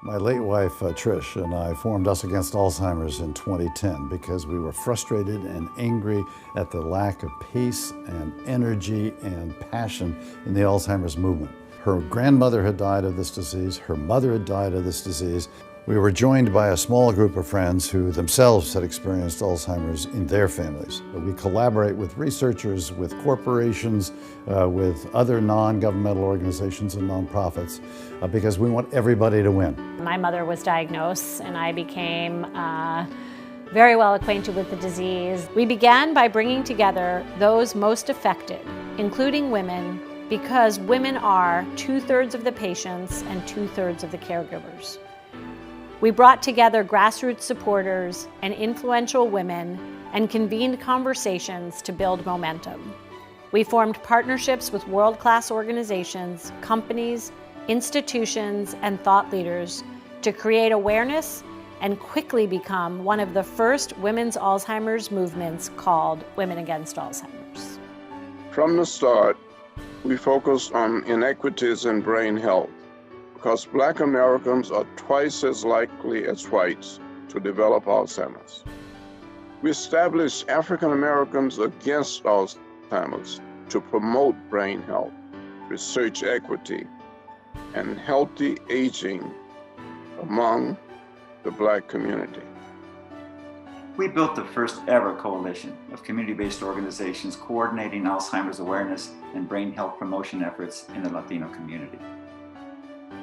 My late wife, Trish, and I formed Us Against Alzheimer's in 2010 because we were frustrated and angry at the lack of pace and energy and passion in the Alzheimer's movement. Her grandmother had died of this disease, her mother had died of this disease. We were joined by a small group of friends who themselves had experienced Alzheimer's in their families. We collaborate with researchers, with corporations, with other non-governmental organizations and nonprofits because we want everybody to win. My mother was diagnosed and I became very well acquainted with the disease. We began by bringing together those most affected, including women, because women are 2/3 of the patients and 2/3 of the caregivers. We brought together grassroots supporters and influential women and convened conversations to build momentum. We formed partnerships with world-class organizations, companies, institutions, and thought leaders to create awareness and quickly become one of the first women's Alzheimer's movements called Women Against Alzheimer's. From the start, we focused on inequities in brain health, because Black Americans are twice as likely as whites to develop Alzheimer's. We established African Americans Against Alzheimer's to promote brain health, research equity, and healthy aging among the Black community. We built the first ever coalition of community-based organizations coordinating Alzheimer's awareness and brain health promotion efforts in the Latino community.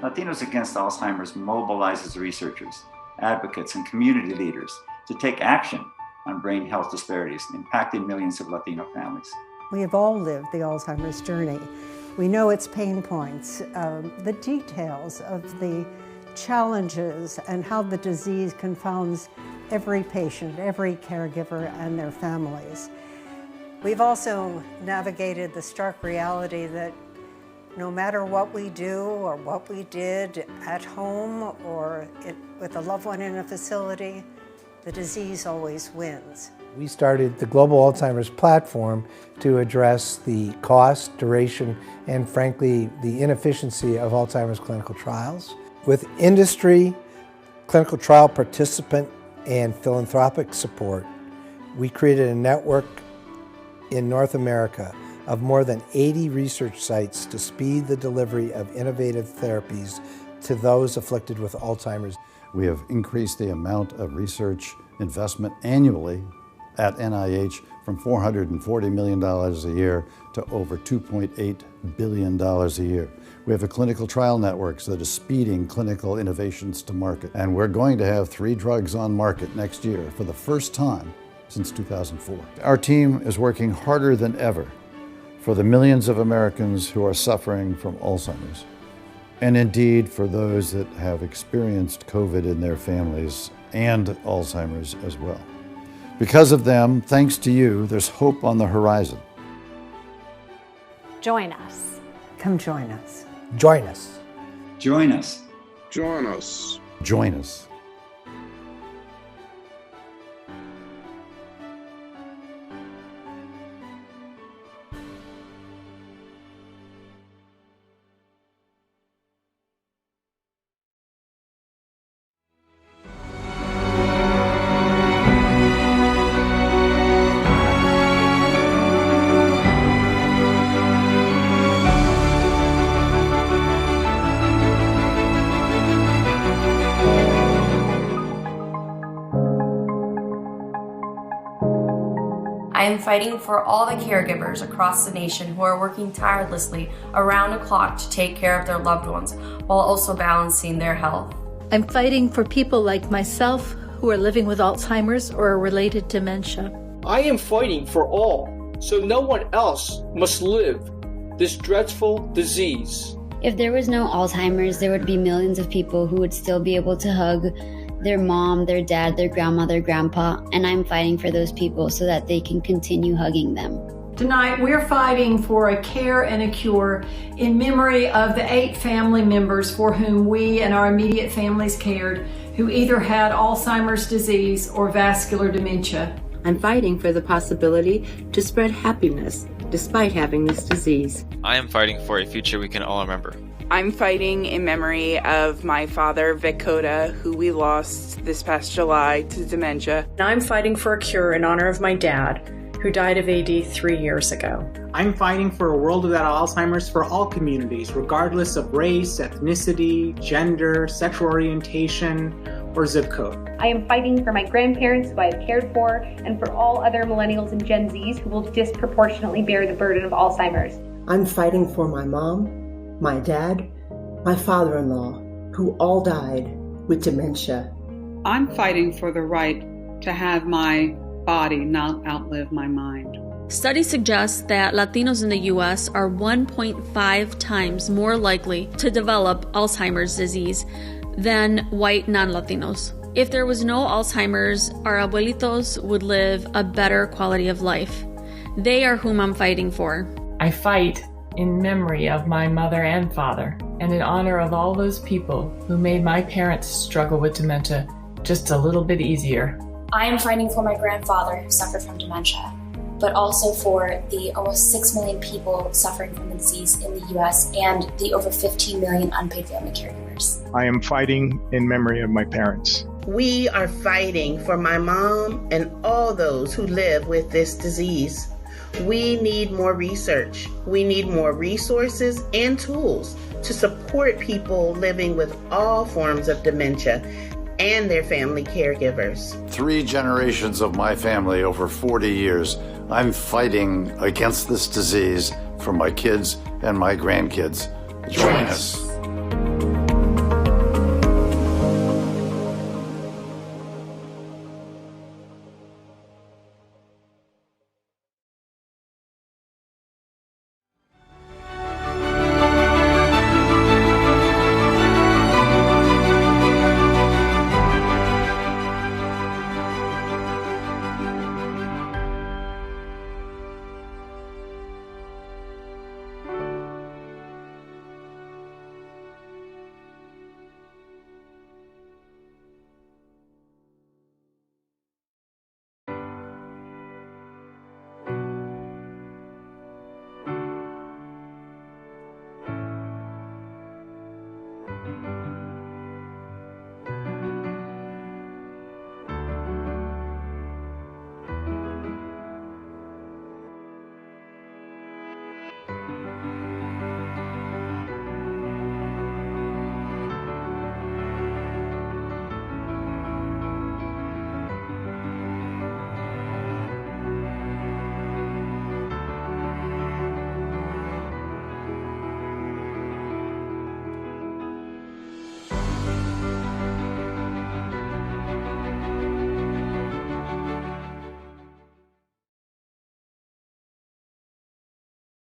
Latinos Against Alzheimer's mobilizes researchers, advocates, and community leaders to take action on brain health disparities impacting millions of Latino families. We have all lived the Alzheimer's journey. We know its pain points, the details of the challenges and how the disease confounds every patient, every caregiver, and their families. We've also navigated the stark reality that no matter what we do or what we did at home or with a loved one in a facility, the disease always wins. We started the Global Alzheimer's Platform to address the cost, duration, and frankly, the inefficiency of Alzheimer's clinical trials. With industry, clinical trial participant, and philanthropic support, we created a network in North America of more than 80 research sites to speed the delivery of innovative therapies to those afflicted with Alzheimer's. We have increased the amount of research investment annually at NIH from $440 million a year to over $2.8 billion a year. We have a clinical trial network that is speeding clinical innovations to market. And we're going to have 3 drugs on market next year for the first time since 2004. Our team is working harder than ever for the millions of Americans who are suffering from Alzheimer's, and indeed for those that have experienced COVID in their families and Alzheimer's as well. Because of them, thanks to you, there's hope on the horizon. Join us. Come join us. Join us. Join us. Join us. Join us. I am fighting for all the caregivers across the nation who are working tirelessly around the clock to take care of their loved ones while also balancing their health. I'm fighting for people like myself who are living with Alzheimer's or a related dementia. I am fighting for all, so no one else must live this dreadful disease. If there was no Alzheimer's, there would be millions of people who would still be able to hug their mom, their dad, their grandma, their grandpa, and I'm fighting for those people so that they can continue hugging them. Tonight, we're fighting for a care and a cure in memory of the 8 family members for whom we and our immediate families cared, who either had Alzheimer's disease or vascular dementia. I'm fighting for the possibility to spread happiness despite having this disease. I am fighting for a future we can all remember. I'm fighting in memory of my father, Vic Coda, who we lost this past July to dementia. I'm fighting for a cure in honor of my dad, who died of AD 3 years ago. I'm fighting for a world without Alzheimer's for all communities, regardless of race, ethnicity, gender, sexual orientation, or zip code. I am fighting for my grandparents who I have cared for, and for all other millennials and Gen Zs who will disproportionately bear the burden of Alzheimer's. I'm fighting for my mom, my dad, my father-in-law, who all died with dementia. I'm fighting for the right to have my body not outlive my mind. Studies suggest that Latinos in the U.S. are 1.5 times more likely to develop Alzheimer's disease than white non-Latinos. If there was no Alzheimer's, our abuelitos would live a better quality of life. They are whom I'm fighting for. I fight in memory of my mother and father, and in honor of all those people who made my parents struggle with dementia just a little bit easier. I am fighting for my grandfather who suffered from dementia, but also for the almost 6 million people suffering from the disease in the U.S. and the over 15 million unpaid family caregivers. I am fighting in memory of my parents. We are fighting for my mom and all those who live with this disease. We need more research. We need more resources and tools to support people living with all forms of dementia and their family caregivers. 3 generations of my family over 40 years, I'm fighting against this disease for my kids and my grandkids. Join us.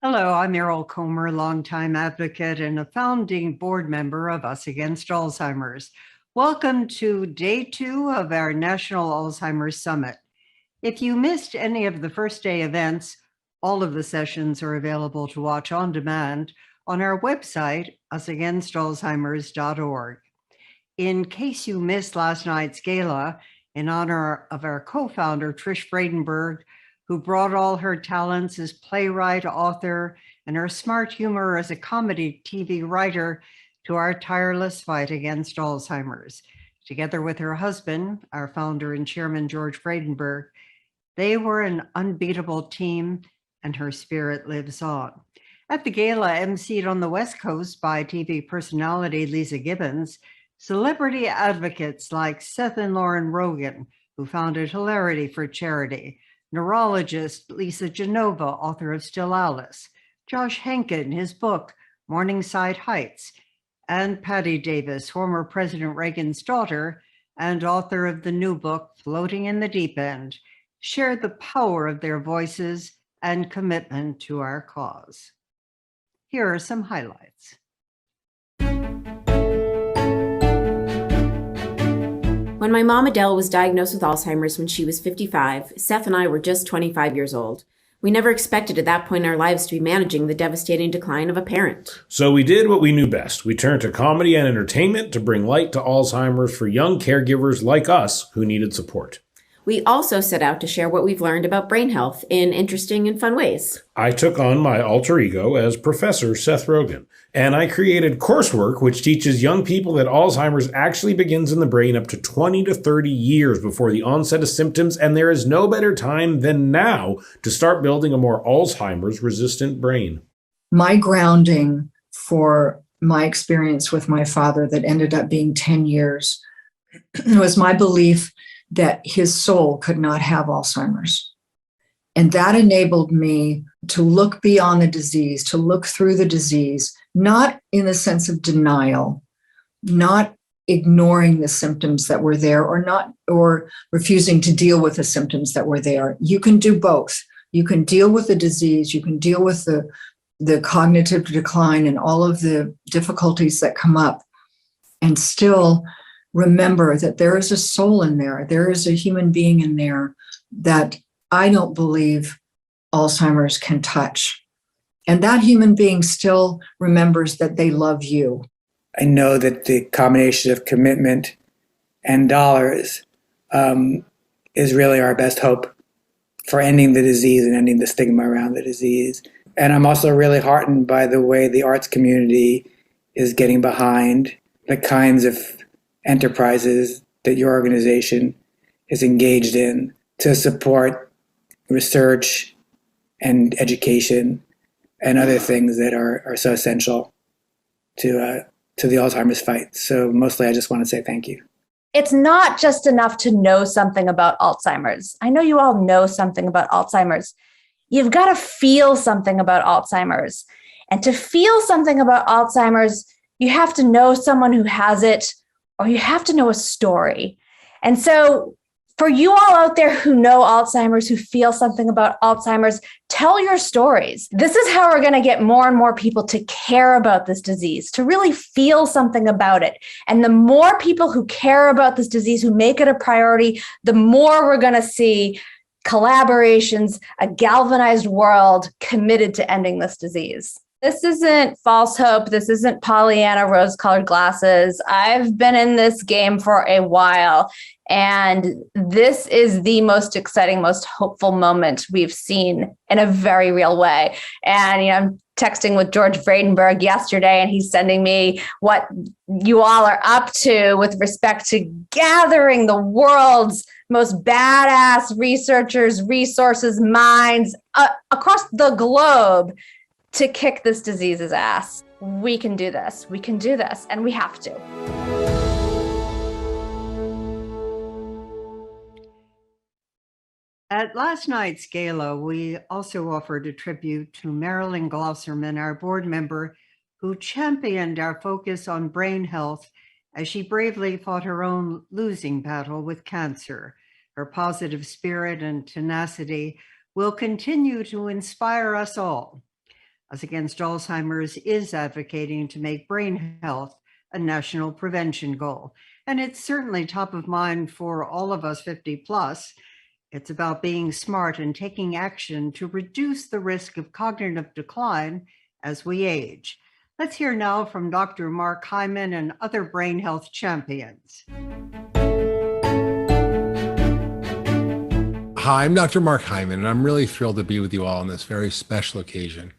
Hello, I'm Errol Comer, longtime advocate and a founding board member of Us Against Alzheimer's. Welcome to day 2 of our National Alzheimer's Summit. If you missed any of the first day events, all of the sessions are available to watch on demand on our website, USAgainstAlzheimer's.org. In case you missed last night's gala, in honor of our co-founder, Trish Vradenburg, who brought all her talents as playwright, author, and her smart humor as a comedy TV writer to our tireless fight against Alzheimer's. Together with her husband, our founder and chairman, George Vradenburg, they were an unbeatable team, and her spirit lives on. At the gala, emceed on the West Coast by TV personality Lisa Gibbons, celebrity advocates like Seth and Lauren Rogen, who founded Hilarity for Charity, neurologist Lisa Genova, author of Still Alice, Josh Henkin, his book, Morningside Heights, and Patty Davis, former President Reagan's daughter and author of the new book, Floating in the Deep End, shared the power of their voices and commitment to our cause. Here are some highlights. When my mom Adele was diagnosed with Alzheimer's when she was 55, Seth and I were just 25 years old. We never expected at that point in our lives to be managing the devastating decline of a parent. So we did what we knew best. We turned to comedy and entertainment to bring light to Alzheimer's for young caregivers like us who needed support. We also set out to share what we've learned about brain health in interesting and fun ways. I took on my alter ego as Professor Seth Rogen, and I created coursework which teaches young people that Alzheimer's actually begins in the brain up to 20 to 30 years before the onset of symptoms, and there is no better time than now to start building a more Alzheimer's resistant brain. My grounding for my experience with my father that ended up being 10 years was my belief that his soul could not have Alzheimer's. And that enabled me to look beyond the disease, to look through the disease, not in the sense of denial, not ignoring the symptoms that were there or refusing to deal with the symptoms that were there. You can do both. You can deal with the disease, you can deal with the cognitive decline and all of the difficulties that come up, and still remember that there is a soul in there. There is a human being in there that I don't believe Alzheimer's can touch. And that human being still remembers that they love you. I know that the combination of commitment and dollars is really our best hope for ending the disease and ending the stigma around the disease. And I'm also really heartened by the way the arts community is getting behind the kinds of enterprises that your organization is engaged in to support research and education and other things that are so essential to the Alzheimer's fight. So mostly I just want to say thank you. It's not just enough to know something about Alzheimer's. I know you all know something about Alzheimer's. You've got to feel something about Alzheimer's. And to feel something about Alzheimer's, you have to know someone who has it, or you have to know a story. And so for you all out there who know Alzheimer's, who feel something about Alzheimer's, tell your stories. This is how we're going to get more and more people to care about this disease, to really feel something about it. And the more people who care about this disease, who make it a priority, the more we're going to see collaborations, a galvanized world committed to ending this disease. This isn't false hope. This isn't Pollyanna rose-colored glasses. I've been in this game for a while, and this is the most exciting, most hopeful moment we've seen in a very real way. And I'm texting with George Vradenburg yesterday, and he's sending me what you all are up to with respect to gathering the world's most badass researchers, resources, minds across the globe to kick this disease's ass. We can do this. We can do this, and we have to. At last night's gala, we also offered a tribute to Marilyn Glosserman, our board member, who championed our focus on brain health as she bravely fought her own losing battle with cancer. Her positive spirit and tenacity will continue to inspire us all. USAgainst Alzheimer's is advocating to make brain health a national prevention goal. And it's certainly top of mind for all of us 50 plus. It's about being smart and taking action to reduce the risk of cognitive decline as we age. Let's hear now from Dr. Mark Hyman and other brain health champions. Hi, I'm Dr. Mark Hyman, and I'm really thrilled to be with you all on this very special occasion.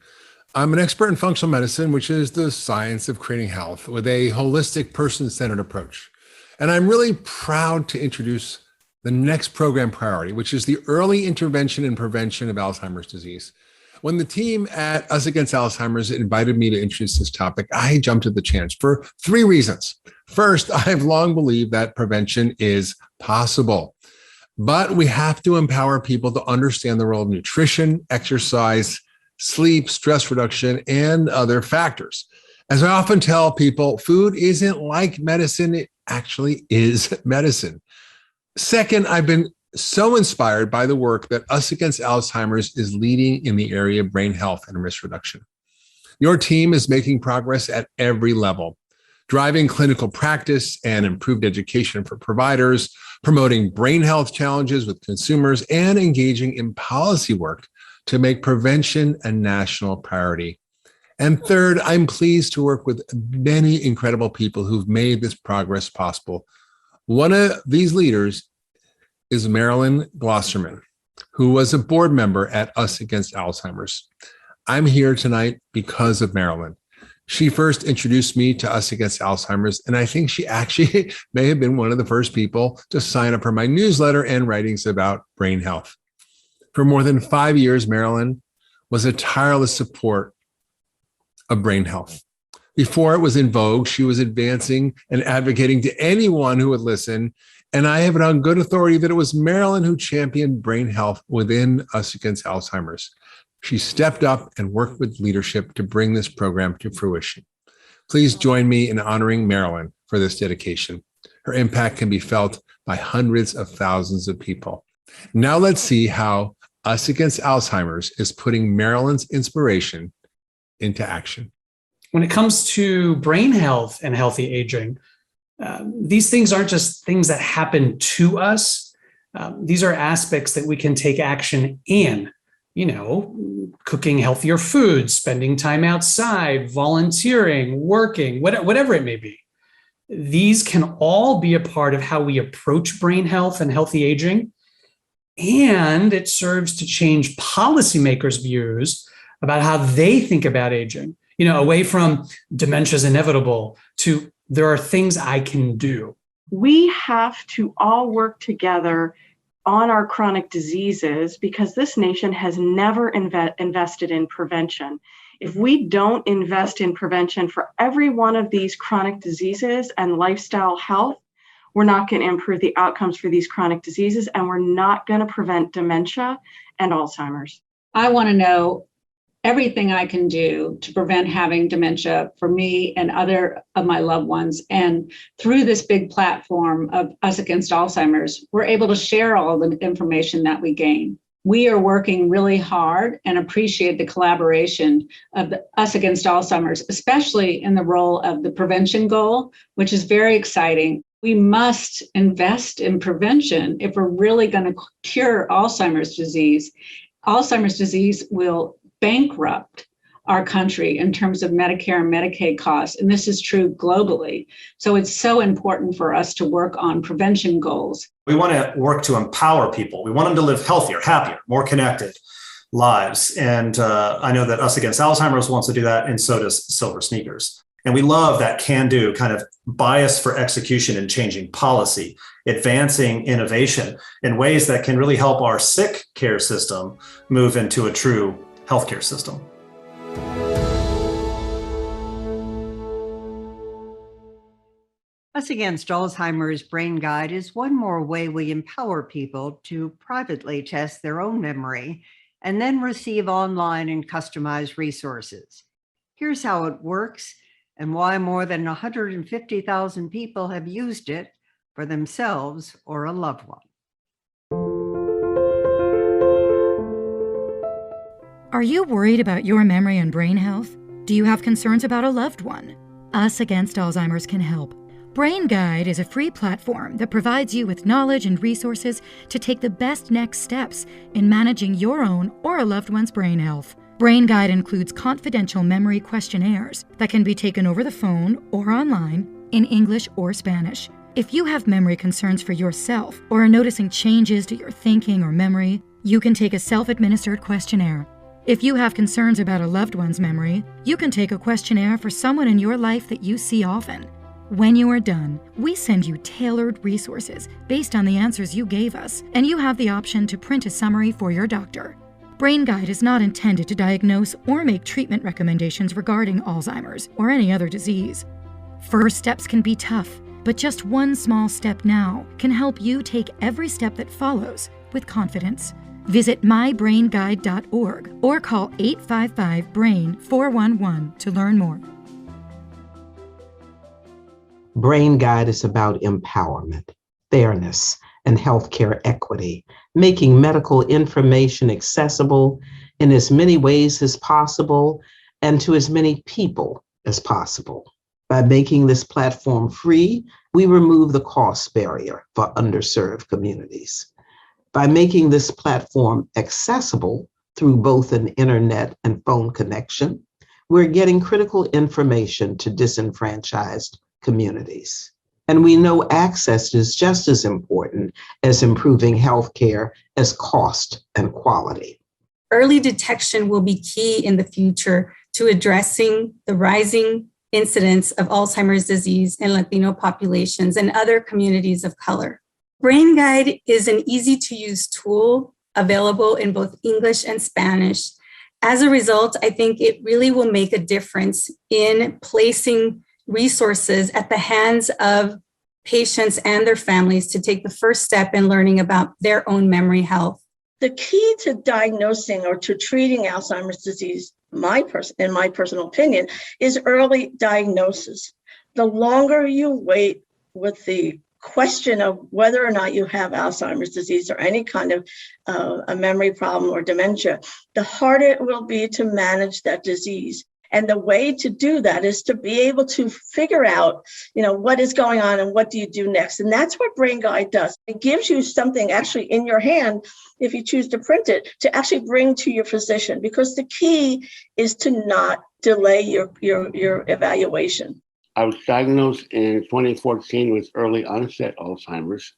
I'm an expert in functional medicine, which is the science of creating health with a holistic, person-centered approach. And I'm really proud to introduce the next program priority, which is the early intervention and prevention of Alzheimer's disease. When the team at USAgainst Alzheimer's invited me to introduce this topic, I jumped at the chance for 3 reasons. First, I've long believed that prevention is possible, but we have to empower people to understand the role of nutrition, exercise, sleep, stress reduction, and other factors. As I often tell people, food isn't like medicine, it actually is medicine. Second, I've been so inspired by the work that USAgainst Alzheimer's is leading in the area of brain health and risk reduction. Your team is making progress at every level, driving clinical practice and improved education for providers, promoting brain health challenges with consumers, and engaging in policy work to make prevention a national priority. And third, I'm pleased to work with many incredible people who've made this progress possible. One of these leaders is Marilyn Glosserman, who was a board member at Us Against Alzheimer's. I'm here tonight because of Marilyn. She first introduced me to Us Against Alzheimer's, and I think she actually may have been one of the first people to sign up for my newsletter and writings about brain health. For more than 5 years, Marilyn was a tireless support of brain health. Before it was in vogue, she was advancing and advocating to anyone who would listen, and I have it on good authority that it was Marilyn who championed brain health within Us Against Alzheimer's. She stepped up and worked with leadership to bring this program to fruition. Please join me in honoring Marilyn for this dedication. Her impact can be felt by hundreds of thousands of people. Now let's see how Us Against Alzheimer's is putting Marilyn's inspiration into action. When it comes to brain health and healthy aging, these things aren't just things that happen to us. These are aspects that we can take action in. Cooking healthier foods, spending time outside, volunteering, working, whatever it may be. These can all be a part of how we approach brain health and healthy aging. And it serves to change policymakers' views about how they think about aging, away from dementia is inevitable to there are things I can do. We have to all work together on our chronic diseases because this nation has never invested in prevention. If we don't invest in prevention for every one of these chronic diseases and lifestyle health, we're not going to improve the outcomes for these chronic diseases, and we're not going to prevent dementia and Alzheimer's. I want to know everything I can do to prevent having dementia for me and other of my loved ones. And through this big platform of Us Against Alzheimer's, we're able to share all the information that we gain. We are working really hard and appreciate the collaboration of Us Against Alzheimer's, especially in the role of the prevention goal, which is very exciting. We must invest in prevention if we're really going to cure Alzheimer's disease. Alzheimer's disease will bankrupt our country in terms of Medicare and Medicaid costs, and this is true globally. So it's so important for us to work on prevention goals. We want to work to empower people. We want them to live healthier, happier, more connected lives. And I know that Us Against Alzheimer's wants to do that, and so does Silver Sneakers. And we love that can-do kind of bias for execution and changing policy, advancing innovation in ways that can really help our sick care system move into a true healthcare system. Us Against Alzheimer's Brain Guide is one more way we empower people to privately test their own memory and then receive online and customized resources. Here's how it works and why more than 150,000 people have used it for themselves or a loved one. Are you worried about your memory and brain health? Do you have concerns about a loved one? Us Against Alzheimer's can help. Brain Guide is a free platform that provides you with knowledge and resources to take the best next steps in managing your own or a loved one's brain health. Brain Guide includes confidential memory questionnaires that can be taken over the phone or online in English or Spanish. If you have memory concerns for yourself or are noticing changes to your thinking or memory, you can take a self-administered questionnaire. If you have concerns about a loved one's memory, you can take a questionnaire for someone in your life that you see often. When you are done, we send you tailored resources based on the answers you gave us, and you have the option to print a summary for your doctor. Brain Guide is not intended to diagnose or make treatment recommendations regarding Alzheimer's or any other disease. First steps can be tough, but just one small step now can help you take every step that follows with confidence. Visit mybrainguide.org or call 855-BRAIN-411 to learn more. Brain Guide is about empowerment, fairness, and healthcare equity, making medical information accessible in as many ways as possible and to as many people as possible. By making this platform free, we remove the cost barrier for underserved communities. By making this platform accessible through both an internet and phone connection, we're getting critical information to disenfranchised communities. And we know access is just as important as improving healthcare as cost and quality. Early detection will be key in the future to addressing the rising incidence of Alzheimer's disease in Latino populations and other communities of color. Brain Guide is an easy-to-use tool available in both English and Spanish. As a result, I think it really will make a difference in placing resources at the hands of patients and their families to take the first step in learning about their own memory health. The key to diagnosing or to treating Alzheimer's disease, in my personal opinion, is early diagnosis. The longer you wait with the question of whether or not you have Alzheimer's disease or any kind of a memory problem or dementia, the harder it will be to manage that disease. And the way to do that is to be able to figure out, what is going on and what do you do next. And that's what Brain Guide does. It gives you something actually in your hand, if you choose to print it, to actually bring to your physician, because the key is to not delay your evaluation. I was diagnosed in 2014 with early onset Alzheimer's.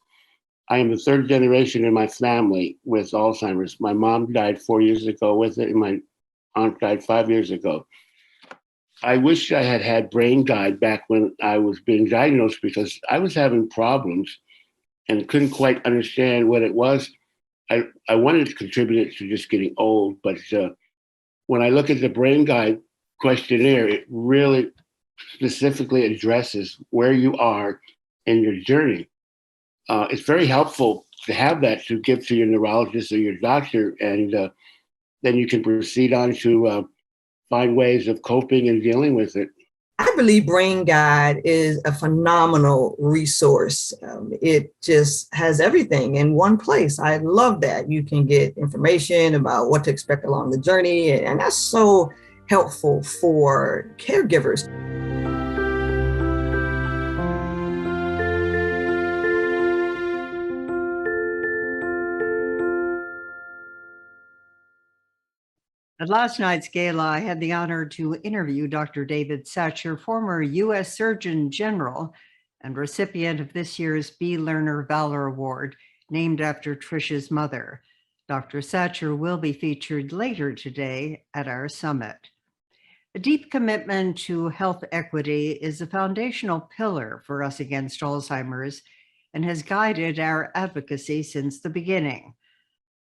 I am the third generation in my family with Alzheimer's. My mom died 4 years ago with it, and my aunt died 5 years ago. I wish I had had Brain Guide back when I was being diagnosed, because I was having problems and couldn't quite understand what it was. I wanted to contribute it to just getting old, but when I look at the Brain Guide questionnaire, it really specifically addresses where you are in your journey. It's very helpful to have that to give to your neurologist or your doctor, and then you can proceed on to find ways of coping and dealing with it. I believe Brain Guide is a phenomenal resource. It just has everything in one place. I love that. You can get information about what to expect along the journey, and that's so helpful for caregivers. At last night's gala, I had the honor to interview Dr. David Satcher, former U.S. Surgeon General and recipient of this year's B. Lerner Valor Award, named after Trish's mother. Dr. Satcher will be featured later today at our summit. A deep commitment to health equity is a foundational pillar for Us Against Alzheimer's and has guided our advocacy since the beginning.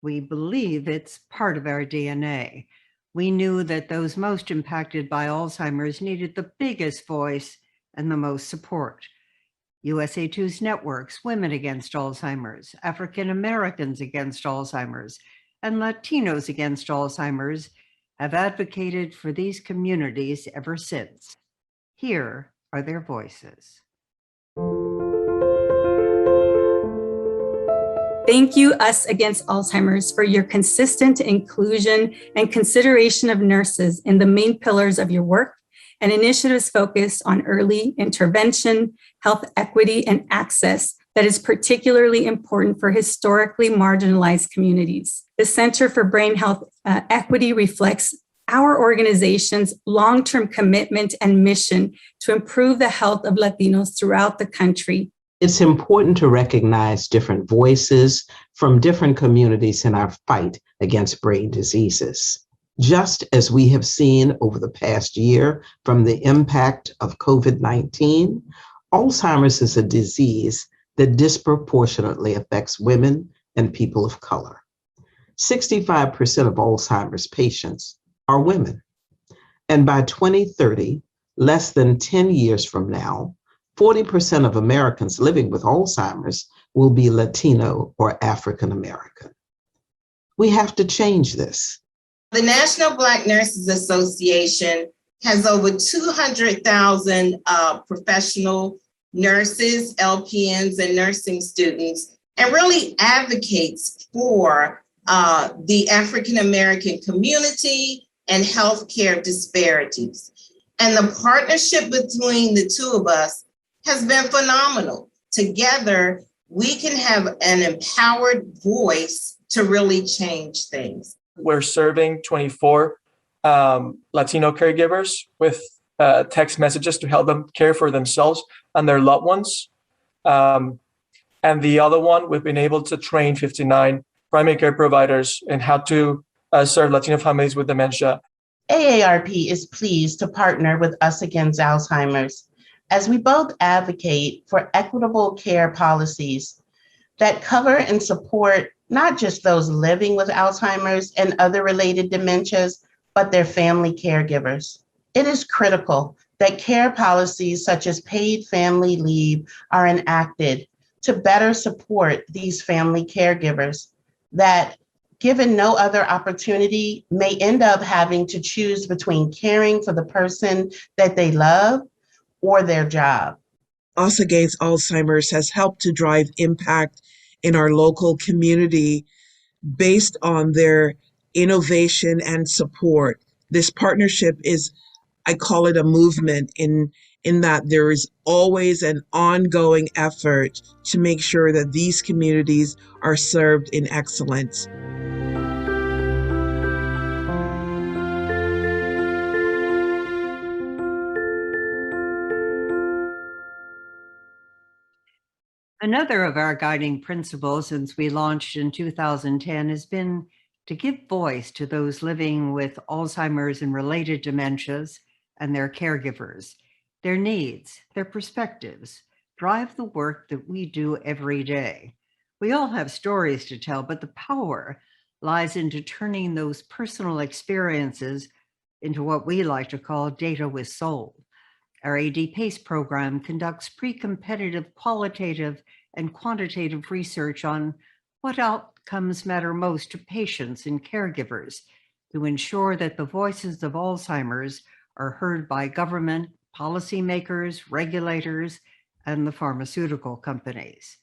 We believe it's part of our DNA. We knew that those most impacted by Alzheimer's needed the biggest voice and the most support. USA2's networks, Women Against Alzheimer's, African Americans Against Alzheimer's, and Latinos Against Alzheimer's have advocated for these communities ever since. Here are their voices. Thank you, Us Against Alzheimer's, for your consistent inclusion and consideration of nurses in the main pillars of your work and initiatives focused on early intervention, health equity, and access that is particularly important for historically marginalized communities. The Center for Brain Health Equity reflects our organization's long-term commitment and mission to improve the health of Latinos throughout the country. It's important to recognize different voices from different communities in our fight against brain diseases. Just as we have seen over the past year from the impact of COVID-19, Alzheimer's is a disease that disproportionately affects women and people of color. 65% of Alzheimer's patients are women. And by 2030, less than 10 years from now, 40% of Americans living with Alzheimer's will be Latino or African American. We have to change this. The National Black Nurses Association has over 200,000 professional nurses, LPNs, and nursing students, and really advocates for the African American community and healthcare disparities. And the partnership between the two of us has been phenomenal. Together, we can have an empowered voice to really change things. We're serving 24 Latino caregivers with text messages to help them care for themselves and their loved ones. And the other one, we've been able to train 59 primary care providers in how to serve Latino families with dementia. AARP is pleased to partner with Us Against Alzheimer's as we both advocate for equitable care policies that cover and support not just those living with Alzheimer's and other related dementias, but their family caregivers. It is critical that care policies such as paid family leave are enacted to better support these family caregivers that, given no other opportunity, may end up having to choose between caring for the person that they love or their job. Us Against Alzheimer's has helped to drive impact in our local community based on their innovation and support. This partnership is, I call it a movement in that there is always an ongoing effort to make sure that these communities are served in excellence. Another of our guiding principles since we launched in 2010 has been to give voice to those living with Alzheimer's and related dementias and their caregivers. Their needs, their perspectives drive the work that we do every day. We all have stories to tell, but the power lies into turning those personal experiences into what we like to call data with soul. Our AD PACE program conducts pre-competitive qualitative and quantitative research on what outcomes matter most to patients and caregivers to ensure that the voices of Alzheimer's are heard by government, policymakers, regulators, and the pharmaceutical companies.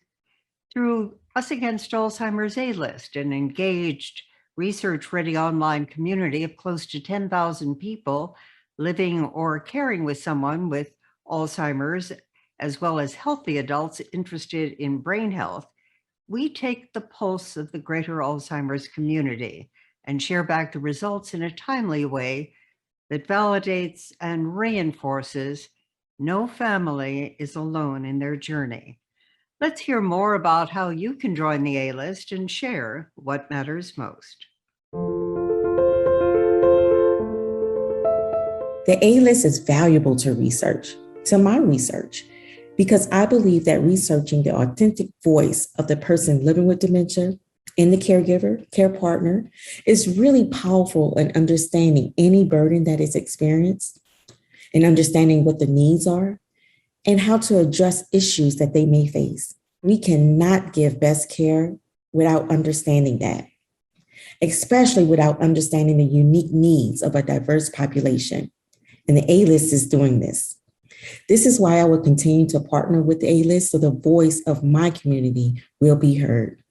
Through Us Against Alzheimer's A-List, an engaged, research-ready online community of close to 10,000 people living or caring with someone with Alzheimer's, as well as healthy adults interested in brain health, we take the pulse of the greater Alzheimer's community and share back the results in a timely way that validates and reinforces no family is alone in their journey. Let's hear more about how you can join the A-List and share what matters most. The A-List is valuable to research, to my research, because I believe that researching the authentic voice of the person living with dementia and the caregiver, care partner, is really powerful in understanding any burden that is experienced and understanding what the needs are and how to address issues that they may face. We cannot give best care without understanding that, especially without understanding the unique needs of a diverse population. And the A-List is doing this. This is why I will continue to partner with the A-List so the voice of my community will be heard.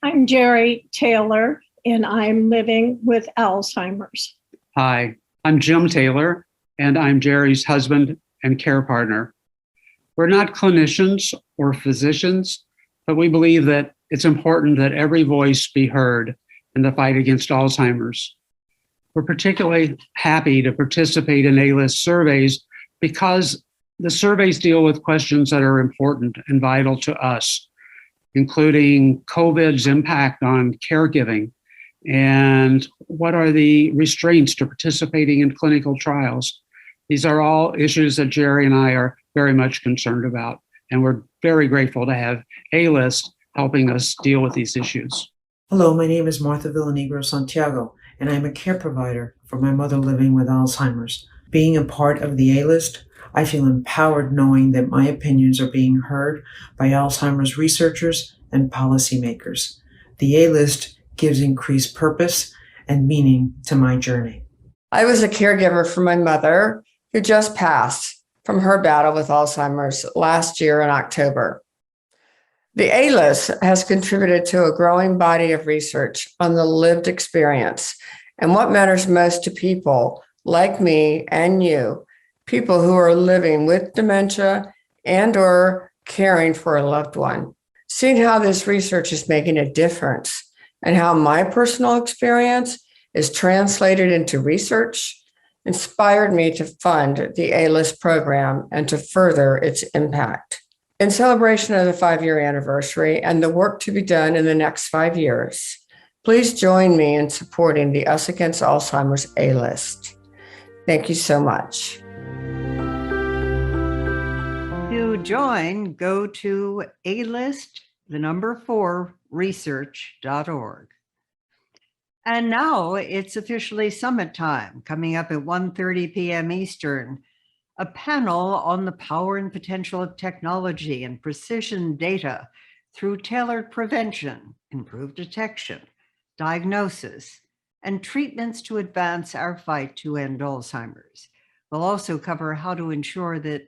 I'm Jerry Taylor, and I'm living with Alzheimer's. Hi, I'm Jim Taylor, and I'm Jerry's husband and care partner. We're not clinicians or physicians, but we believe that it's important that every voice be heard in the fight against Alzheimer's. We're particularly happy to participate in A-List surveys because the surveys deal with questions that are important and vital to us, including COVID's impact on caregiving and what are the restraints to participating in clinical trials. These are all issues that Jerry and I are very much concerned about, and we're very grateful to have A-List helping us deal with these issues. Hello, my name is Martha Villanegro Santiago, and I'm a care provider for my mother living with Alzheimer's. Being a part of the A-List, I feel empowered knowing that my opinions are being heard by Alzheimer's researchers and policymakers. The A-List gives increased purpose and meaning to my journey. I was a caregiver for my mother who just passed from her battle with Alzheimer's last year in October. The A-List has contributed to a growing body of research on the lived experience and what matters most to people like me and you, people who are living with dementia and or caring for a loved one. Seeing how this research is making a difference and how my personal experience is translated into research inspired me to fund the A-List program and to further its impact. In celebration of the 5-year anniversary and the work to be done in the next 5 years, please join me in supporting the Us Against Alzheimer's A-List. Thank you so much. To join, go to alist4research.org. And now it's officially summit time, coming up at 1:30 p.m. Eastern. A panel on the power and potential of technology and precision data through tailored prevention, improved detection, diagnosis, and treatments to advance our fight to end Alzheimer's. We'll also cover how to ensure that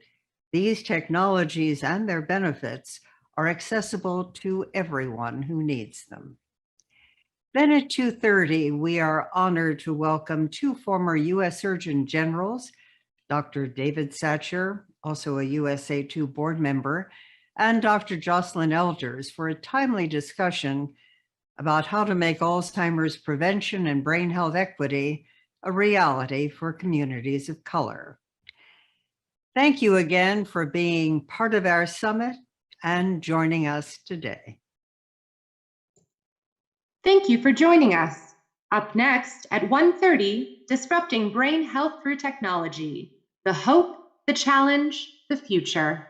these technologies and their benefits are accessible to everyone who needs them. Then at 2:30, we are honored to welcome 2 former U.S. Surgeon Generals, Dr. David Satcher, also a USA2 board member, and Dr. Jocelyn Elders for a timely discussion about how to make Alzheimer's prevention and brain health equity a reality for communities of color. Thank you again for being part of our summit and joining us today. Thank you for joining us. Up next at 1:30, Disrupting Brain Health Through Technology, the hope, the challenge, the future.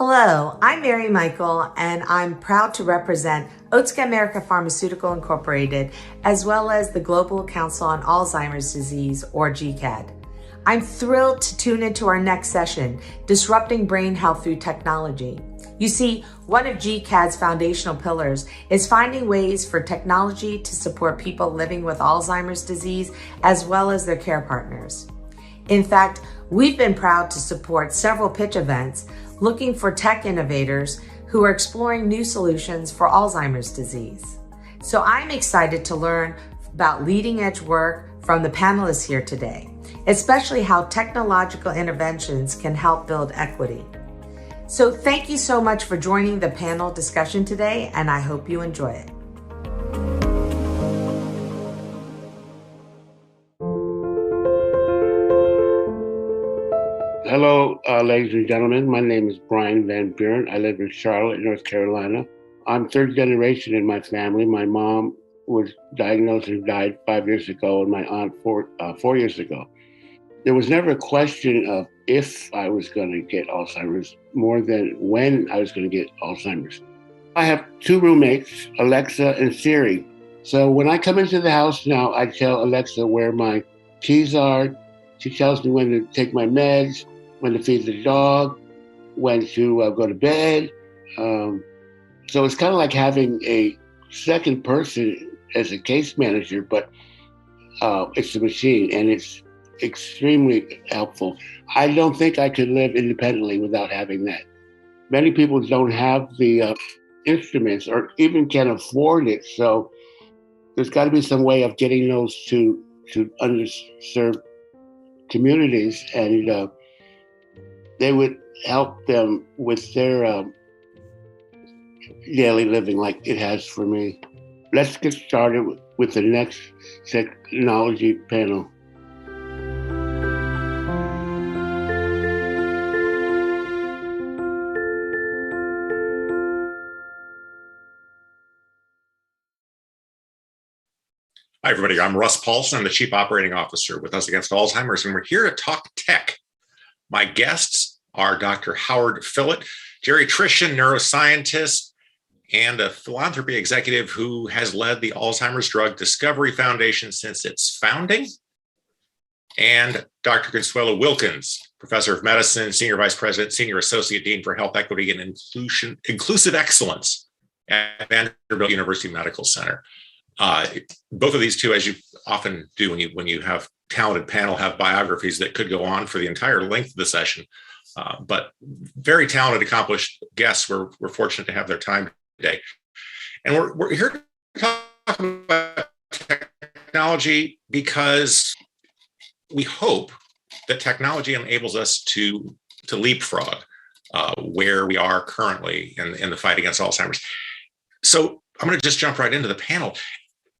Hello, I'm Mary Michael, and I'm proud to represent Otsuka America Pharmaceutical Incorporated, as well as the Global Council on Alzheimer's Disease, or GCAD. I'm thrilled to tune into our next session, Disrupting Brain Health Through Technology. You see, one of GCAD's foundational pillars is finding ways for technology to support people living with Alzheimer's disease, as well as their care partners. In fact, we've been proud to support several pitch events looking for tech innovators who are exploring new solutions for Alzheimer's disease. So I'm excited to learn about leading edge work from the panelists here today, especially how technological interventions can help build equity. So thank you so much for joining the panel discussion today, and I hope you enjoy it. Hello, ladies and gentlemen. My name is Brian Van Buren. I live in Charlotte, North Carolina. I'm third generation in my family. My mom was diagnosed and died 5 years ago, and my aunt 4 years ago. There was never a question of if I was going to get Alzheimer's, more than when I was going to get Alzheimer's. I have two roommates, Alexa and Siri. So when I come into the house now, I tell Alexa where my keys are. She tells me when to take my meds, when to feed the dog, when to go to bed. So it's kind of like having a second person as a case manager, but it's a machine, and it's extremely helpful. I don't think I could live independently without having that. Many people don't have the instruments or even can afford it. So there's got to be some way of getting those to underserved communities, and they would help them with their daily living like it has for me. Let's get started with the next technology panel. Hi, everybody. I'm Russ Paulson. I'm the Chief Operating Officer with Us Against Alzheimer's, and we're here to talk tech. My guests are Dr. Howard Fillet, geriatrician, neuroscientist, and a philanthropy executive who has led the Alzheimer's Drug Discovery Foundation since its founding, and Dr. Consuelo Wilkins, professor of medicine, senior vice president, senior associate dean for health equity and inclusive excellence at Vanderbilt University Medical Center. Both of these two, as you often do when you have talented panel, have biographies that could go on for the entire length of the session. But very talented, accomplished guests. We're fortunate to have their time today. And we're here to talk about technology because we hope that technology enables us to leapfrog where we are currently in the fight against Alzheimer's. So I'm going to just jump right into the panel.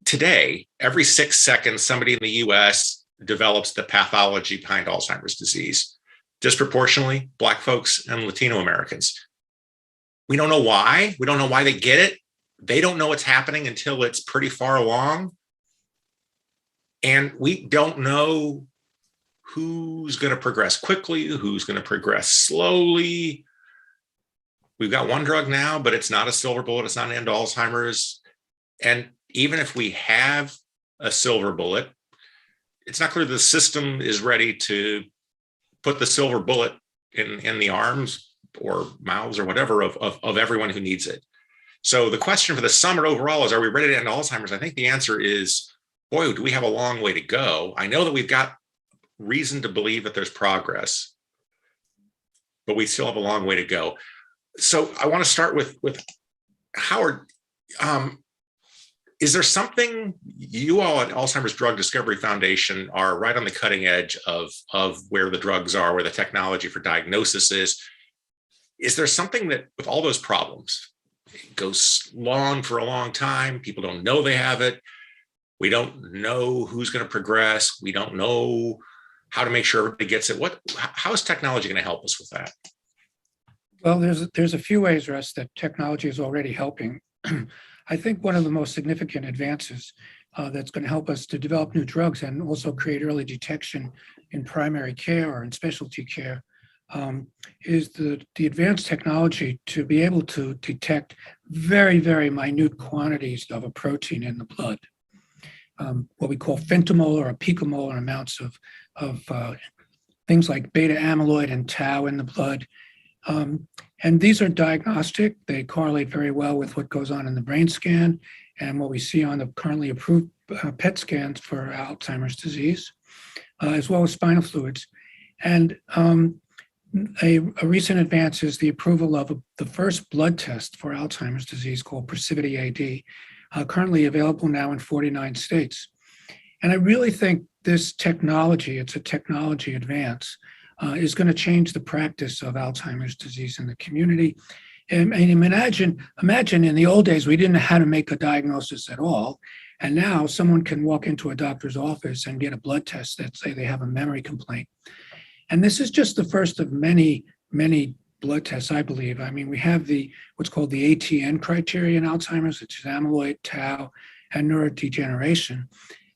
Today, every 6 seconds, somebody in the US develops the pathology behind Alzheimer's disease. Disproportionately, Black folks and Latino Americans. We don't know why. We don't know why they get it. They don't know it's happening until it's pretty far along. And we don't know who's going to progress quickly, who's going to progress slowly. We've got one drug now, but it's not a silver bullet. It's not an end to Alzheimer's. And even if we have a silver bullet, it's not clear the system is ready to put the silver bullet in the arms or mouths or whatever of everyone who needs it. So the question for the summer overall is, are we ready to end Alzheimer's? I think the answer is, boy, do we have a long way to go. I know that we've got reason to believe that there's progress, but we still have a long way to go. So I want to start with Howard. Is there something you all at Alzheimer's Drug Discovery Foundation are right on the cutting edge of where the drugs are, where the technology for diagnosis is? Is there something that with all those problems, it goes on for a long time, people don't know they have it, we don't know who's going to progress, we don't know how to make sure everybody gets it. How is technology going to help us with that? Well, there's a few ways, Russ, that technology is already helping. I think one of the most significant advances that's going to help us to develop new drugs and also create early detection in primary care or in specialty care is the advanced technology to be able to detect very, very minute quantities of a protein in the blood, what we call femtomolar or picomolar amounts of things like beta amyloid and tau in the blood. And these are diagnostic. They correlate very well with what goes on in the brain scan and what we see on the currently approved PET scans for Alzheimer's disease, as well as spinal fluids. And a recent advance is the approval of the first blood test for Alzheimer's disease called PrecivityAD, currently available now in 49 states. And I really think this technology, it's a technology advance, is going to change the practice of Alzheimer's disease in the community. And imagine in the old days, we didn't know how to make a diagnosis at all. And now someone can walk into a doctor's office and get a blood test that say they have a memory complaint. And this is just the first of many, many blood tests, I believe. I mean, we have what's called the ATN criteria in Alzheimer's, which is amyloid, tau, and neurodegeneration.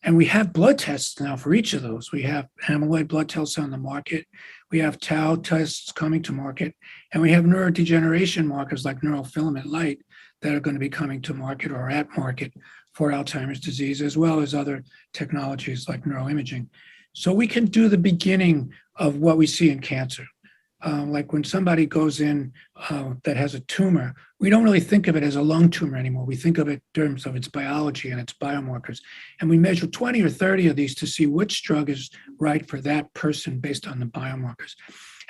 And we have blood tests now for each of those. We have amyloid blood tests on the market. We have tau tests coming to market. And we have neurodegeneration markers like neurofilament light that are going to be coming to market or at market for Alzheimer's disease, as well as other technologies like neuroimaging. So we can do the beginning of what we see in cancer. Like when somebody goes in that has a tumor, we don't really think of it as a lung tumor anymore. We think of it in terms of its biology and its biomarkers. And we measure 20 or 30 of these to see which drug is right for that person based on the biomarkers.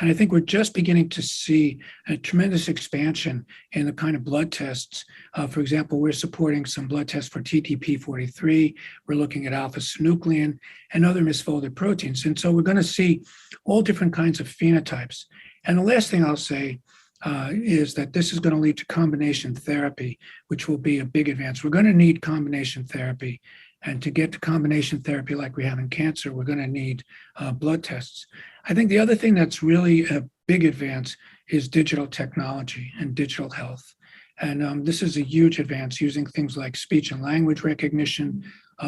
And I think we're just beginning to see a tremendous expansion in the kind of blood tests. For example, we're supporting some blood tests for TTP43. We're looking at alpha-synuclein and other misfolded proteins. And so we're going to see all different kinds of phenotypes. And the last thing I'll say is that this is going to lead to combination therapy, which will be a big advance. We're going to need combination therapy. And to get to combination therapy like we have in cancer, we're going to need blood tests. I think the other thing that's really a big advance is digital technology and digital health. And this is a huge advance using things like speech and language recognition,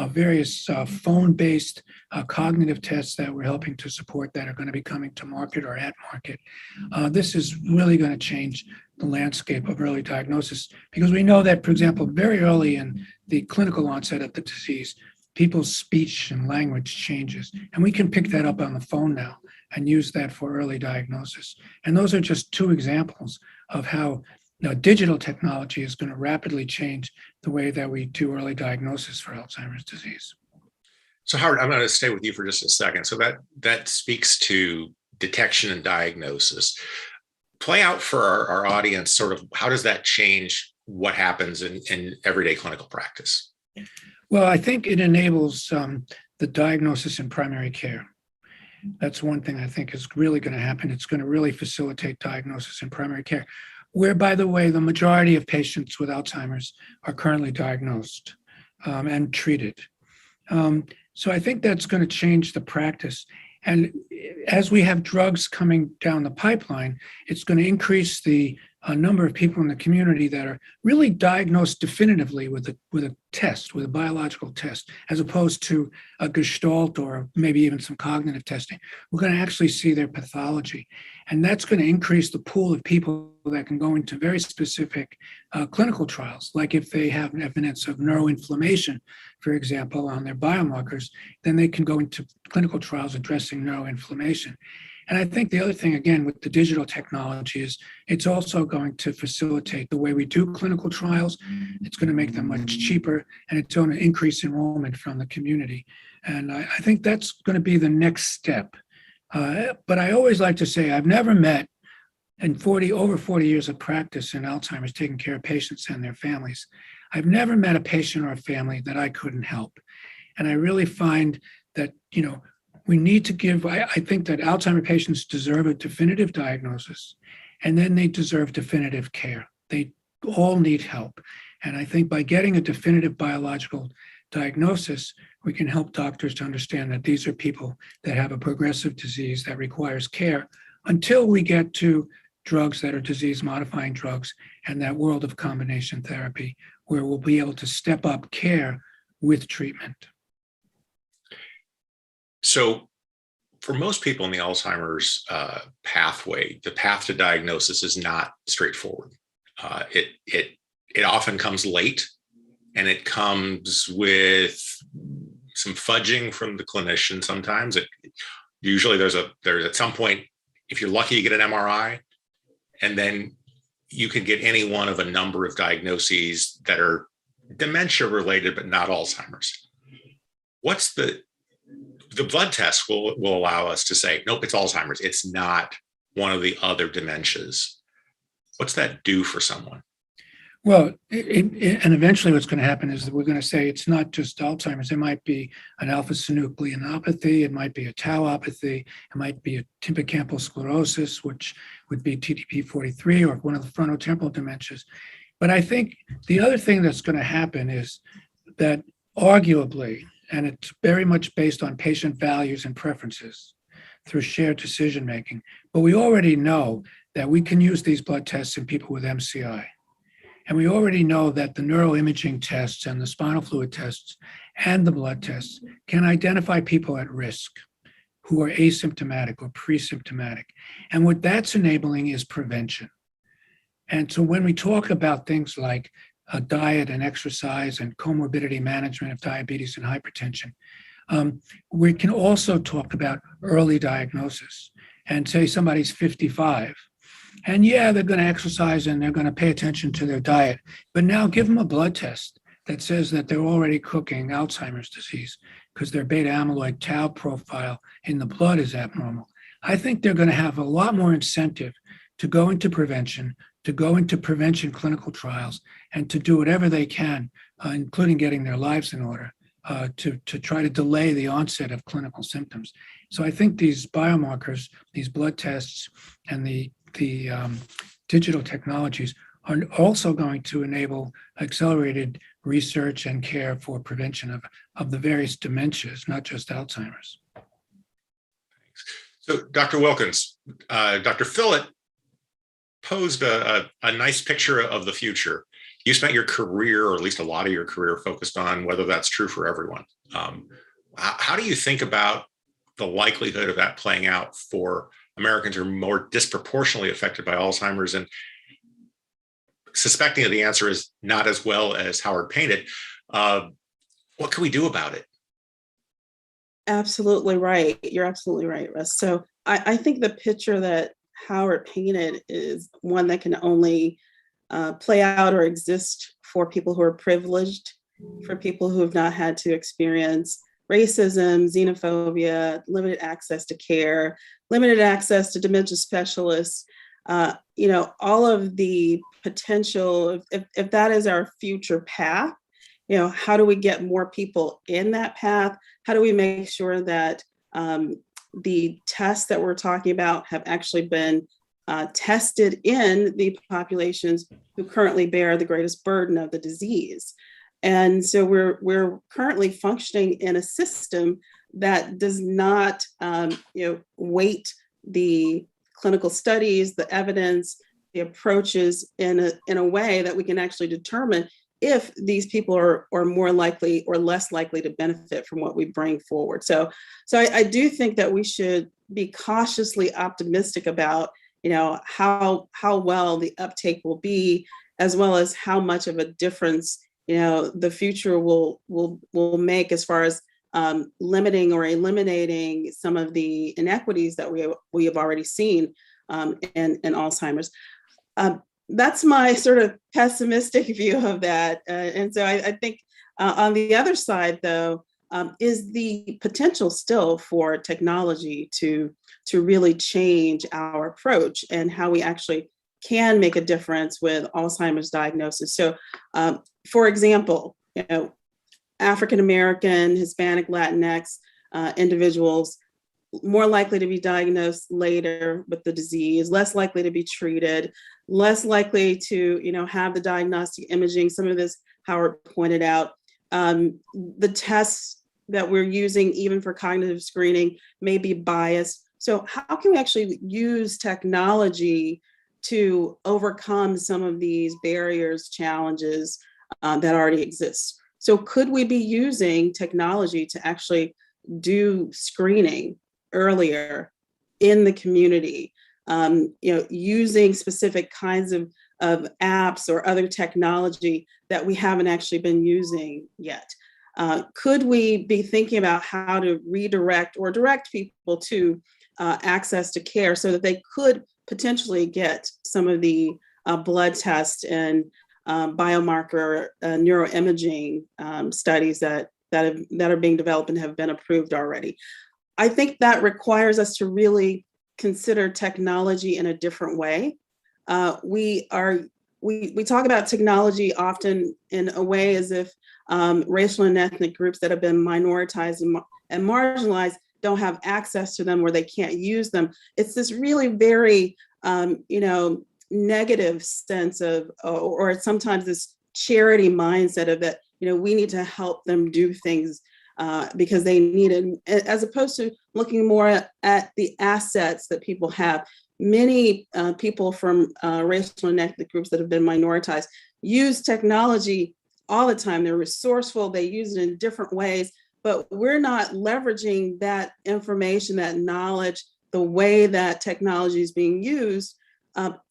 various phone-based cognitive tests that we're helping to support that are going to be coming to market or at market. This is really going to change the landscape of early diagnosis because we know that, for example, very early in the clinical onset of the disease, people's speech and language changes. And we can pick that up on the phone now and use that for early diagnosis. And those are just two examples of how digital technology is going to rapidly change the way that we do early diagnosis for Alzheimer's disease. So Howard, I'm going to stay with you for just a second. So that speaks to detection and diagnosis. Play out for our audience sort of how does that change what happens in everyday clinical practice? Well, I think it enables the diagnosis in primary care. That's one thing I think is really going to happen. It's going to really facilitate diagnosis in primary care, where, by the way, the majority of patients with Alzheimer's are currently diagnosed and treated. So I think that's going to change the practice. And as we have drugs coming down the pipeline, it's going to increase the number of people in the community that are really diagnosed definitively with a test, with a biological test, as opposed to a gestalt or maybe even some cognitive testing. We're going to actually see their pathology. And that's going to increase the pool of people that can go into very specific clinical trials, like if they have evidence of neuroinflammation, for example, on their biomarkers, then they can go into clinical trials addressing neuroinflammation. And I think the other thing, again, with the digital technology is it's also going to facilitate the way we do clinical trials. It's going to make them much cheaper, and it's going to increase enrollment from the community. And I think that's going to be the next step. But I always like to say I've never met, in over 40 years of practice in Alzheimer's, taking care of patients and their families, I've never met a patient or a family that I couldn't help. And I really find that, we need to give, I think that Alzheimer patients deserve a definitive diagnosis, and then they deserve definitive care. They all need help. And I think by getting a definitive biological diagnosis, we can help doctors to understand that these are people that have a progressive disease that requires care until we get to drugs that are disease-modifying drugs and that world of combination therapy, where we'll be able to step up care with treatment. So for most people in the Alzheimer's pathway, the path to diagnosis is not straightforward. It often comes late, and it comes with some fudging from the clinician. Sometimes usually there's at some point, if you're lucky, you get an MRI, and then you can get any one of a number of diagnoses that are dementia related, but not Alzheimer's. What's the blood test will allow us to say, nope, it's Alzheimer's. It's not one of the other dementias. What's that do for someone? Well, and eventually what's going to happen is that we're going to say it's not just Alzheimer's. It might be an alpha-synucleinopathy. It might be a tauopathy. It might be a hippocampal sclerosis, which would be TDP-43, or one of the frontotemporal dementias. But I think the other thing that's going to happen is that arguably, and it's very much based on patient values and preferences through shared decision-making, but we already know that we can use these blood tests in people with MCI. And we already know that the neuroimaging tests and the spinal fluid tests and the blood tests can identify people at risk who are asymptomatic or pre-symptomatic. And what that's enabling is prevention. And so when we talk about things like diet and exercise and comorbidity management of diabetes and hypertension, we can also talk about early diagnosis. And say somebody's 55, and yeah, they're going to exercise and they're going to pay attention to their diet, but now give them a blood test that says that they're already cooking Alzheimer's disease because their beta amyloid tau profile in the blood is abnormal. I think they're going to have a lot more incentive to go into prevention, clinical trials, and to do whatever they can, including getting their lives in order, to try to delay the onset of clinical symptoms. So I think these biomarkers, these blood tests, and the digital technologies are also going to enable accelerated research and care for prevention of the various dementias, not just Alzheimer's. So, Dr. Wilkins, Dr. Phillott posed a nice picture of the future. You spent your career, or at least a lot of your career, focused on whether that's true for everyone. How do you think about the likelihood of that playing out for Americans who are more disproportionately affected by Alzheimer's? And suspecting that the answer is not as well as Howard painted, what can we do about it? Absolutely right. You're absolutely right, Russ. So I think the picture that Howard painted is one that can only play out or exist for people who are privileged, for people who have not had to experience racism, xenophobia, limited access to care, limited access to dementia specialists, all of the potential, if that is our future path, how do we get more people in that path? How do we make sure that the tests that we're talking about have actually been tested in the populations who currently bear the greatest burden of the disease? And so we're currently functioning in a system that does not, weight the clinical studies, the evidence, the approaches in a way that we can actually determine if these people are more likely or less likely to benefit from what we bring forward. So I do think that we should be cautiously optimistic about, how well the uptake will be, as well as how much of a difference the future will make as far as limiting or eliminating some of the inequities that we have already seen in Alzheimer's. That's my sort of pessimistic view of that. And so I think on the other side, though, is the potential still for technology to really change our approach and how we actually can make a difference with Alzheimer's diagnosis. So, for example, African American, Hispanic, Latinx individuals more likely to be diagnosed later with the disease, less likely to be treated, less likely to have the diagnostic imaging. Some of this Howard pointed out. The tests that we're using, even for cognitive screening, may be biased. So how can we actually use technology to overcome some of these barriers, challenges that already exist? So could we be using technology to actually do screening earlier in the community, using specific kinds of apps or other technology that we haven't actually been using yet. Could we be thinking about how to redirect or direct people to access to care so that they could potentially get some of the blood tests and biomarker neuroimaging studies that are being developed and have been approved already? I think that requires us to really consider technology in a different way. We talk about technology often in a way as if racial and ethnic groups that have been minoritized and marginalized don't have access to them or they can't use them. It's this really very, negative sense of, or sometimes this charity mindset of that, we need to help them do things because they need it, as opposed to looking more at the assets that people have. Many people from racial and ethnic groups that have been minoritized use technology all the time. They're resourceful, they use it in different ways, but we're not leveraging that information, that knowledge, the way that technology is being used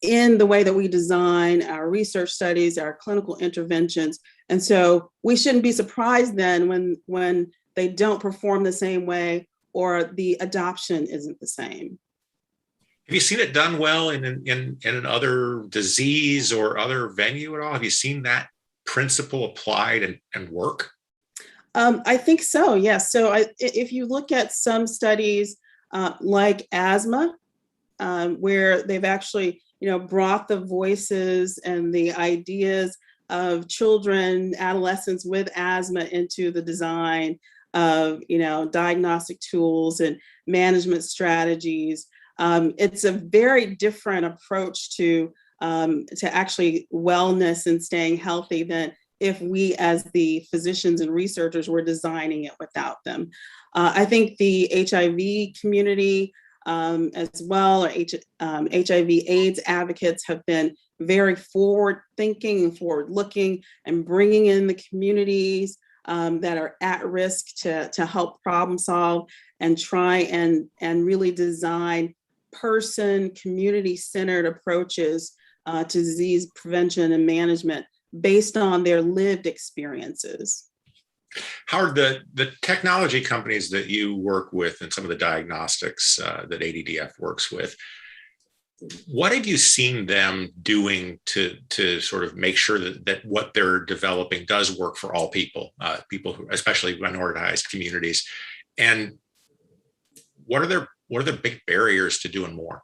in the way that we design our research studies, our clinical interventions. And so we shouldn't be surprised then when they don't perform the same way or the adoption isn't the same. Have you seen it done well in another disease or other venue at all? Have you seen that principle applied and work? I think so, yes. So if you look at some studies like asthma, where they've actually, brought the voices and the ideas of children, adolescents with asthma into the design of, diagnostic tools and management strategies. It's a very different approach to actually wellness and staying healthy than if we as the physicians and researchers were designing it without them. I think the HIV community as well, or HIV/AIDS advocates have been very forward thinking and forward looking and bringing in the communities that are at risk to help problem solve and try and really design community-centered approaches to disease prevention and management based on their lived experiences. Howard, the technology companies that you work with and some of the diagnostics that ADDF works with, what have you seen them doing to sort of make sure that what they're developing does work for all people, who, especially minoritized communities? And what are their big barriers to doing more?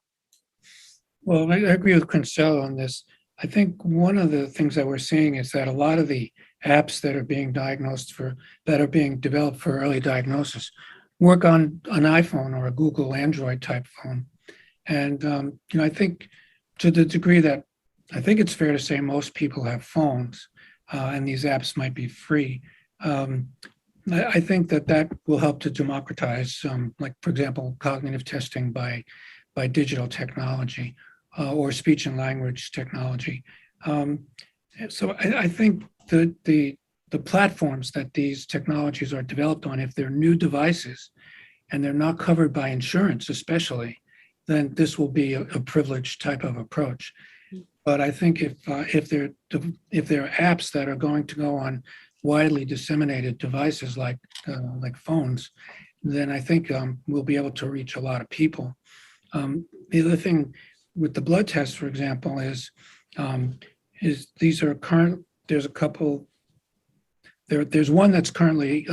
Well, I agree with Quincell on this. I think one of the things that we're seeing is that a lot of the apps that are being developed for early diagnosis work on an iPhone or a Google Android type phone. And, I think to the degree that I think it's fair to say most people have phones and these apps might be free. I think that will help to democratize, like, for example, cognitive testing by digital technology or speech and language technology. So I think the platforms that these technologies are developed on, if they're new devices and they're not covered by insurance especially, then this will be a privileged type of approach. But I think if they're apps that are going to go on widely disseminated devices like phones, then I think we'll be able to reach a lot of people. The other thing with the blood tests, for example, is these are current. There's a couple. There's one that's currently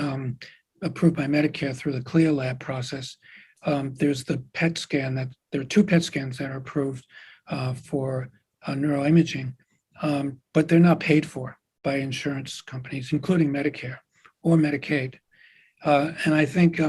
approved by Medicare through the CLIA lab process. There's the PET scan there are 2 PET scans that are approved for neuroimaging, but they're not paid for by insurance companies, including Medicare or Medicaid. And I think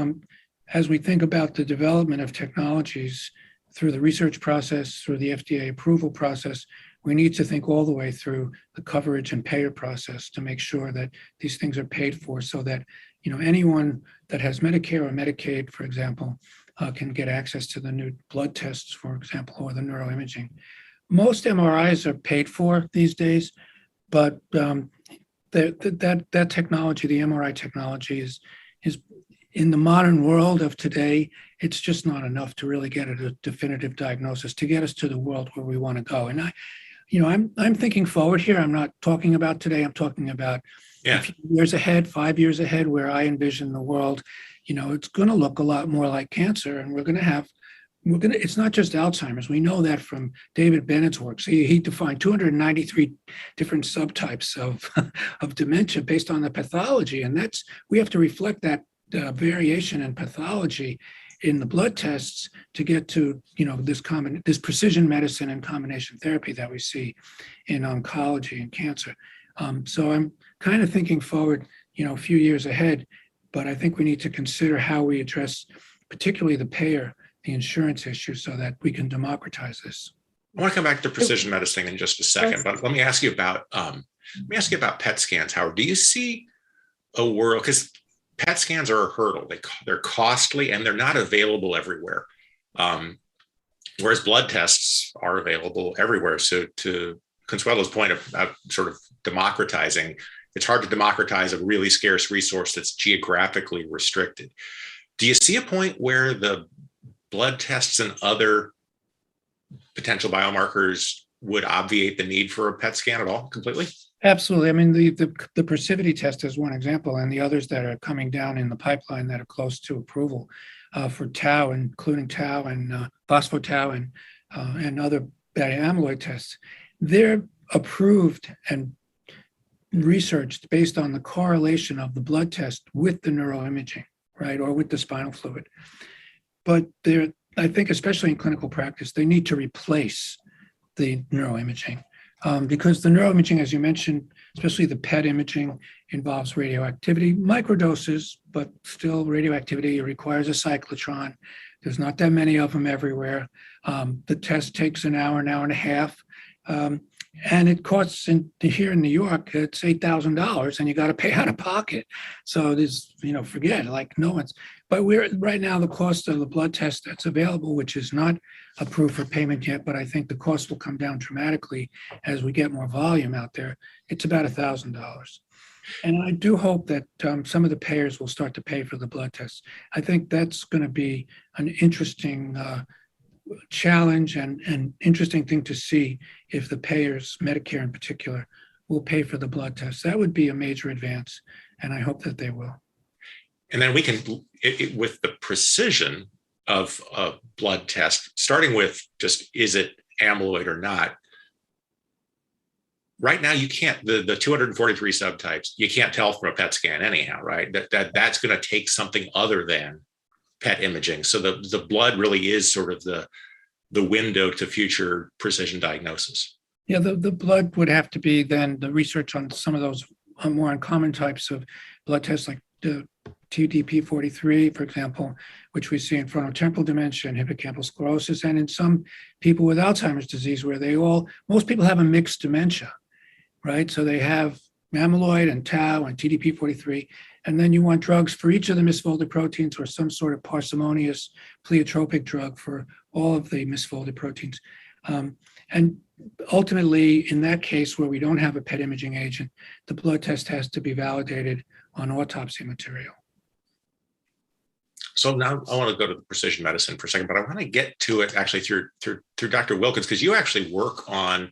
as we think about the development of technologies through the research process, through the FDA approval process, we need to think all the way through the coverage and payer process to make sure that these things are paid for, so that anyone that has Medicare or Medicaid, for example, can get access to the new blood tests, for example, or the neuroimaging. Most MRIs are paid for these days, but that technology, the MRI technology, in the modern world of today, it's just not enough to really get a definitive diagnosis to get us to the world where we want to go. And I'm thinking forward here. I'm not talking about today. I'm talking about a few years ahead, 5 years ahead, where I envision the world. It's going to look a lot more like cancer, and it's not just Alzheimer's. We know that from David Bennett's work. So he defined 293 different subtypes of dementia based on the pathology. And we have to reflect that variation in pathology in the blood tests to get to, this precision medicine and combination therapy that we see in oncology and cancer. So I'm kind of thinking forward, a few years ahead, but I think we need to consider how we address particularly the insurance issue so that we can democratize this. I want to come back to precision medicine in just a second, but let me ask you about PET scans, Howard. Do you see a world, because PET scans are a hurdle. They're costly and they're not available everywhere, whereas blood tests are available everywhere. So to Consuelo's point about sort of democratizing, it's hard to democratize a really scarce resource that's geographically restricted. Do you see a point where the blood tests and other potential biomarkers would obviate the need for a PET scan at all completely? Absolutely. I mean, the Precision test is one example, and the others that are coming down in the pipeline that are close to approval for tau, including tau and phospho-tau and other beta amyloid tests, they're approved and researched based on the correlation of the blood test with the neuroimaging, right, or with the spinal fluid. But I think, especially in clinical practice, they need to replace the neuroimaging because the neuroimaging, as you mentioned, especially the PET imaging, involves radioactivity, microdoses, but still radioactivity. It requires a cyclotron. There's not that many of them everywhere. The test takes an hour and a half. And it costs here in New York, it's $8,000 and you got to pay out of pocket. So there's, forget, like no one's, but right now the cost of the blood test that's available, which is not approved for payment yet, but I think the cost will come down dramatically as we get more volume out there. It's about $1,000. And I do hope that some of the payers will start to pay for the blood tests. I think that's going to be an interesting challenge and interesting thing to see if the payers, Medicare in particular, will pay for the blood tests. That would be a major advance, and I hope that they will. And then we can, with the precision of a blood test, starting with just is it amyloid or not, right now you can't, the 243 subtypes, you can't tell from a PET scan anyhow, right? That's going to take something other than PET imaging. So the blood really is sort of the window to future precision diagnosis. Yeah, the blood would have to be then the research on some of those more uncommon types of blood tests, like the TDP-43, for example, which we see in frontotemporal dementia and hippocampal sclerosis, and in some people with Alzheimer's disease, where most people have a mixed dementia, right? So they have amyloid and tau and TDP-43, and then you want drugs for each of the misfolded proteins or some sort of parsimonious pleiotropic drug for all of the misfolded proteins. And ultimately, in that case where we don't have a PET imaging agent, the blood test has to be validated on autopsy material. So now I want to go to the precision medicine for a second, but I want to get to it actually through Dr. Wilkins, because you actually work on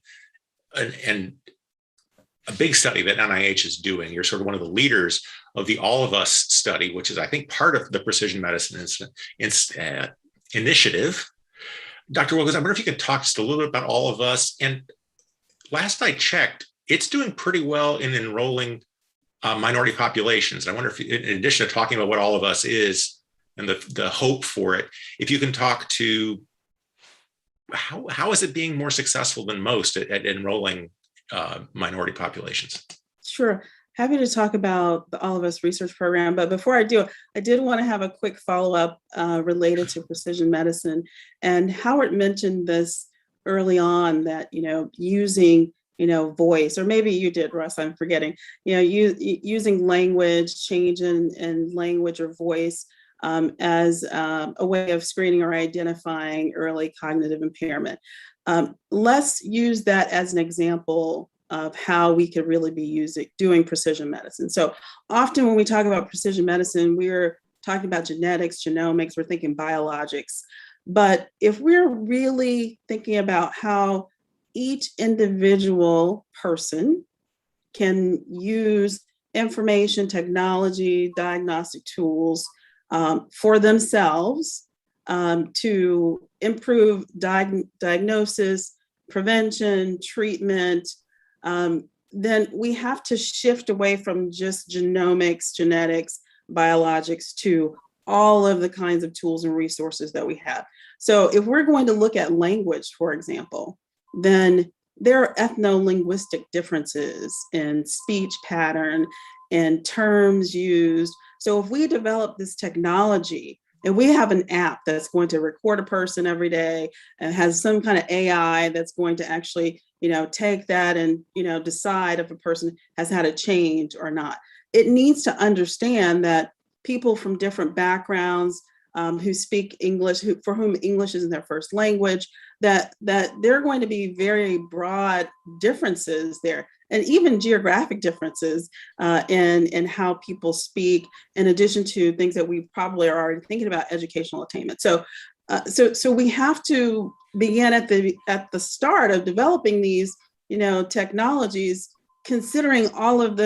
a big study that NIH is doing. You're sort of one of the leaders of the All of Us study, which is, I think, part of the precision medicine initiative. Dr. Wilkins, I wonder if you could talk just a little bit about All of Us. And last I checked, it's doing pretty well in enrolling minority populations. And I wonder if, in addition to talking about what All of Us is and the hope for it, if you can talk to how is it being more successful than most at enrolling minority populations? Sure. Happy to talk about the All of Us research program. But before I do, I did want to have a quick follow-up related to precision medicine. And Howard mentioned this early on that, using, voice, or maybe you did, Russ, I'm forgetting, using language, change in language or voice as a way of screening or identifying early cognitive impairment. Let's use that as an example of how we could really be doing precision medicine. So often when we talk about precision medicine, we're talking about genetics, genomics, we're thinking biologics. But if we're really thinking about how each individual person can use information, technology, diagnostic tools for themselves to improve diagnosis, prevention, treatment, then we have to shift away from just genomics, genetics, biologics to all of the kinds of tools and resources that we have. So if we're going to look at language, for example, then there are ethno-linguistic differences in speech pattern and terms used. So if we develop this technology and we have an app that's going to record a person every day and has some kind of AI that's going to actually, take that and, decide if a person has had a change or not, it needs to understand that people from different backgrounds who speak English, for whom English isn't their first language, that there are going to be very broad differences there, and even geographic differences in how people speak, in addition to things that we probably are already thinking about, educational attainment. So we have to begin at the start of developing these, technologies, considering all of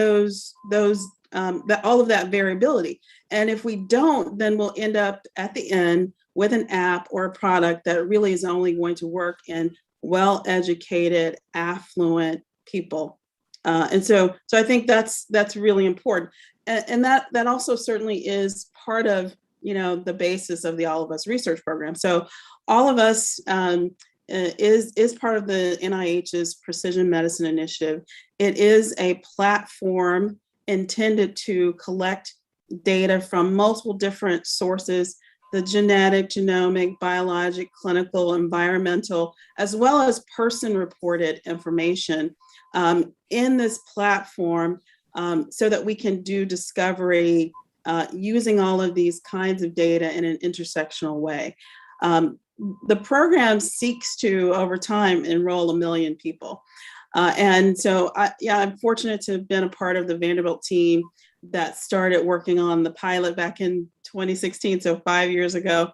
all of that variability. And if we don't, then we'll end up at the end with an app or a product that really is only going to work in well-educated, affluent people. And so I think that's really important. And that also certainly is part of, the basis of the All of Us research program. So All of Us is part of the NIH's Precision Medicine Initiative. It is a platform intended to collect data from multiple different sources, the genetic, genomic, biologic, clinical, environmental, as well as person-reported information in this platform so that we can do discovery using all of these kinds of data in an intersectional way. The program seeks to, over time, enroll 1 million people. And so, I'm fortunate to have been a part of the Vanderbilt team that started working on the pilot back in 2016, so 5 years ago,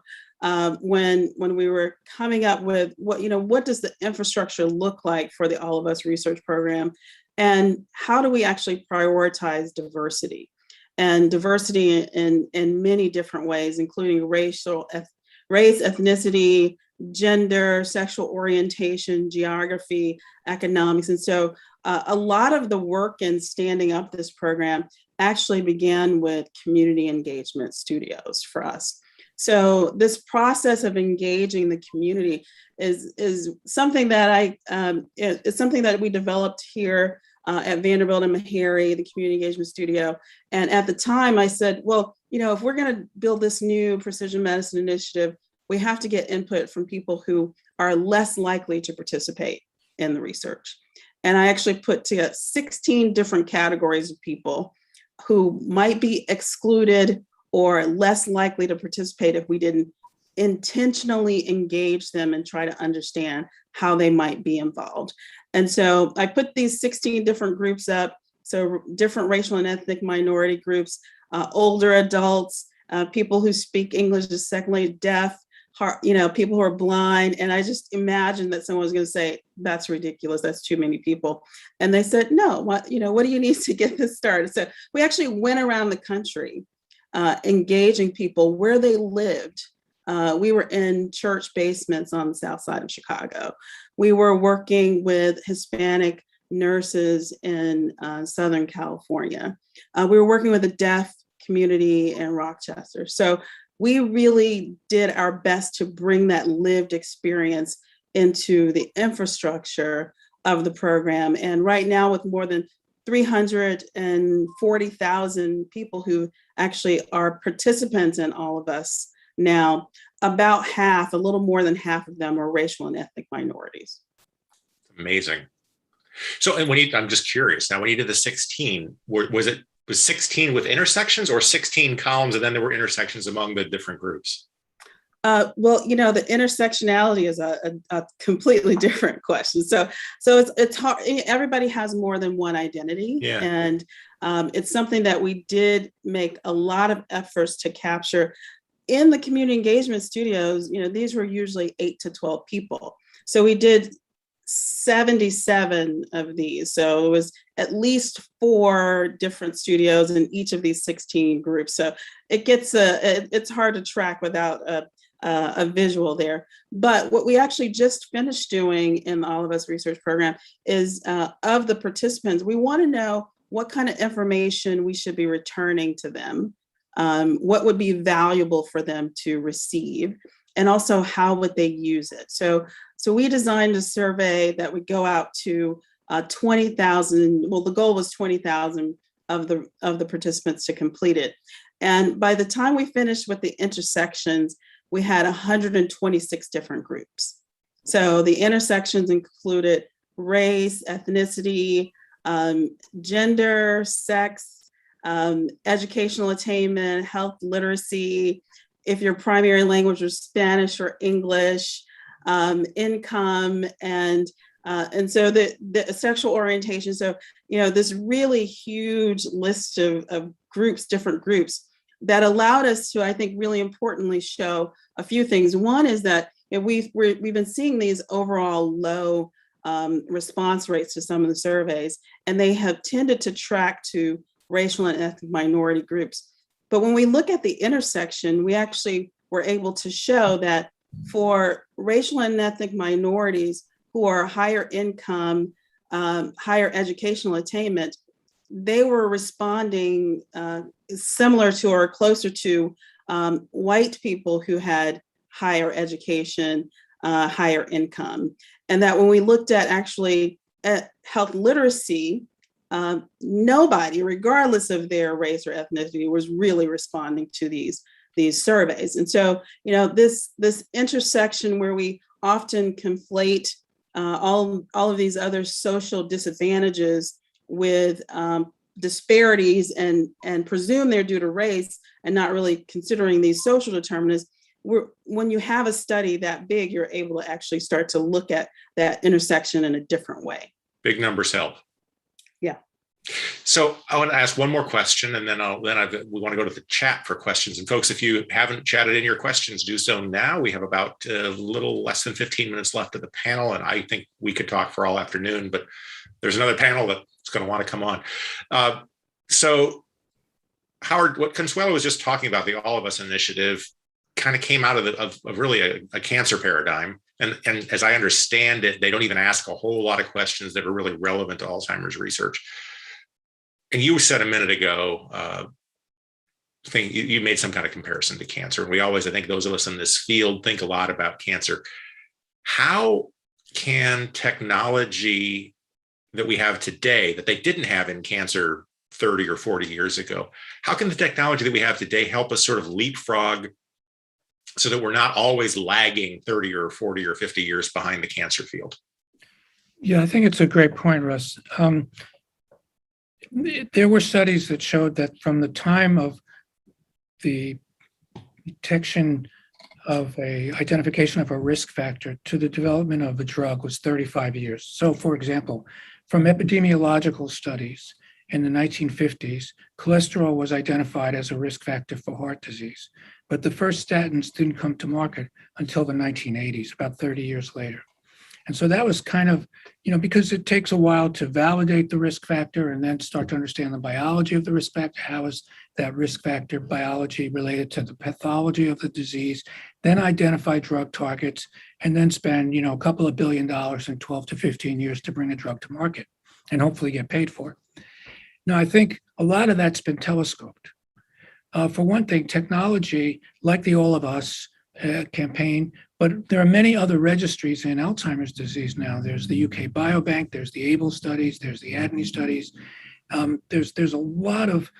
when we were coming up with what does the infrastructure look like for the All of Us research program, and how do we actually prioritize diversity? And diversity in many different ways, including race, ethnicity, gender, sexual orientation, geography, economics. And so a lot of the work in standing up this program actually began with community engagement studios for us. So this process of engaging the community is something that it's something that we developed here at Vanderbilt and Meharry, the community engagement studio. And at the time I said, well, if we're going to build this new precision medicine initiative, we have to get input from people who are less likely to participate in the research. And I actually put together 16 different categories of people who might be excluded or less likely to participate if we didn't intentionally engage them and try to understand how they might be involved. And so I put these 16 different groups up, so different racial and ethnic minority groups, older adults, people who speak English as second language, deaf, people who are blind. And I just imagined that someone was going to say, that's ridiculous, that's too many people. And they said, no, what do you need to get this started? So we actually went around the country engaging people where they lived. We were in church basements on the south side of Chicago. We were working with Hispanic nurses in Southern California. We were working with a deaf community in Rochester. So we really did our best to bring that lived experience into the infrastructure of the program. And right now, with more than 340,000 people who actually are participants in All of Us now, about half, a little more than half of them are racial and ethnic minorities. Amazing. So, and I'm just curious now, when you did the 16, was 16 with intersections or 16 columns and then there were intersections among the different groups? Well, the intersectionality is a completely different question. So it's hard. Everybody has more than one identity, Yeah. And it's something that we did make a lot of efforts to capture in the community engagement studios. These were usually 8 to 12 people. So we did 77 of these. So it was at least 4 different studios in each of these 16 groups. So it gets it's hard to track without a visual there. But what we actually just finished doing in the All of Us research program is of the participants, we want to know what kind of information we should be returning to them, what would be valuable for them to receive, and also how would they use it. So we designed a survey that would go out to 20,000. Well, the goal was 20,000 of the participants to complete it. And by the time we finished with the intersections, we had 126 different groups. So the intersections included race, ethnicity, gender, sex, educational attainment, health literacy, if your primary language was Spanish or English, income, and so the sexual orientation. So, this really huge list of groups, different groups, that allowed us to, I think, really importantly show a few things. One is that we've been seeing these overall low response rates to some of the surveys, and they have tended to track to racial and ethnic minority groups. But when we look at the intersection, we actually were able to show that for racial and ethnic minorities who are higher income, higher educational attainment, they were responding similar to or closer to white people who had higher education, higher income. And that when we looked at actually at health literacy, nobody, regardless of their race or ethnicity, was really responding to these surveys. And so, this intersection where we often conflate all of these other social disadvantages with disparities and presume they're due to race and not really considering these social determinants. When you have a study that big, you're able to actually start to look at that intersection in a different way. Big numbers help. Yeah. So I want to ask one more question, and then we want to go to the chat for questions. And folks, if you haven't chatted in your questions, do so now. We have about a little less than 15 minutes left of the panel, and I think we could talk for all afternoon, but there's another panel that's going to want to come on. So Howard, what Consuelo was just talking about, the All of Us initiative, kind of came out of really a cancer paradigm. And as I understand it, they don't even ask a whole lot of questions that are really relevant to Alzheimer's research. And you said a minute ago, you made some kind of comparison to cancer. And we always, I think those of us in this field think a lot about cancer. How can technology that we have today, that they didn't have in cancer 30 or 40 years ago, how can the technology that we have today help us sort of leapfrog so that we're not always lagging 30 or 40 or 50 years behind the cancer field? Yeah, I think it's a great point, Russ. There were studies that showed that from the time of the detection of identification of a risk factor to the development of a drug was 35 years. So, for example, from epidemiological studies in the 1950s, cholesterol was identified as a risk factor for heart disease. But the first statins didn't come to market until the 1980s, about 30 years later. And so that was kind of, because it takes a while to validate the risk factor and then start to understand the biology of the risk factor. How is that risk factor biology related to the pathology of the disease? Then identify drug targets and then spend, a couple of $1 billion in 12 to 15 years to bring a drug to market and hopefully get paid for it. Now, I think a lot of that's been telescoped. For one thing, technology, like the All of Us campaign, but there are many other registries in Alzheimer's disease now. There's the UK Biobank, there's the ABLE studies, there's the ADNI studies. There's a lot of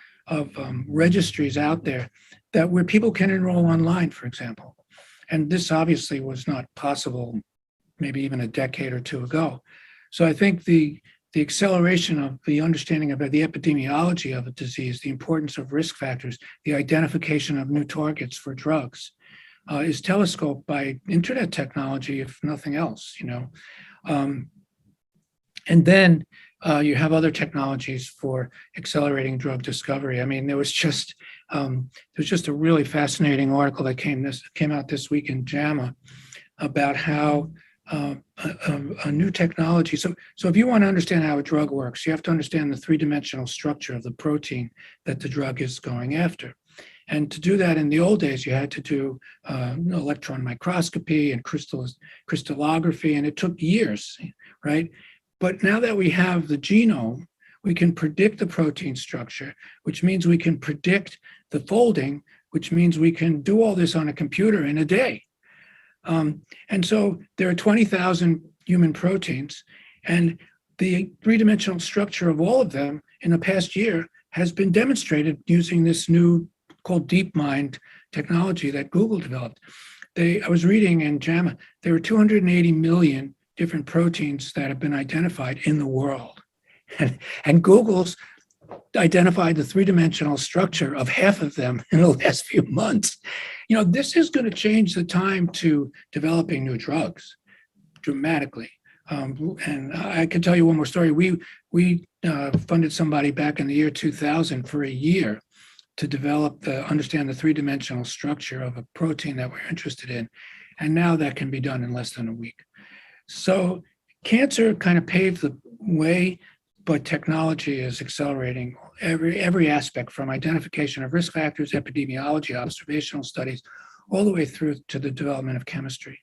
registries out there where people can enroll online, for example. And this obviously was not possible maybe even a decade or two ago. So I think the acceleration of the understanding of the epidemiology of a disease, the importance of risk factors, the identification of new targets for drugs, is telescoped by internet technology, if nothing else, and then you have other technologies for accelerating drug discovery. I mean, there was just a really fascinating article that came out this week in JAMA about how a new technology. So if you want to understand how a drug works, you have to understand the three-dimensional structure of the protein that the drug is going after. And to do that in the old days, you had to do electron microscopy and crystallography, and it took years, right? But now that we have the genome, we can predict the protein structure, which means we can predict the folding, which means we can do all this on a computer in a day. And so there are 20,000 human proteins, and the three-dimensional structure of all of them in the past year has been demonstrated using this new called DeepMind technology that Google developed. I was reading in JAMA, there are 280 million different proteins that have been identified in the world. And Google's identified the three-dimensional structure of half of them in the last few months. This is going to change the time to developing new drugs dramatically. And I can tell you one more story. We funded somebody back in the year 2000 for a year to understand the three-dimensional structure of a protein that we're interested in. And now that can be done in less than a week. So cancer kind of paved the way, but technology is accelerating every aspect, from identification of risk factors, epidemiology, observational studies, all the way through to the development of chemistry.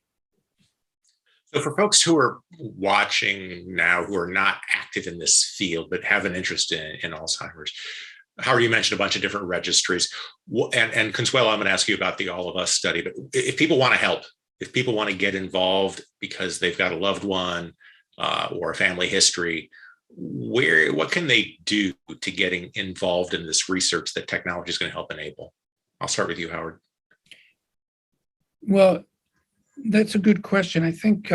So for folks who are watching now, who are not active in this field, but have an interest in Alzheimer's, Howard, you mentioned a bunch of different registries. And Consuelo, I'm going to ask you about the All of Us study, but if people want to help, if people want to get involved because they've got a loved one or a family history, what can they do to getting involved in this research that technology is going to help enable? I'll start with you, Howard. Well, that's a good question. I think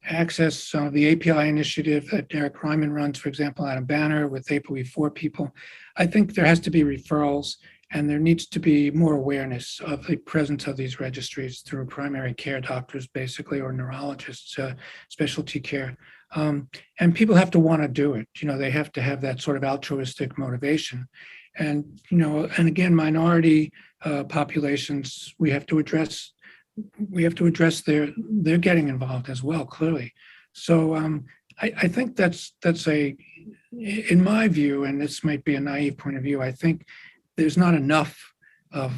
access the API initiative that Eric Ryman runs, for example, out of Banner with APOE4 people, I think there has to be referrals, and there needs to be more awareness of the presence of these registries through primary care doctors, basically, or neurologists, specialty care. And people have to want to do it. They have to have that sort of altruistic motivation. And, and again, minority populations, we have to address their getting involved as well, clearly. So I think that's in my view, and this might be a naive point of view, I think there's not enough of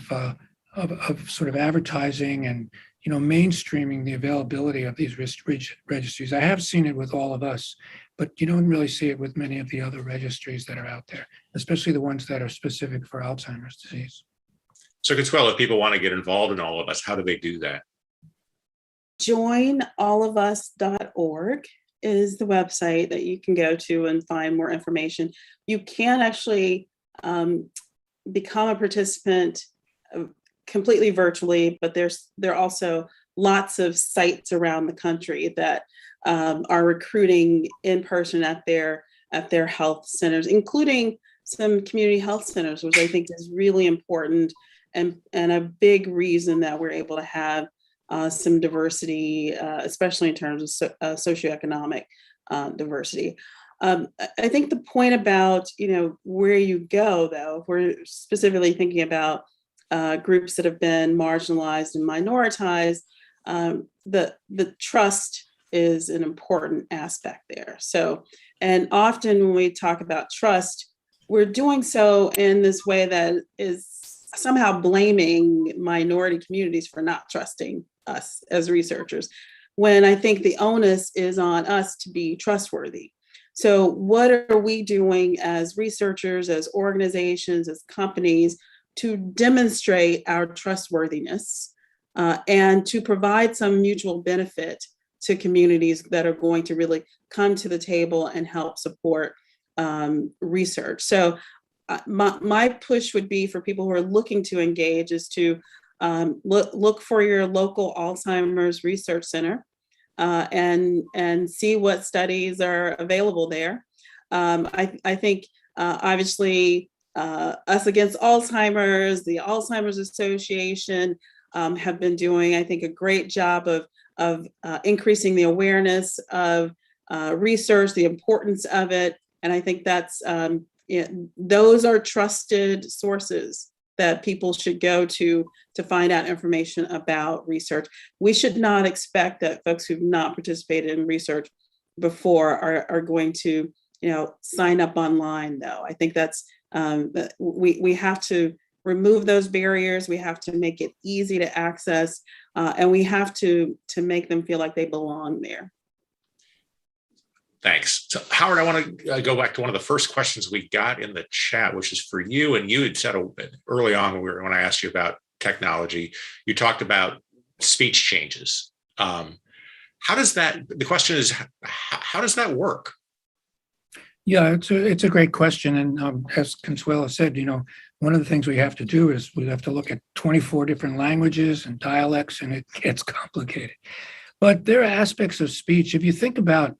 sort of advertising and mainstreaming the availability of these registries. I have seen it with All of Us, but you don't really see it with many of the other registries that are out there, especially the ones that are specific for Alzheimer's disease. So Consuelo, if people want to get involved in All of Us, how do they do that? Joinallofus.org is the website that you can go to and find more information. You can actually become a participant completely virtually, but there are also lots of sites around the country that are recruiting in person at their health centers, including some community health centers, which I think is really important and a big reason that we're able to have some diversity, especially in terms of socioeconomic diversity. I think the point about where you go, though, if we're specifically thinking about groups that have been marginalized and minoritized, the trust is an important aspect there. So, and often when we talk about trust, we're doing so in this way that is somehow blaming minority communities for not trusting us as researchers, when I think the onus is on us to be trustworthy. So what are we doing as researchers, as organizations, as companies to demonstrate our trustworthiness and to provide some mutual benefit to communities that are going to really come to the table and help support research? So my push would be for people who are looking to engage is to look for your local Alzheimer's Research Center and see what studies are available there. I think obviously Us Against Alzheimer's, the Alzheimer's Association, have been doing, I think, a great job of increasing the awareness of research, the importance of it. And I think that's those are trusted sources that people should go to find out information about research. We should not expect that folks who've not participated in research before are going to, sign up online, though. I think that's we have to remove those barriers. We have to make it easy to access, and we have to make them feel like they belong there. Thanks. So, Howard, I want to go back to one of the first questions we got in the chat, which is for you. And you had said early on when I asked you about technology, you talked about speech changes. How does that? The question is, how does that work? Yeah, it's a great question, and as Consuelo said, one of the things we have to do is we have to look at 24 different languages and dialects, and it gets complicated. But there are aspects of speech. If you think about,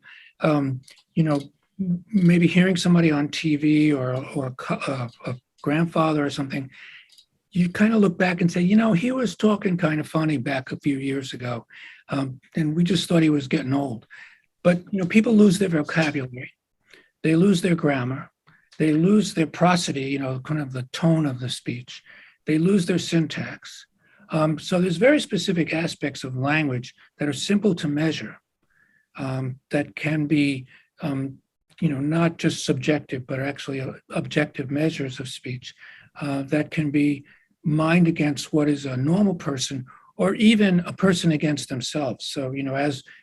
maybe hearing somebody on TV or a grandfather or something, you kind of look back and say, he was talking kind of funny back a few years ago, and we just thought he was getting old. But people lose their vocabulary. They lose their grammar, they lose their prosody, kind of the tone of the speech. They lose their syntax. So there's very specific aspects of language that are simple to measure, that can be, not just subjective, but actually objective measures of speech that can be mined against what is a normal person or even a person against themselves. So,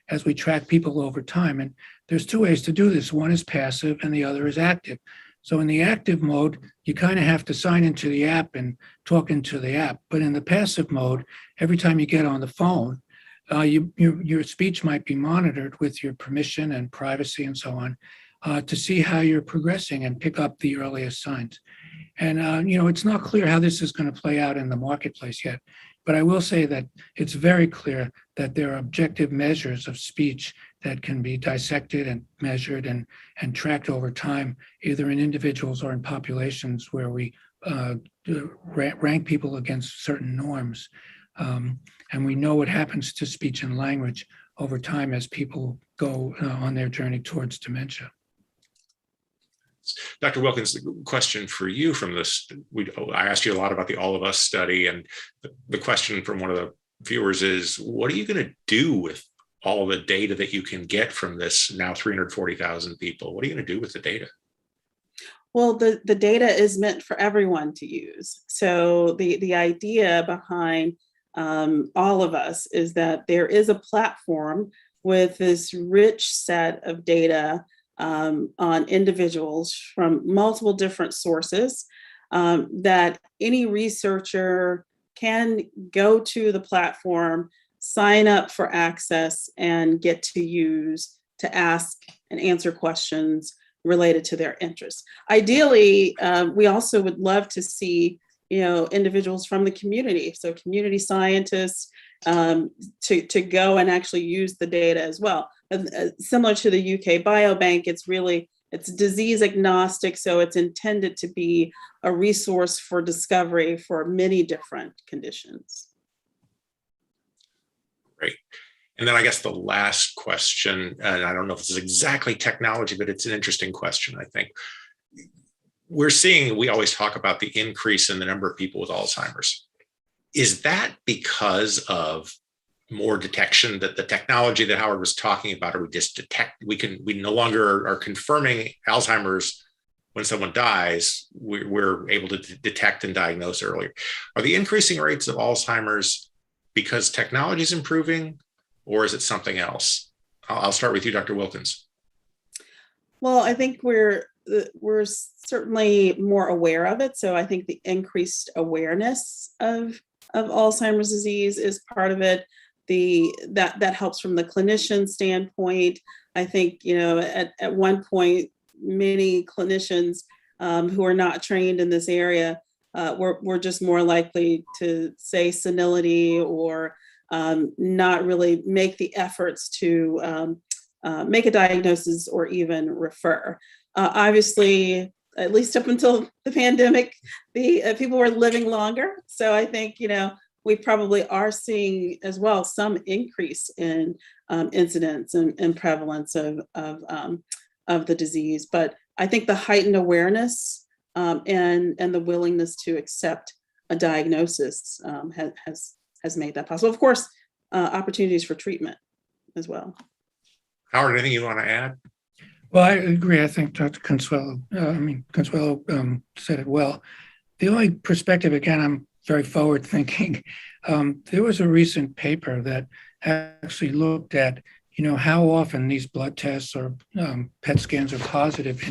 as we track people over time, and there's two ways to do this. One is passive and the other is active. So in the active mode, you kind of have to sign into the app and talk into the app. But in the passive mode, every time you get on the phone, your speech might be monitored with your permission and privacy and so on to see how you're progressing and pick up the earliest signs. And, it's not clear how this is going to play out in the marketplace yet. But I will say that it's very clear that there are objective measures of speech that can be dissected and measured and tracked over time, either in individuals or in populations where we rank people against certain norms. And we know what happens to speech and language over time as people go on their journey towards dementia. Dr. Wilkins, the question for you from this, I asked you a lot about the All of Us study, and the question from one of the viewers is, what are you going to do with all the data that you can get from this now 340,000 people? What are you going to do with the data? Well, the data is meant for everyone to use. So the idea behind All of Us is that there is a platform with this rich set of data on individuals from multiple different sources that any researcher can go to the platform, sign up for access, and get to use to ask and answer questions related to their interests. Ideally, we also would love to see individuals from the community, so community scientists, to go and actually use the data as well. Similar to the UK Biobank, it's disease agnostic, so it's intended to be a resource for discovery for many different conditions. Great. And then I guess the last question, and I don't know if this is exactly technology, but it's an interesting question, I think. We always talk about the increase in the number of people with Alzheimer's. Is that because of more detection, that the technology that Howard was talking about, or we no longer are confirming Alzheimer's when someone dies, we're able to detect and diagnose earlier? Are the increasing rates of Alzheimer's because technology is improving, or is it something else? I'll start with you, Dr. Wilkins. Well, I think we're certainly more aware of it. So I think the increased awareness of Alzheimer's disease is part of it. That helps from the clinician standpoint. I think, at one point, many clinicians who are not trained in this area were just more likely to say senility or not really make the efforts to make a diagnosis or even refer. Obviously, at least up until the pandemic, the people were living longer. So I think, we probably are seeing as well some increase in incidence and prevalence of the disease. But I think the heightened awareness and the willingness to accept a diagnosis has made that possible. Of course, opportunities for treatment as well. Howard, anything you want to add? Well, I agree. I think Dr. Consuelo said it well. The only perspective, again, I'm very forward thinking. There was a recent paper that actually looked at, how often these blood tests or PET scans are positive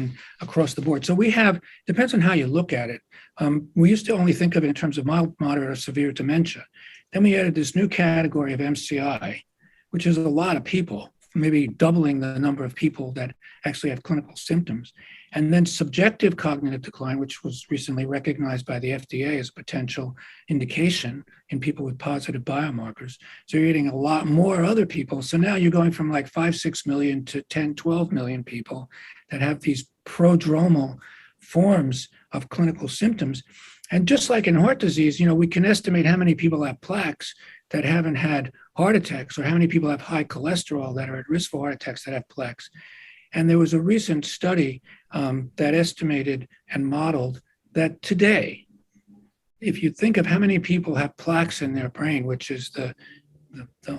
across the board. So we have, depends on how you look at it. We used to only think of it in terms of mild, moderate, or severe dementia. Then we added this new category of MCI, which is a lot of people, maybe doubling the number of people that actually have clinical symptoms. And then subjective cognitive decline, which was recently recognized by the FDA as a potential indication in people with positive biomarkers. So you're getting a lot more other people. So now you're going from like 5-6 million to 10-12 million people that have these prodromal forms of clinical symptoms. And just like in heart disease, we can estimate how many people have plaques that haven't had heart attacks, or how many people have high cholesterol that are at risk for heart attacks that have plaques. And there was a recent study that estimated and modeled that today, if you think of how many people have plaques in their brain, which is the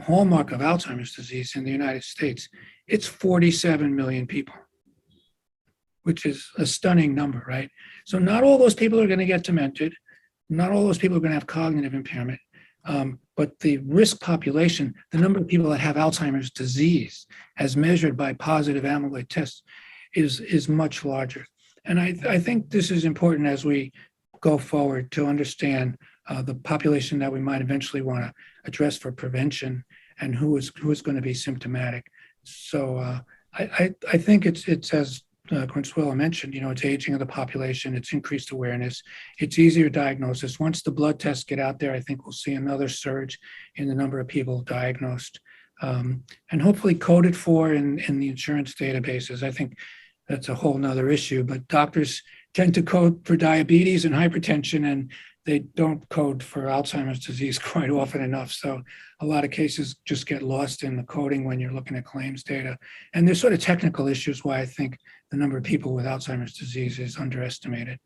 hallmark of Alzheimer's disease in the United States, it's 47 million people, which is a stunning number, right? So not all those people are going to get demented. Not all those people are going to have cognitive impairment. But the risk population, the number of people that have Alzheimer's disease as measured by positive amyloid tests is much larger. And I think this is important as we go forward to understand the population that we might eventually want to address for prevention and who is going to be symptomatic. So I think it's as Consuelo mentioned, it's aging of the population, it's increased awareness, it's easier diagnosis. Once the blood tests get out there, I think we'll see another surge in the number of people diagnosed and hopefully coded for in the insurance databases. I think that's a whole nother issue, but doctors tend to code for diabetes and hypertension, and they don't code for Alzheimer's disease quite often enough. So a lot of cases just get lost in the coding when you're looking at claims data. And there's sort of technical issues why I think the number of people with Alzheimer's disease is underestimated.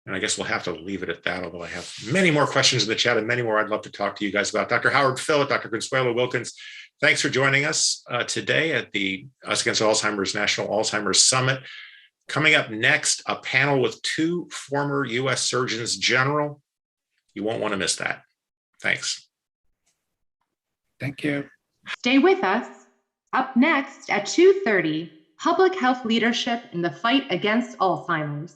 And I guess we'll have to leave it at that, although I have many more questions in the chat and many more I'd love to talk to you guys about. Dr. Howard Phillott, Dr. Consuelo Wilkins, thanks for joining us today at the Us Against Alzheimer's National Alzheimer's Summit. Coming up next, a panel with 2 former U.S. Surgeons General. You won't want to miss that. Thanks. Thank you. Stay with us. Up next at 2:30, Public Health Leadership in the Fight Against Alzheimer's.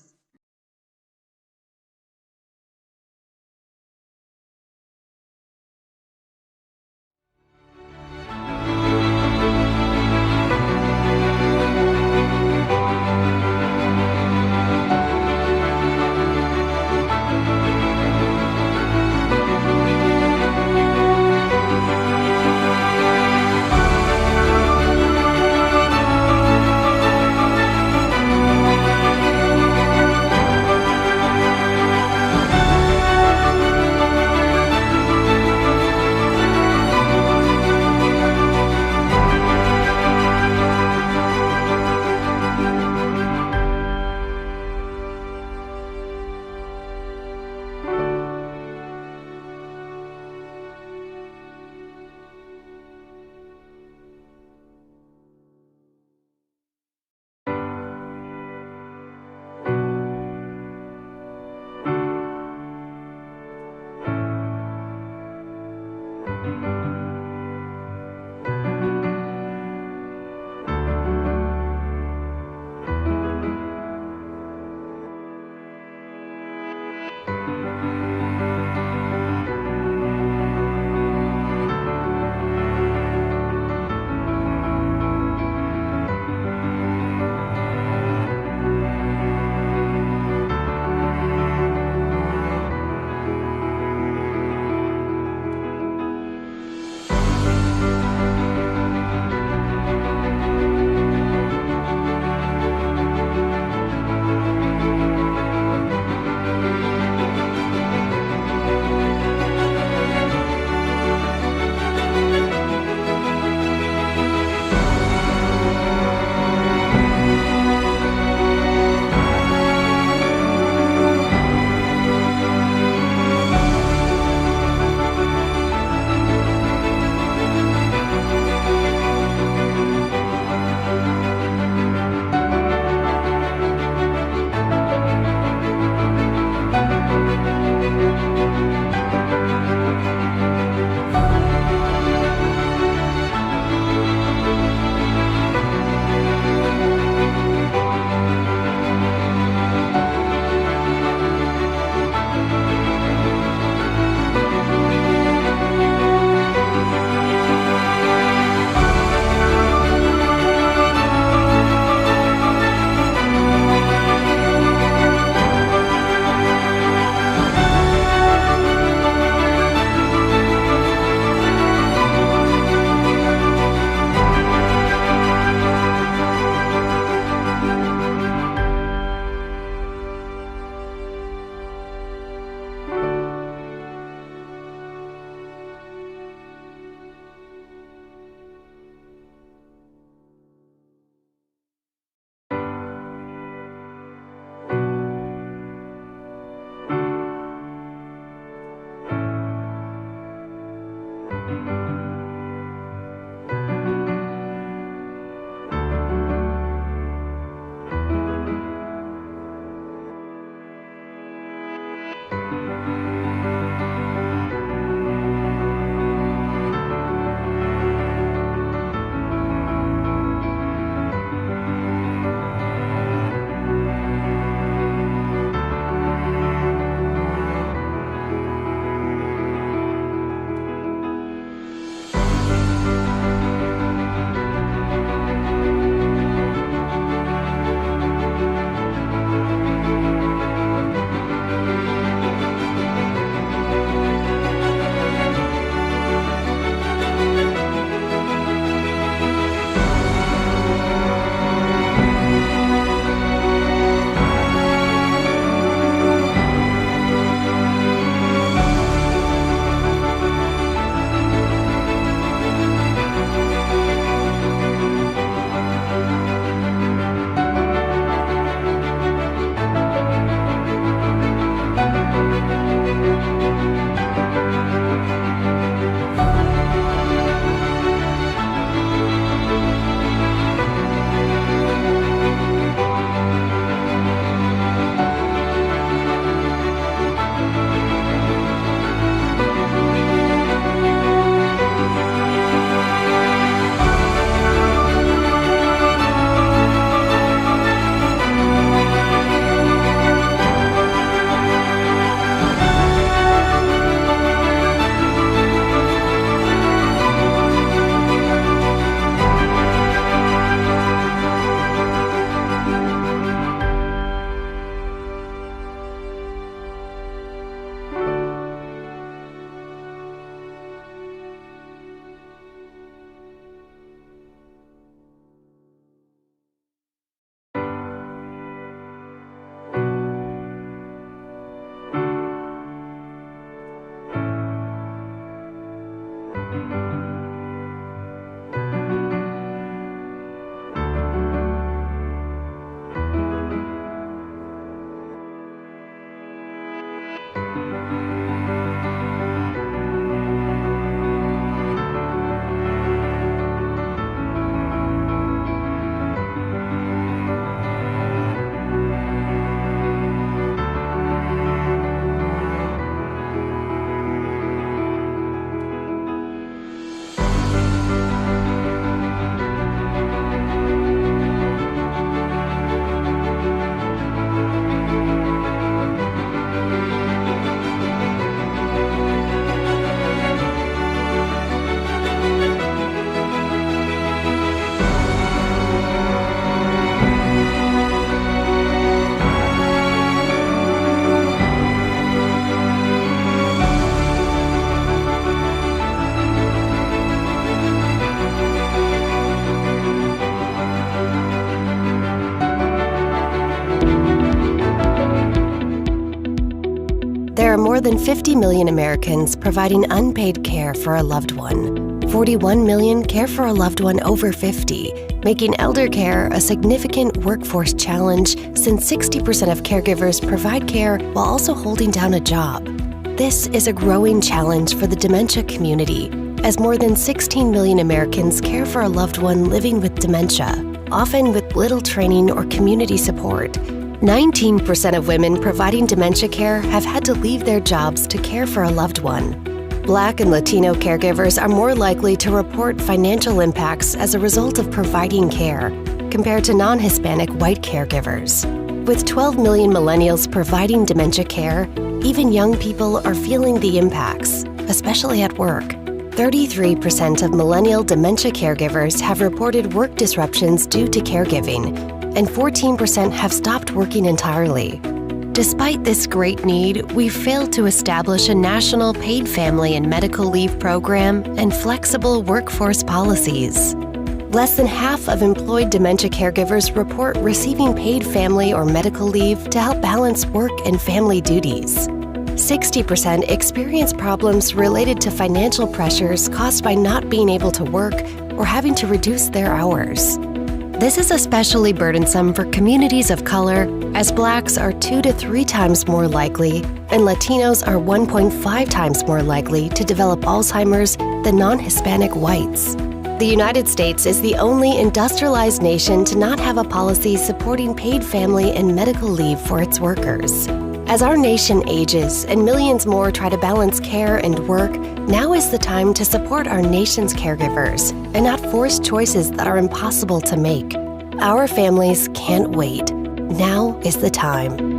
There are more than 50 million Americans providing unpaid care for a loved one. 41 million care for a loved one over 50, making elder care a significant workforce challenge since 60% of caregivers provide care while also holding down a job. This is a growing challenge for the dementia community, as more than 16 million Americans care for a loved one living with dementia, often with little training or community support. 19% of women providing dementia care have had to leave their jobs to care for a loved one. Black and Latino caregivers are more likely to report financial impacts as a result of providing care compared to non-Hispanic white caregivers. With 12 million millennials providing dementia care, even young people are feeling the impacts, especially at work. 33% of millennial dementia caregivers have reported work disruptions due to caregiving, and 14% have stopped working entirely. Despite this great need, we've failed to establish a national paid family and medical leave program and flexible workforce policies. Less than half of employed dementia caregivers report receiving paid family or medical leave to help balance work and family duties. 60% experience problems related to financial pressures caused by not being able to work or having to reduce their hours. This is especially burdensome for communities of color, as Blacks are 2 to 3 times more likely and Latinos are 1.5 times more likely to develop Alzheimer's than non-Hispanic whites. The United States is the only industrialized nation to not have a policy supporting paid family and medical leave for its workers. As our nation ages and millions more try to balance care and work, now is the time to support our nation's caregivers and not force choices that are impossible to make. Our families can't wait. Now is the time.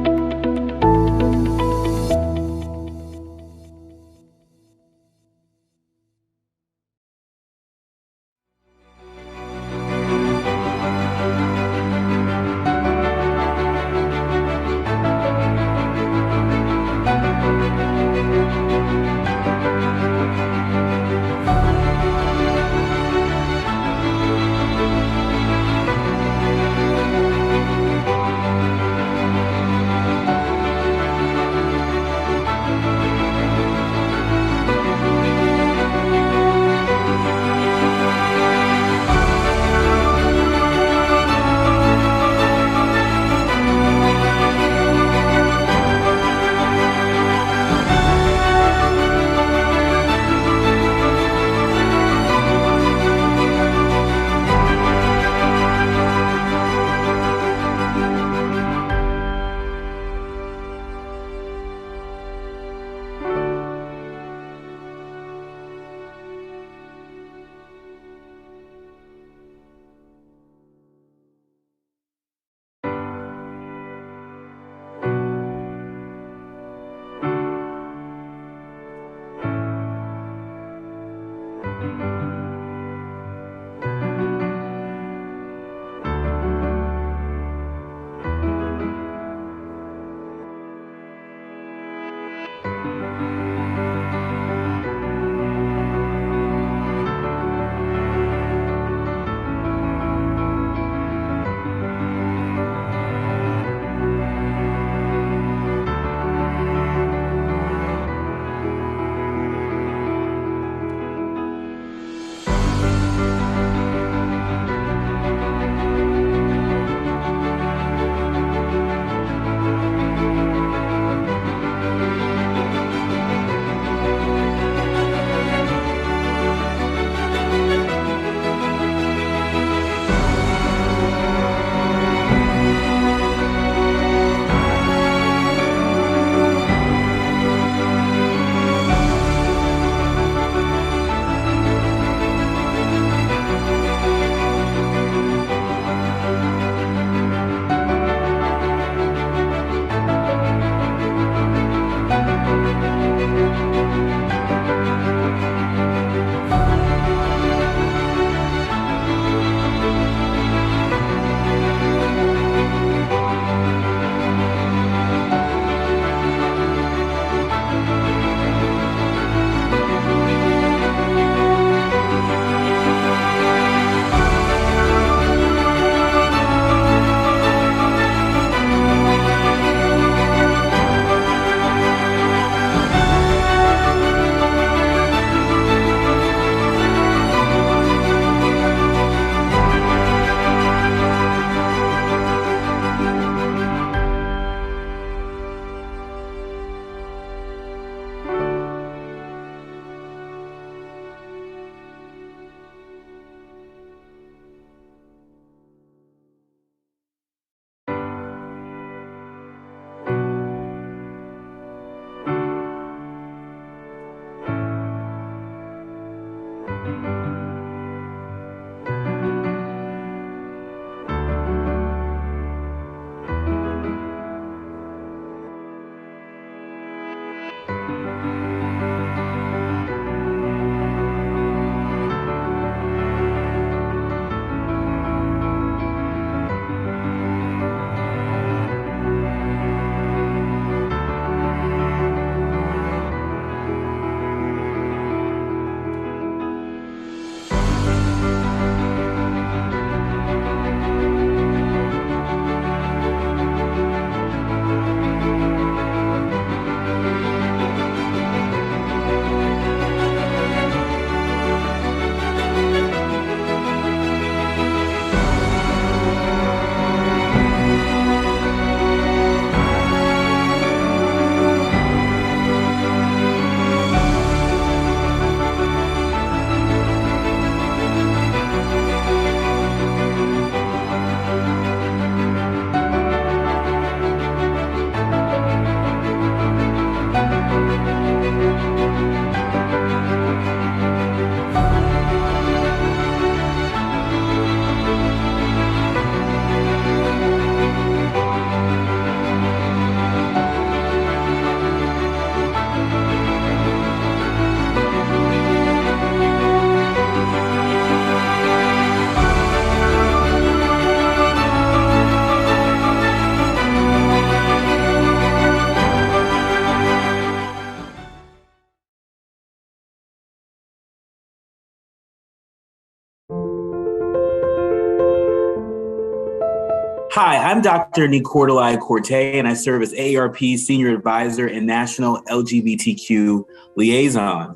Hi, I'm Dr. Nicordoli Corte, and I serve as AARP Senior Advisor and National LGBTQ Liaison.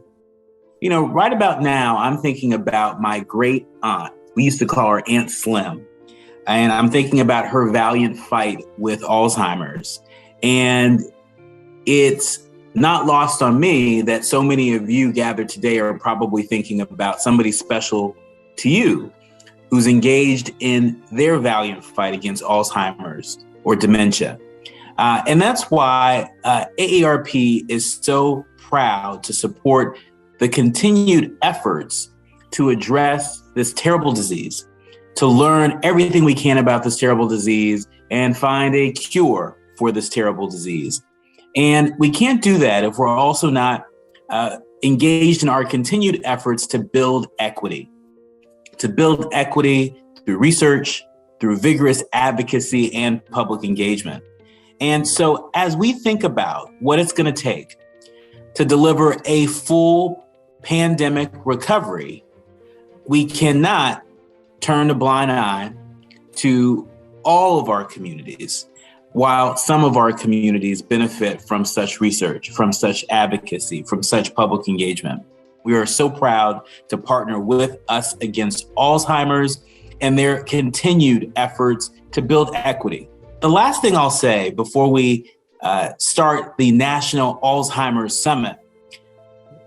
You know, right about now, I'm thinking about my great aunt. We used to call her Aunt Slim. And I'm thinking about her valiant fight with Alzheimer's. And it's not lost on me that so many of you gathered today are probably thinking about somebody special to you who's engaged in their valiant fight against Alzheimer's or dementia. And that's why AARP is so proud to support the continued efforts to address this terrible disease, to learn everything we can about this terrible disease and find a cure for this terrible disease. And we can't do that if we're also not engaged in our continued efforts to build equity. To build equity through research, through vigorous advocacy and public engagement. And so as we think about what it's going to take to deliver a full pandemic recovery, we cannot turn a blind eye to all of our communities, while some of our communities benefit from such research, from such advocacy, from such public engagement. We are so proud to partner with Us Against Alzheimer's and their continued efforts to build equity. The last thing I'll say before we start the National Alzheimer's Summit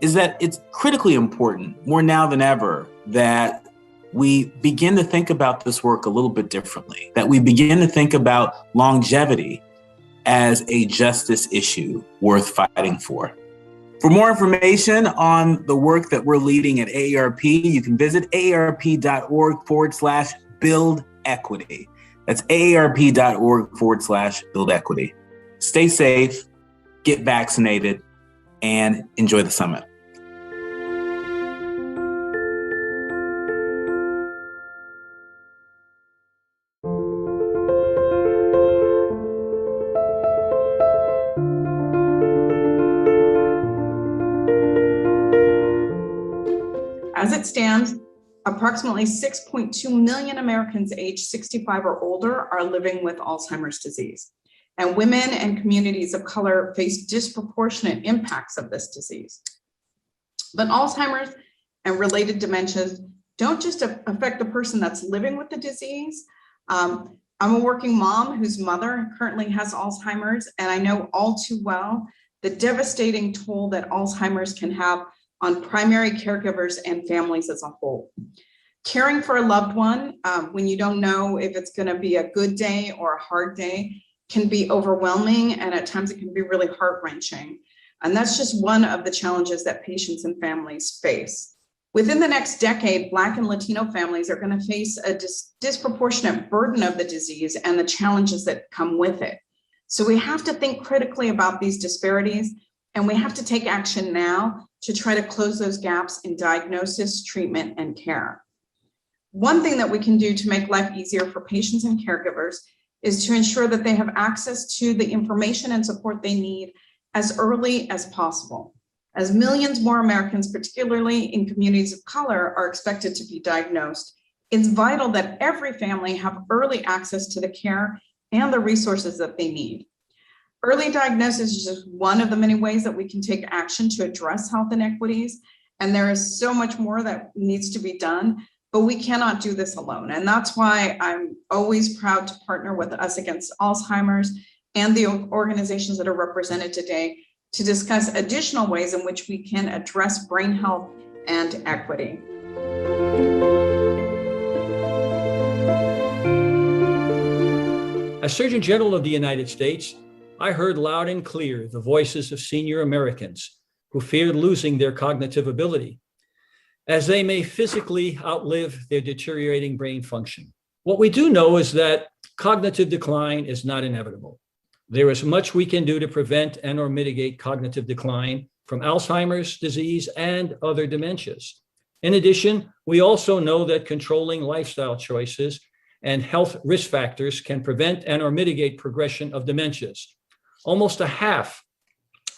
is that it's critically important, more now than ever, that we begin to think about this work a little bit differently, that we begin to think about longevity as a justice issue worth fighting for. For more information on the work that we're leading at AARP, you can visit aarp.org/build equity. That's aarp.org/build equity. Stay safe, get vaccinated, and enjoy the summit. As it stands, approximately 6.2 million Americans aged 65 or older are living with Alzheimer's disease, and women and communities of color face disproportionate impacts of this disease. But Alzheimer's and related dementias don't just affect the person that's living with the disease. I'm a working mom whose mother currently has Alzheimer's, and I know all too well the devastating toll that Alzheimer's can have on primary caregivers and families as a whole. Caring for a loved one when you don't know if it's going to be a good day or a hard day can be overwhelming, and at times it can be really heart-wrenching. And that's just one of the challenges that patients and families face. Within the next decade, Black and Latino families are going to face a disproportionate burden of the disease and the challenges that come with it. So we have to think critically about these disparities, and we have to take action now to try to close those gaps in diagnosis, treatment, and care. One thing that we can do to make life easier for patients and caregivers is to ensure that they have access to the information and support they need as early as possible. As millions more Americans, particularly in communities of color, are expected to be diagnosed, it's vital that every family have early access to the care and the resources that they need. Early diagnosis is just one of the many ways that we can take action to address health inequities. And there is so much more that needs to be done, but we cannot do this alone. And that's why I'm always proud to partner with Us Against Alzheimer's and the organizations that are represented today to discuss additional ways in which we can address brain health and equity. As Surgeon General of the United States, I heard loud and clear the voices of senior Americans who feared losing their cognitive ability, as they may physically outlive their deteriorating brain function. What we do know is that cognitive decline is not inevitable. There is much we can do to prevent and or mitigate cognitive decline from Alzheimer's disease and other dementias. In addition, we also know that controlling lifestyle choices and health risk factors can prevent and or mitigate progression of dementias. Almost a half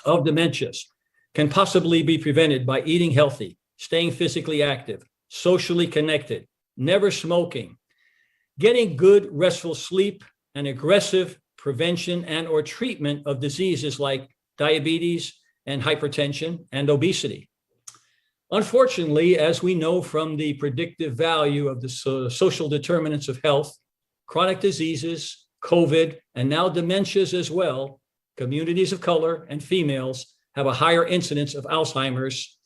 of dementias can possibly be prevented by eating healthy, staying physically active, socially connected, never smoking, getting good restful sleep, and aggressive prevention and or treatment of diseases like diabetes and hypertension and obesity. Unfortunately, as we know from the predictive value of the social determinants of health, chronic diseases, COVID, and now dementias as well, communities of color and females have a higher incidence of Alzheimer's.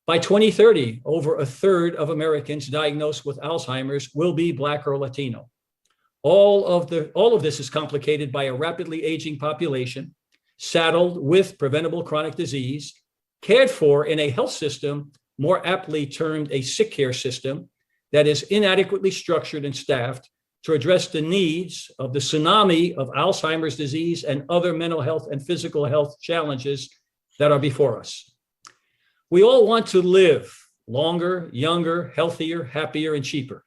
By 2030, over a third of Americans diagnosed with Alzheimer's will be Black or Latino. All of this is complicated by a rapidly aging population, saddled with preventable chronic disease, cared for in a health system more aptly termed a sick care system that is inadequately structured and staffed to address the needs of the tsunami of Alzheimer's disease and other mental health and physical health challenges that are before us. We all want to live longer, younger, healthier, happier, and cheaper.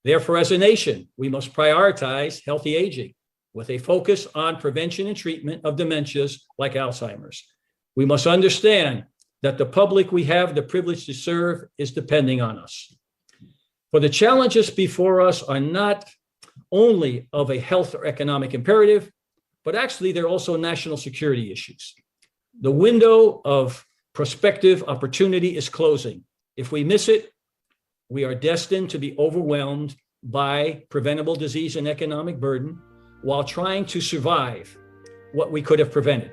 Therefore, as a nation, we must prioritize healthy aging with a focus on prevention and treatment of dementias like Alzheimer's. We must understand that the public we have the privilege to serve is depending on us. For the challenges before us are not only of a health or economic imperative, but actually they're also national security issues. The window of prospective opportunity is closing. If we miss it, we are destined to be overwhelmed by preventable disease and economic burden while trying to survive what we could have prevented.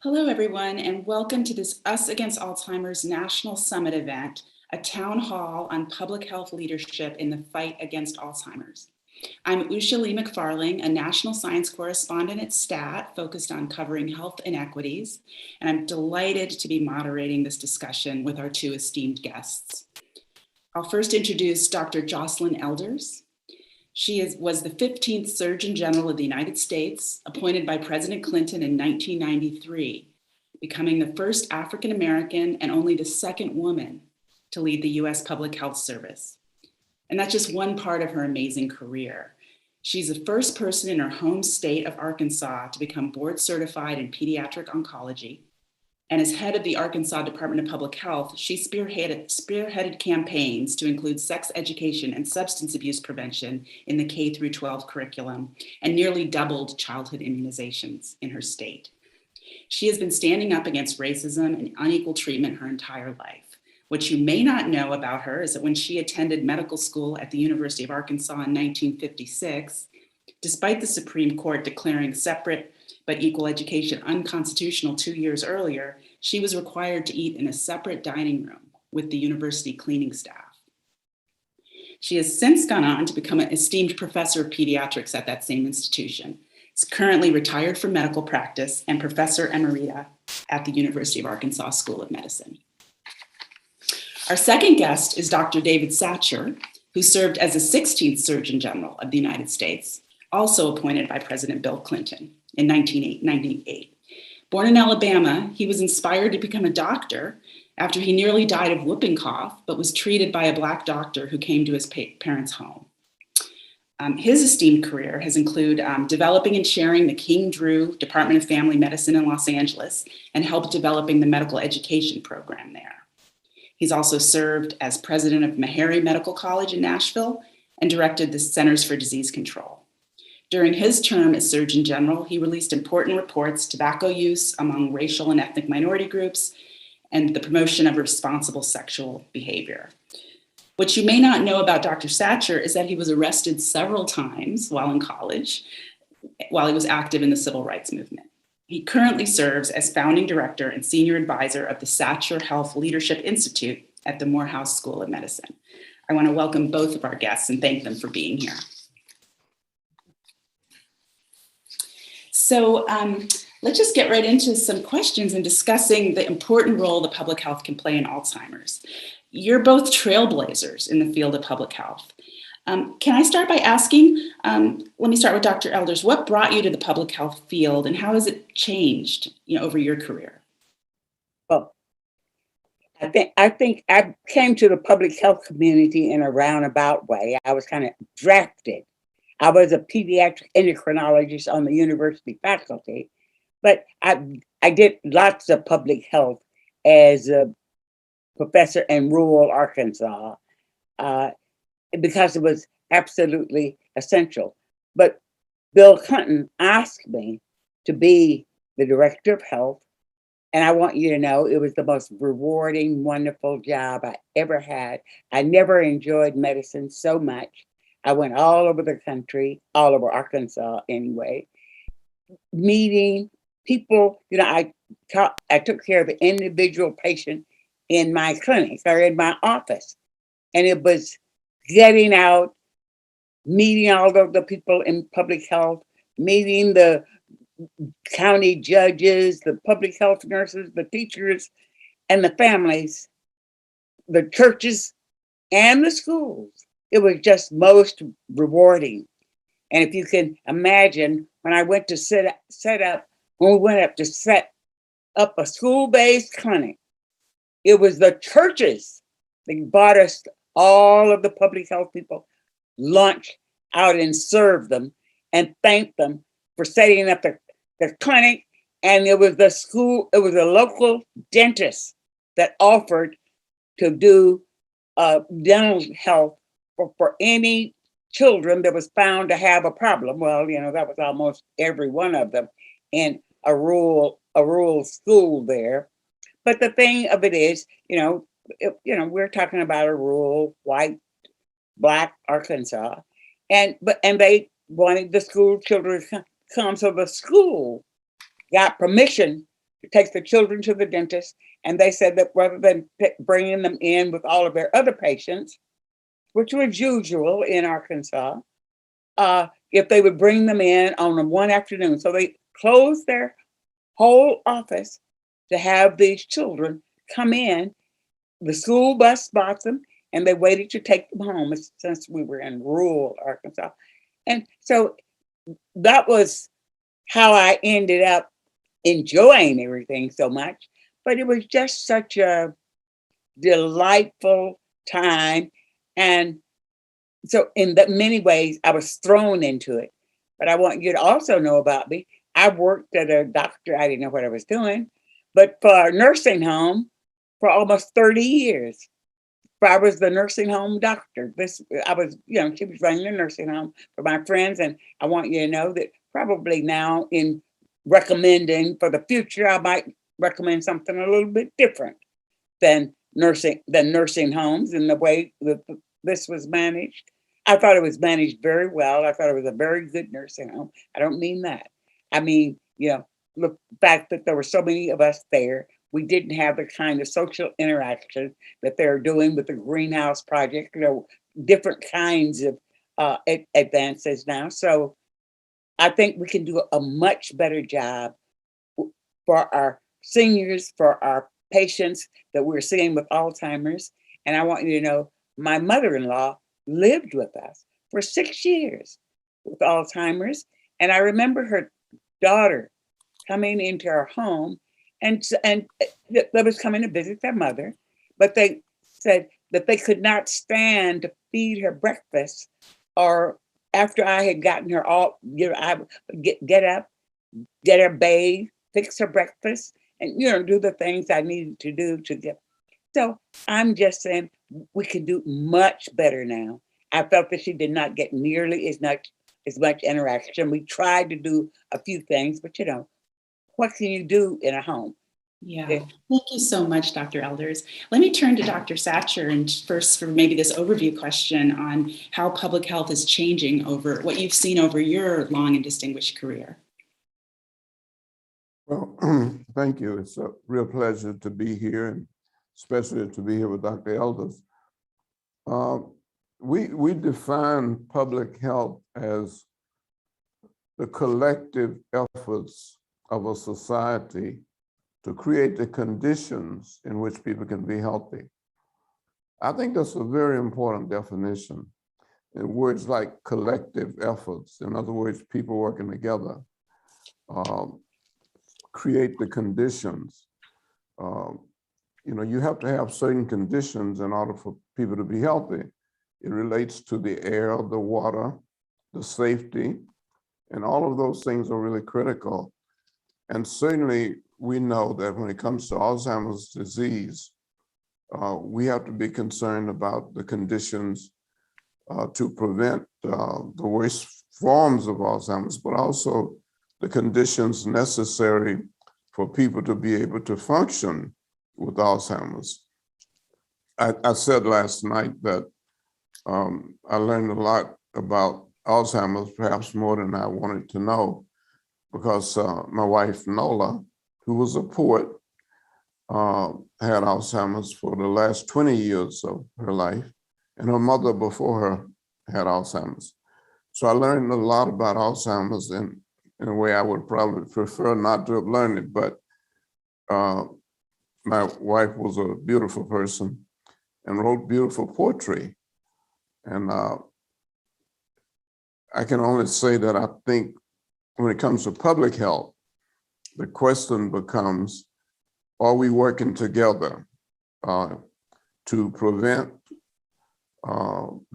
Hello, everyone, and welcome to this Us Against Alzheimer's National Summit event, a town hall on public health leadership in the fight against Alzheimer's. I'm Usha Lee McFarling, a national science correspondent at STAT focused on covering health inequities, and I'm delighted to be moderating this discussion with our two esteemed guests. I'll first introduce Dr. Jocelyn Elders. She was the 15th Surgeon General of the United States, appointed by President Clinton in 1993, becoming the first African American and only the second woman to lead the US Public Health Service. And that's just one part of her amazing career. She's the first person in her home state of Arkansas to become board certified in pediatric oncology. And as head of the Arkansas Department of Public Health, she spearheaded campaigns to include sex education and substance abuse prevention in the K through 12 curriculum and nearly doubled childhood immunizations in her state. She has been standing up against racism and unequal treatment her entire life. What you may not know about her is that when she attended medical school at the University of Arkansas in 1956, despite the Supreme Court declaring separate but equal education unconstitutional 2 years earlier, she was required to eat in a separate dining room with the university cleaning staff. She has since gone on to become an esteemed professor of pediatrics at that same institution. She's currently retired from medical practice and professor emerita at the University of Arkansas School of Medicine. Our second guest is Dr. David Satcher, who served as the 16th Surgeon General of the United States, also appointed by President Bill Clinton in 1998. Born in Alabama, he was inspired to become a doctor after he nearly died of whooping cough, but was treated by a Black doctor who came to his parents' home. His esteemed career has included developing and chairing the King Drew Department of Family Medicine in Los Angeles and helped developing the medical education program there. He's also served as president of Meharry Medical College in Nashville and directed the Centers for Disease Control. During his term as Surgeon General, he released important reports, tobacco use among racial and ethnic minority groups, and the promotion of responsible sexual behavior. What you may not know about Dr. Satcher is that he was arrested several times while in college, while he was active in the civil rights movement. He currently serves as founding director and senior advisor of the Satcher Health Leadership Institute at the Morehouse School of Medicine. I want to welcome both of our guests and thank them for being here. So let's just get right into some questions and discussing the important role that public health can play in Alzheimer's. You're both trailblazers in the field of public health. Can I start by asking, let me start with Dr. Elders, what brought you to the public health field and how has it changed over your career? Well, I think I came to the public health community in a roundabout way. I was kind of drafted. I was a pediatric endocrinologist on the university faculty, but I did lots of public health as a professor in rural Arkansas because it was absolutely essential. But Bill Clinton asked me to be the director of health. And I want you to know it was the most rewarding, wonderful job I ever had. I never enjoyed medicine so much. I went all over the country, all over Arkansas anyway, meeting people. I took care of the individual patient in my clinic or in my office. And it was getting out, meeting all of the people in public health, meeting the county judges, the public health nurses, the teachers, and the families, the churches, and the schools. It was just most rewarding. And if you can imagine, when I went to set up a school-based clinic, it was the churches that bought us, all of the public health people, lunch out and served them and thanked them for setting up the clinic. And it was a local dentist that offered to do dental health for any children that was found to have a problem. Well, that was almost every one of them in a rural school there. But the thing of it is, we're talking about a rural, white, Black Arkansas, and they wanted the school children to come, so the school got permission to take the children to the dentist, and they said that rather than bringing them in with all of their other patients, which was usual in Arkansas, if they would bring them in on one afternoon. So they closed their whole office to have these children come in. The school bus bought them, and they waited to take them home since we were in rural Arkansas. And so that was how I ended up enjoying everything so much. But it was just such a delightful time. And so in many ways, I was thrown into it. But I want you to also know about me. I worked at a doctor. I didn't know what I was doing, but for a nursing home for almost 30 years. I was the nursing home doctor. She was running the nursing home for my friends. And I want you to know that probably now in recommending for the future, I might recommend something a little bit different than nursing homes and the way that this was managed. I thought it was managed very well. I thought it was a very good nursing home. I don't mean that. I mean, the fact that there were so many of us there. We didn't have the kind of social interaction that they're doing with the greenhouse project, different kinds of advances now. So I think we can do a much better job for our seniors, for our patients that we're seeing with Alzheimer's. And I want you to know, my mother-in-law lived with us for 6 years with Alzheimer's. And I remember her daughter coming into our home, and they was coming to visit their mother, but they said that they could not stand to feed her breakfast, or after I had gotten her all, I would get up, get her bathed, fix her breakfast, and do the things I needed to do to get. So I'm just saying we can do much better now. I felt that she did not get nearly as much interaction. We tried to do a few things, but what can you do in a home? Yeah, thank you so much, Dr. Elders. Let me turn to Dr. Satcher and first for maybe this overview question on how public health is changing over what you've seen over your long and distinguished career. Well, thank you. It's a real pleasure to be here, and especially to be here with Dr. Elders. We define public health as the collective efforts of a society to create the conditions in which people can be healthy. I think that's a very important definition. In words like collective efforts, in other words, people working together, create the conditions. You have to have certain conditions in order for people to be healthy. It relates to the air, the water, the safety, and all of those things are really critical. And certainly we know that when it comes to Alzheimer's disease, we have to be concerned about the conditions to prevent the worst forms of Alzheimer's, but also the conditions necessary for people to be able to function with Alzheimer's. I said last night that I learned a lot about Alzheimer's, perhaps more than I wanted to know, because my wife, Nola, who was a poet, had Alzheimer's for the last 20 years of her life, and her mother before her had Alzheimer's. So I learned a lot about Alzheimer's in a way I would probably prefer not to have learned it, but my wife was a beautiful person and wrote beautiful poetry. And I can only say that I think when it comes to public health, the question becomes, are we working together to prevent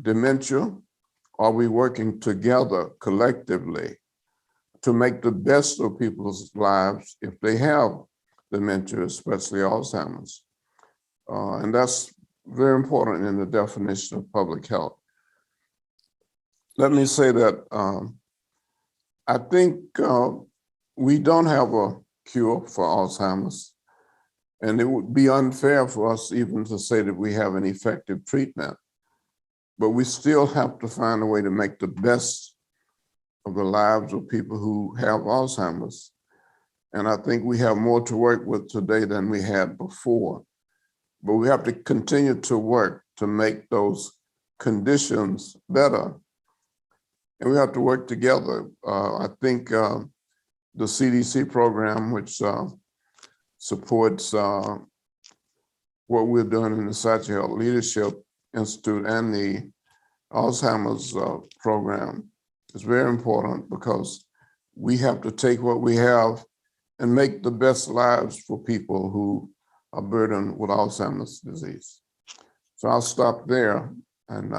dementia? Are we working together collectively to make the best of people's lives if they have dementia, especially Alzheimer's? And that's very important in the definition of public health. Let me say that I think we don't have a cure for Alzheimer's, and it would be unfair for us even to say that we have an effective treatment, but we still have to find a way to make the best of the lives of people who have Alzheimer's. And I think we have more to work with today than we had before, but we have to continue to work to make those conditions better. And we have to work together. I think the CDC program, which supports what we're doing in the Psychiatric Health Leadership Institute and the Alzheimer's program, is very important, because we have to take what we have and make the best lives for people who are burdened with Alzheimer's disease. So I'll stop there and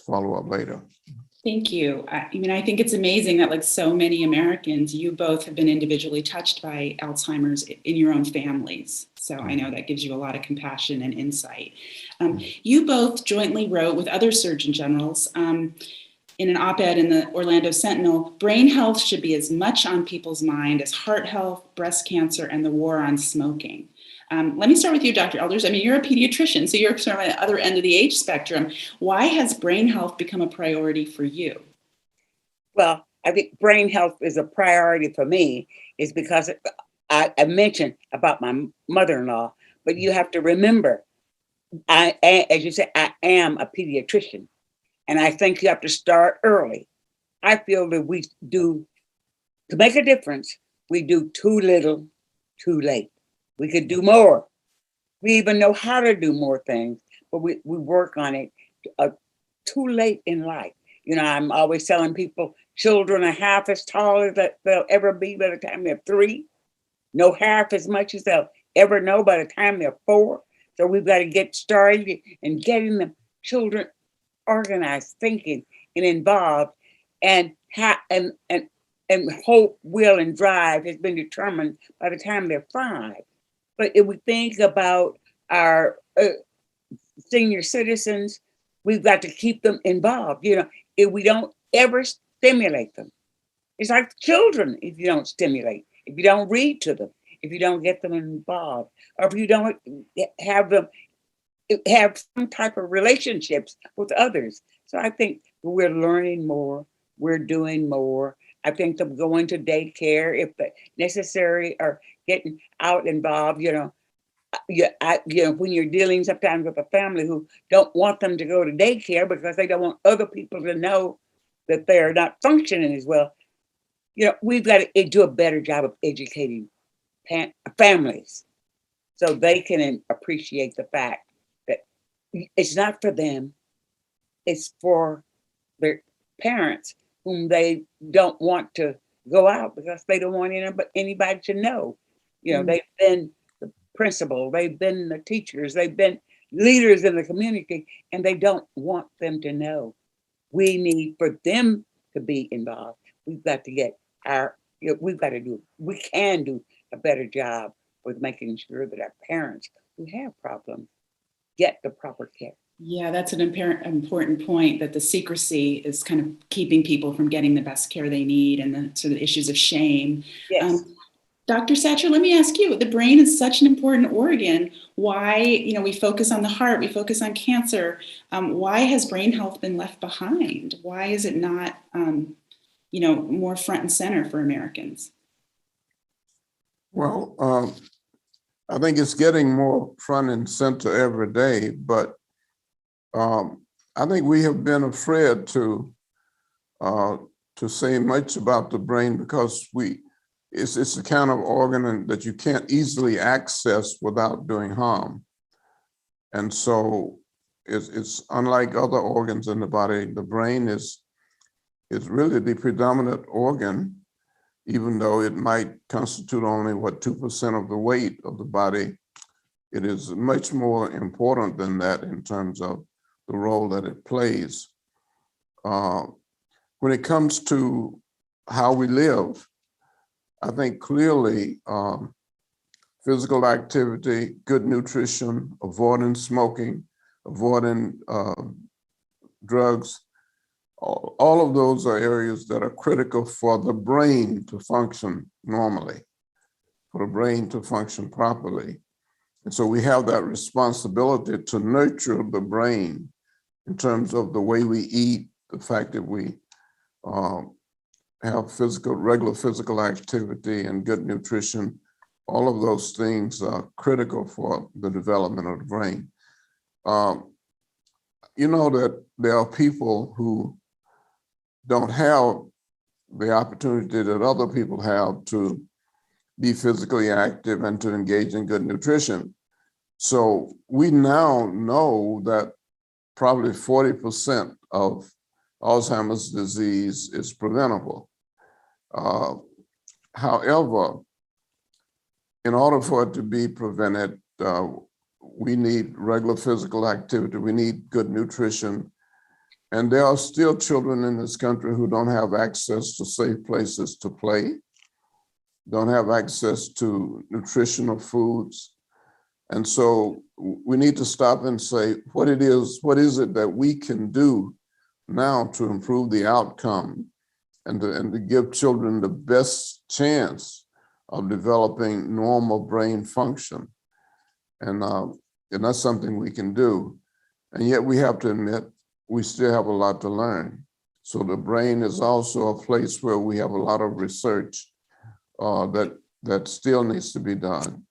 follow up later. Thank you. I mean, I think it's amazing that, like so many Americans, you both have been individually touched by Alzheimer's in your own families. So I know that gives you a lot of compassion and insight. You both jointly wrote with other Surgeon Generals in an op-ed in the Orlando Sentinel, brain health should be as much on people's mind as heart health, breast cancer, and the war on smoking. Let me start with you, Dr. Elders. I mean, you're a pediatrician, so you're sort of at the other end of the age spectrum. Why has brain health become a priority for you? Well, I think brain health is a priority for me is because I mentioned about my mother-in-law, but you have to remember, as you said, I am a pediatrician, and I think you have to start early. I feel that we do, to make a difference, we do too little, too late. We could do more. We even know how to do more things, but we work on it too late in life. You know, I'm always telling people children are half as tall as they'll ever be by the time they're 3, know half as much as they'll ever know by the time they're 4. So we've got to get started in getting the children organized, thinking, and involved, and hope, will, and drive has been determined by the time they're 5. But if we think about our senior citizens, we've got to keep them involved. You know, if we don't ever stimulate them, it's like children. If you don't stimulate, if you don't read to them, if you don't get them involved, or if you don't have them have some type of relationships with others. So I think we're learning more, we're doing more. I think them going to daycare if necessary, or getting out involved, when you're dealing sometimes with a family who don't want them to go to daycare because they don't want other people to know that they're not functioning as well. You know, we've got to do a better job of educating families so they can appreciate the fact that it's not for them, it's for their parents whom they don't want to go out because they don't want anybody to know. You know, they've been the principal, they've been the teachers, they've been leaders in the community, and they don't want them to know. We need for them to be involved. We've got to get we can do a better job with making sure that our parents who have problems get the proper care. Yeah, that's an important point, that the secrecy is kind of keeping people from getting the best care they need, and the sort of issues of shame. Yes. Dr. Satcher, let me ask you, the brain is such an important organ. Why, we focus on the heart, we focus on cancer. Why has brain health been left behind? Why is it not, more front and center for Americans? Well, I think it's getting more front and center every day, but I think we have been afraid to say much about the brain because it's the kind of organ that you can't easily access without doing harm. And so it's unlike other organs in the body. The brain is really the predominant organ, even though it might constitute only 2% of the weight of the body. It is much more important than that in terms of the role that it plays. When it comes to how we live, I think clearly physical activity, good nutrition, avoiding smoking, avoiding drugs, all of those are areas that are critical for the brain to function normally, for the brain to function properly. And so we have that responsibility to nurture the brain in terms of the way we eat, the fact that we have regular physical activity and good nutrition. All of those things are critical for the development of the brain. You know that there are people who don't have the opportunity that other people have to be physically active and to engage in good nutrition. So we now know that probably 40% of Alzheimer's disease is preventable. However, in order for it to be prevented, we need regular physical activity, we need good nutrition, and there are still children in this country who don't have access to safe places to play, don't have access to nutritional foods. And so we need to stop and say, what is it that we can do now to improve the outcome and to give children the best chance of developing normal brain function. And that's something we can do. And yet we have to admit, we still have a lot to learn. So the brain is also a place where we have a lot of research that still needs to be done.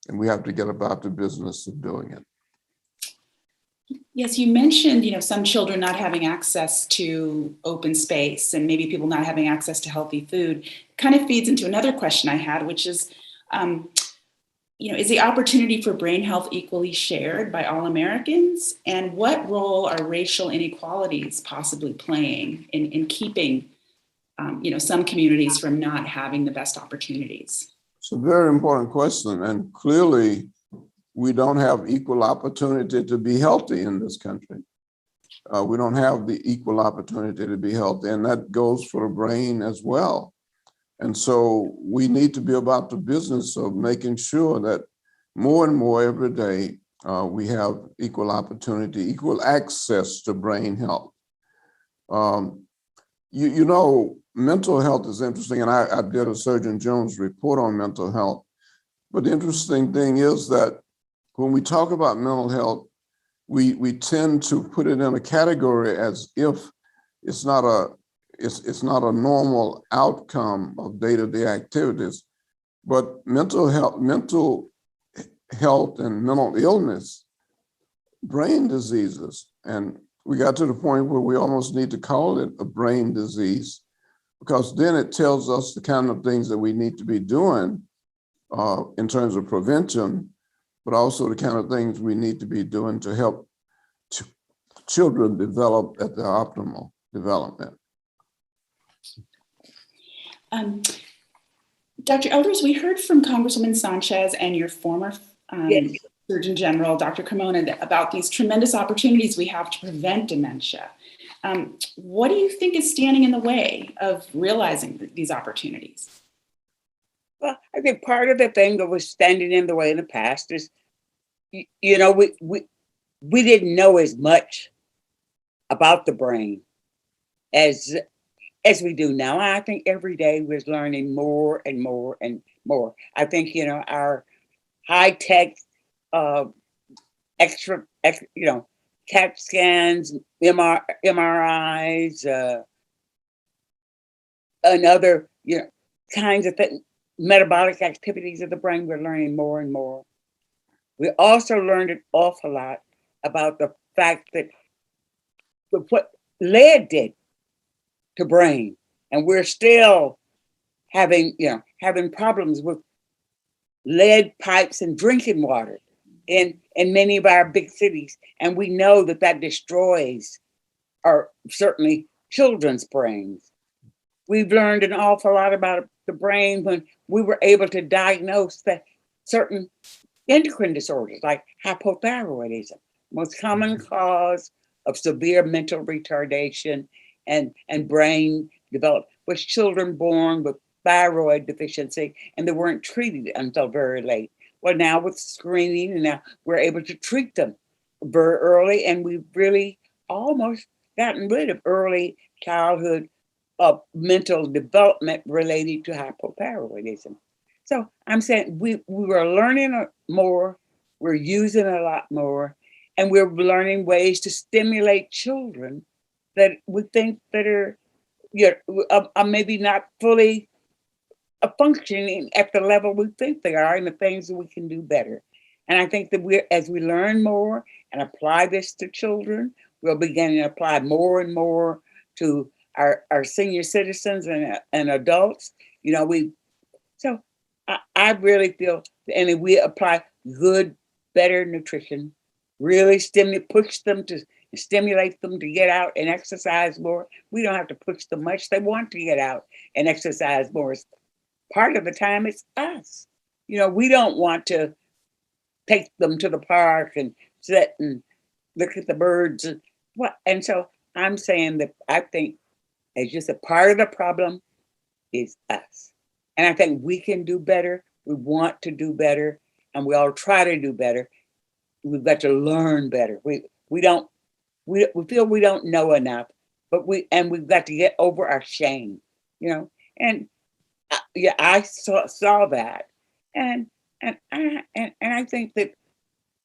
And we have to get about the business of doing it. Yes, you mentioned, some children not having access to open space and maybe people not having access to healthy food. Kind of feeds into another question I had, which is, is the opportunity for brain health equally shared by all Americans? And what role are racial inequalities possibly playing in keeping, some communities from not having the best opportunities? It's a very important question. And clearly, we don't have equal opportunity to be healthy in this country. We don't have the equal opportunity to be healthy, and that goes for the brain as well. And so we need to be about the business of making sure that more and more every day we have equal opportunity, equal access to brain health. Mental health is interesting, and I did a Surgeon Jones report on mental health. But the interesting thing is that when we talk about mental health, we tend to put it in a category as if it's not a normal outcome of day-to-day activities. But mental health and mental illness, brain diseases, and we got to the point where we almost need to call it a brain disease, because then it tells us the kind of things that we need to be doing in terms of prevention, but also the kind of things we need to be doing to help children develop at their optimal development. Dr. Elders, we heard from Congresswoman Sanchez and your former Yes. Surgeon General, Dr. Cremona, about these tremendous opportunities we have to prevent dementia. What do you think is standing in the way of realizing these opportunities? Well, I think part of the thing that was standing in the way in the past is, you know, we didn't know as much about the brain as we do now. I think every day we're learning more and more and more. I think, you know, our high tech, CAT scans, MRIs, and other, you know, kinds of metabolic activities of the brain. We're learning more and more. We also learned an awful lot about the fact that what lead did to brain, and we're still having problems with lead pipes and drinking water in many of our big cities, and we know that destroys certainly children's brains. We've learned an awful lot about the brain when we were able to diagnose certain endocrine disorders like hypothyroidism, most common cause of severe mental retardation and brain development was children born with thyroid deficiency, and they weren't treated until very late. Well, now with screening, and now we're able to treat them very early, and we've really almost gotten rid of early childhood mental development related to hypothyroidism. So I'm saying we were learning more, we're using a lot more, and we're learning ways to stimulate children that we think that are maybe not fully functioning at the level we think they are, and the things that we can do better. And I think that as we learn more and apply this to children, we'll begin to apply more and more to our senior citizens and adults. You know, so I really feel, and if we apply good, better nutrition, really push them to stimulate them to get out and exercise more. We don't have to push them much. They want to get out and exercise more. Part of the time it's us. You know, we don't want to take them to the park and sit and look at the birds. And so I'm saying that I think it's just a part of the problem is us. And I think we can do better. We want to do better, and we all try to do better. We've got to learn better. We feel we don't know enough, but we've got to get over our shame, you know. And I saw that, and I think that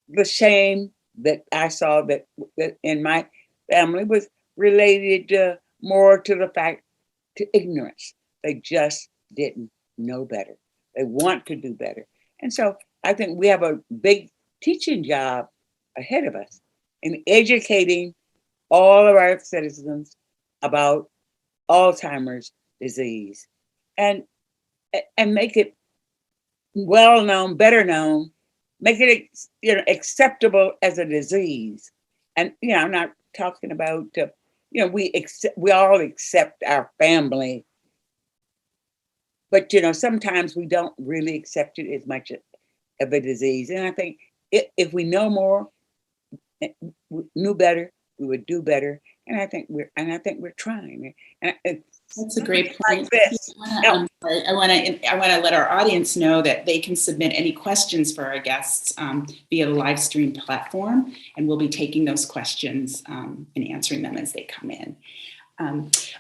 the shame that I saw that in my family was related more to the fact to ignorance. They just didn't know better. They want to do better, and so I think we have a big teaching job ahead of us in educating all of our citizens about Alzheimer's disease and make it well known, better known, make it acceptable as a disease. And I'm not talking about we all accept our family, but sometimes we don't really accept it as much of a disease. And I think if we know more, knew better, we would do better. And I think we're trying. And that's a great point. I want to let our audience know that they can submit any questions for our guests via the live stream platform, and we'll be taking those questions and answering them as they come in.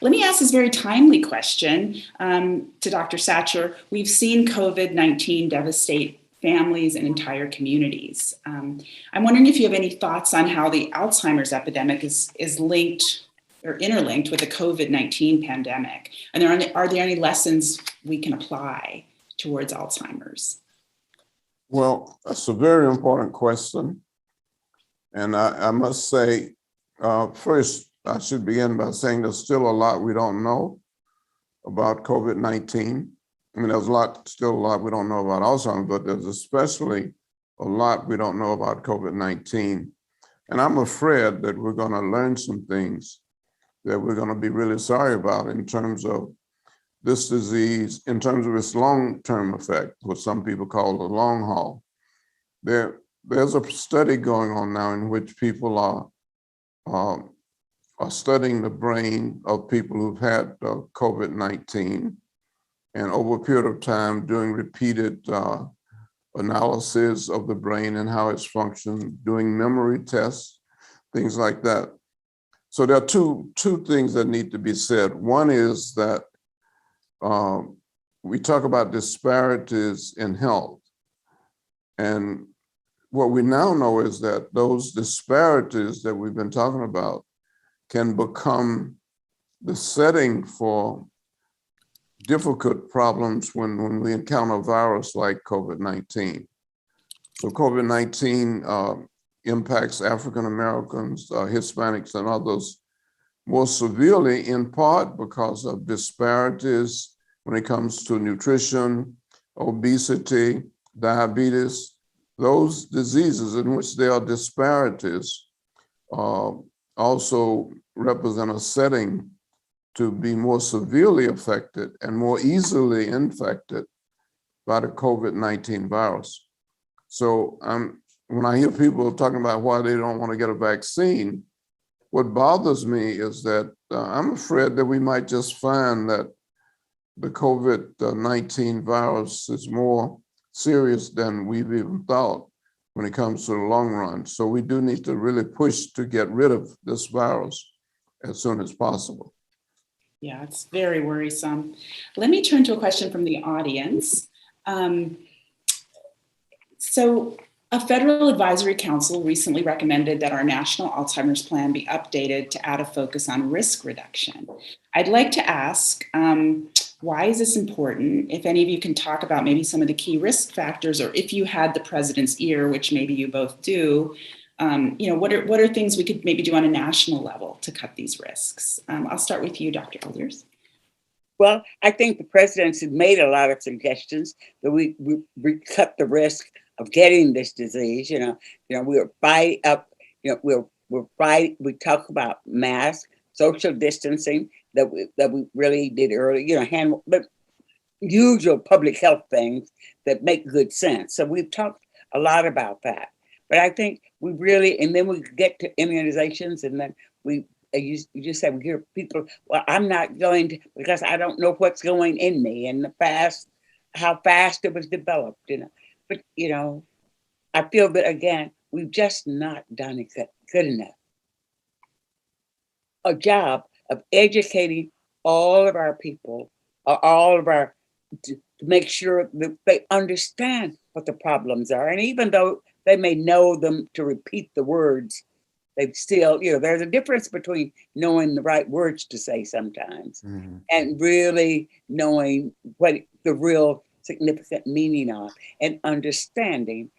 Let me ask this very timely question to Dr. Satcher. We've seen COVID-19 devastate families and entire communities. I'm wondering if you have any thoughts on how the Alzheimer's epidemic is linked or interlinked with the COVID-19 pandemic. And are there any lessons we can apply towards Alzheimer's? Well, that's a very important question. And I must say, first, I should begin by saying there's still a lot we don't know about COVID-19. I mean, there's still a lot we don't know about Alzheimer's, but there's especially a lot we don't know about COVID-19. And I'm afraid that we're going to learn some things that we're going to be really sorry about in terms of this disease, in terms of its long-term effect, what some people call the long haul. There's a study going on now in which people are are studying the brain of people who've had COVID-19, and over a period of time doing repeated analysis of the brain and how it's functioning, doing memory tests, things like that. So there are two things that need to be said. One is that we talk about disparities in health. And what we now know is that those disparities that we've been talking about can become the setting for difficult problems when we encounter a virus like COVID-19. So COVID-19 impacts African Americans, Hispanics, and others more severely, in part because of disparities when it comes to nutrition, obesity, diabetes. Those diseases in which there are disparities also represent a setting to be more severely affected and more easily infected by the COVID-19 virus. So when I hear people talking about why they don't want to get a vaccine, what bothers me is that I'm afraid that we might just find that the COVID-19 virus is more serious than we've even thought when it comes to the long run. So we do need to really push to get rid of this virus as soon as possible. Yeah, it's very worrisome. Let me turn to a question from the audience. So a federal advisory council recently recommended that our national Alzheimer's plan be updated to add a focus on risk reduction. I'd like to ask, why is this important? If any of you can talk about maybe some of the key risk factors, or if you had the president's ear, which maybe you both do, what are things we could maybe do on a national level to cut these risks? I'll start with you, Dr. Elders. Well, I think the presidents have made a lot of suggestions that we cut the risk of getting this disease. We're fight up. We talk about masks, social distancing that we really did early. But usual public health things that make good sense. So we've talked a lot about that. But I think we really, and then we get to immunizations, and then you just said, we hear people, well, I'm not going to, because I don't know what's going in me and how fast it was developed, But, I feel that, again, we've just not done it good enough a job of educating all of our people, to make sure that they understand what the problems are. And even though they may know them to repeat the words, they still, there's a difference between knowing the right words to say sometimes and really knowing what the real significant meaning of and understanding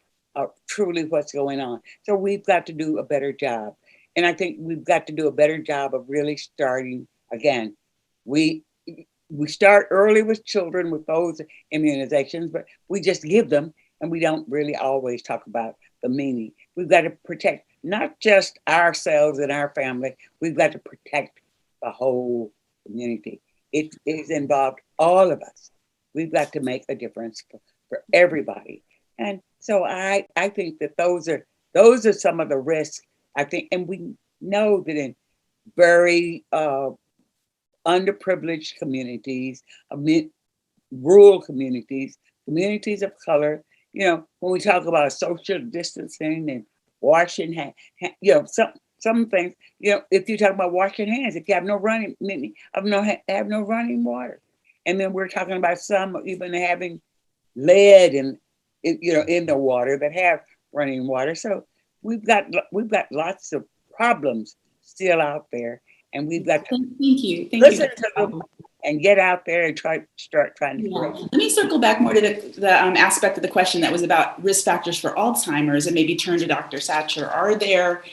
truly what's going on. So we've got to do a better job. And I think we've got to do a better job of really starting, again, we start early with children with those immunizations, but we just give them and we don't really always talk about the meaning. We've got to protect not just ourselves and our family, we've got to protect the whole community. It is involved all of us. We've got to make a difference for everybody. And so I think that those are some of the risks, I think, and we know that in very underprivileged communities, rural communities, communities of color, when we talk about social distancing and washing hands, some things, if you talk about washing hands, if you have no running water, and then we're talking about some even having lead in the water that have running water. So we've got lots of problems still out there, and we've got to listen to them and get out there and start trying to grow. Let me circle back more to the aspect of the question that was about risk factors for Alzheimer's, and maybe turn to Dr. Satcher. Are there,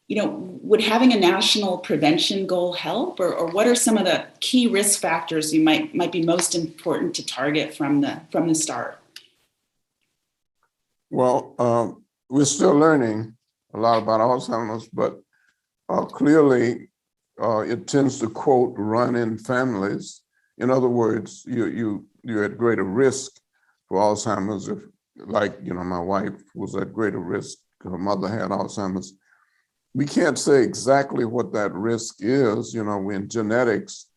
would having a national prevention goal help, or what are some of the key risk factors you might be most important to target from the start? Well, we're still learning a lot about Alzheimer's, but clearly it tends to, quote, run in families. In other words, you're at greater risk for Alzheimer's. If, my wife was at greater risk, her mother had Alzheimer's. we can't say exactly what that risk is. You know, in genetics,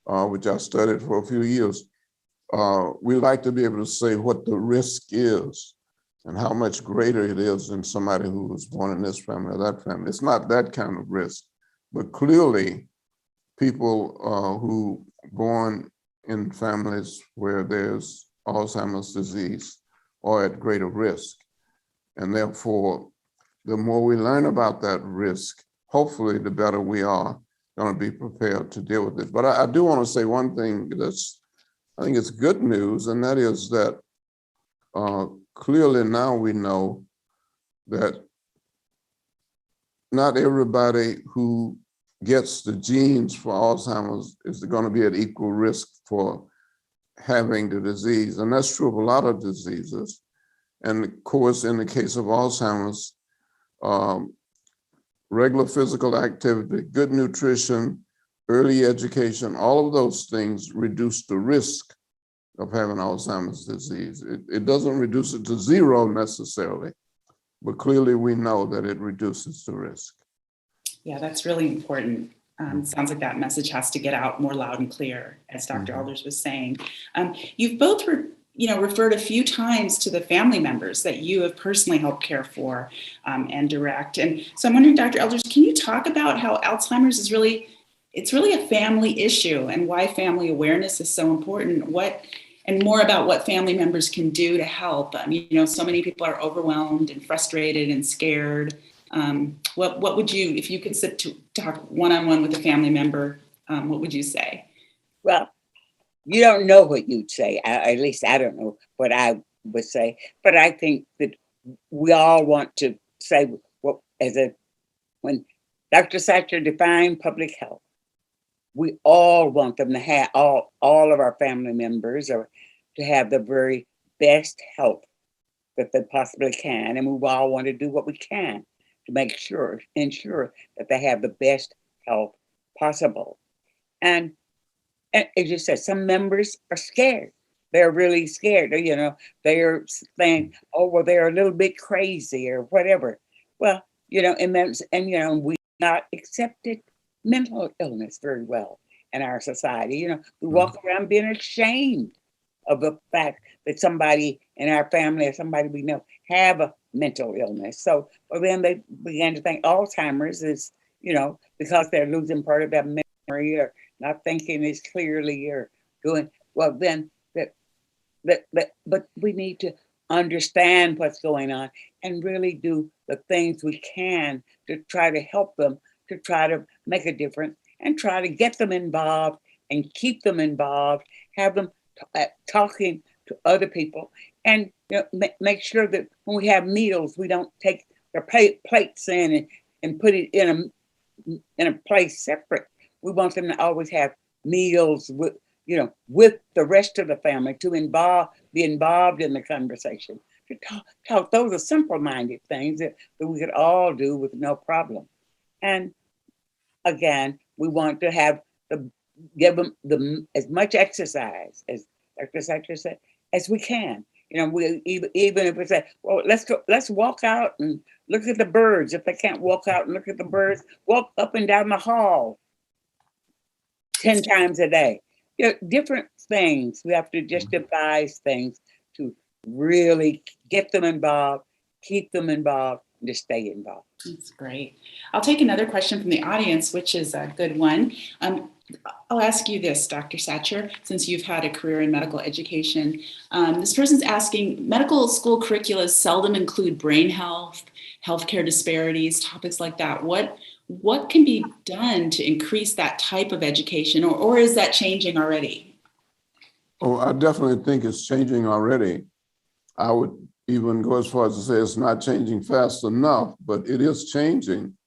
which I studied for a few years, we like to be able to say what the risk is and how much greater it is than somebody who was born in this family or that family. It's not that kind of risk, but clearly people who born in families where there's Alzheimer's disease are at greater risk. And therefore, the more we learn about that risk, hopefully the better we are going to be prepared to deal with it. But I do want to say one thing that's, I think it's good news, and that is that clearly now we know that not everybody who gets the genes for Alzheimer's is going to be at equal risk for having the disease. And that's true of a lot of diseases. And of course, in the case of Alzheimer's, regular physical activity, good nutrition, early education, all of those things reduce the risk of having Alzheimer's disease. It doesn't reduce it to zero necessarily, but clearly we know that it reduces the risk. Yeah, that's really important. Sounds like that message has to get out more loud and clear, as Dr. Alders was saying. You've both referred a few times to the family members that you have personally helped care for and direct. And so I'm wondering, Dr. Alders, can you talk about how Alzheimer's is really a family issue and why family awareness is so important? And more about what family members can do to help. So many people are overwhelmed and frustrated and scared. What would you, if you could sit to talk one-on-one with a family member, what would you say? Well, you don't know what you'd say. At least I don't know what I would say. But I think that we all want to say when Dr. Satcher defined public health, we all want them to have all of our family members or to have the very best health that they possibly can. And we all want to do what we can to ensure that they have the best health possible. And as you said, some members are scared. They're really scared. They're saying, oh, well, they're a little bit crazy or whatever. Well, and we not accepted mental illness very well in our society. We walk around being ashamed of the fact that somebody in our family or somebody we know have a mental illness. So then they began to think Alzheimer's is, because they're losing part of their memory or not thinking as clearly or doing well. Then but we need to understand what's going on and really do the things we can to try to help them, to try to make a difference and try to get them involved and keep them involved, have them talking to other people, and make sure that when we have meals, we don't take their plates in and put it in a place separate. We want them to always have meals with the rest of the family, to be involved in the conversation, to talk. Those are simple-minded things that we could all do with no problem. And again, we want to give them as much exercise, as Dr. Satcher said, as we can. We even if we say, well, let's walk out and look at the birds. If they can't walk out and look at the birds, walk up and down the hall 10 times a day. Different things. We have to just devise things to really get them involved, keep them involved, and to stay involved. That's great. I'll take another question from the audience, which is a good one. I'll ask you this, Dr. Satcher, since you've had a career in medical education. This person's asking, medical school curricula seldom include brain health, healthcare disparities, topics like that. What can be done to increase that type of education, or is that changing already? Oh, I definitely think it's changing already. I would even go as far as to say it's not changing fast enough, but it is changing.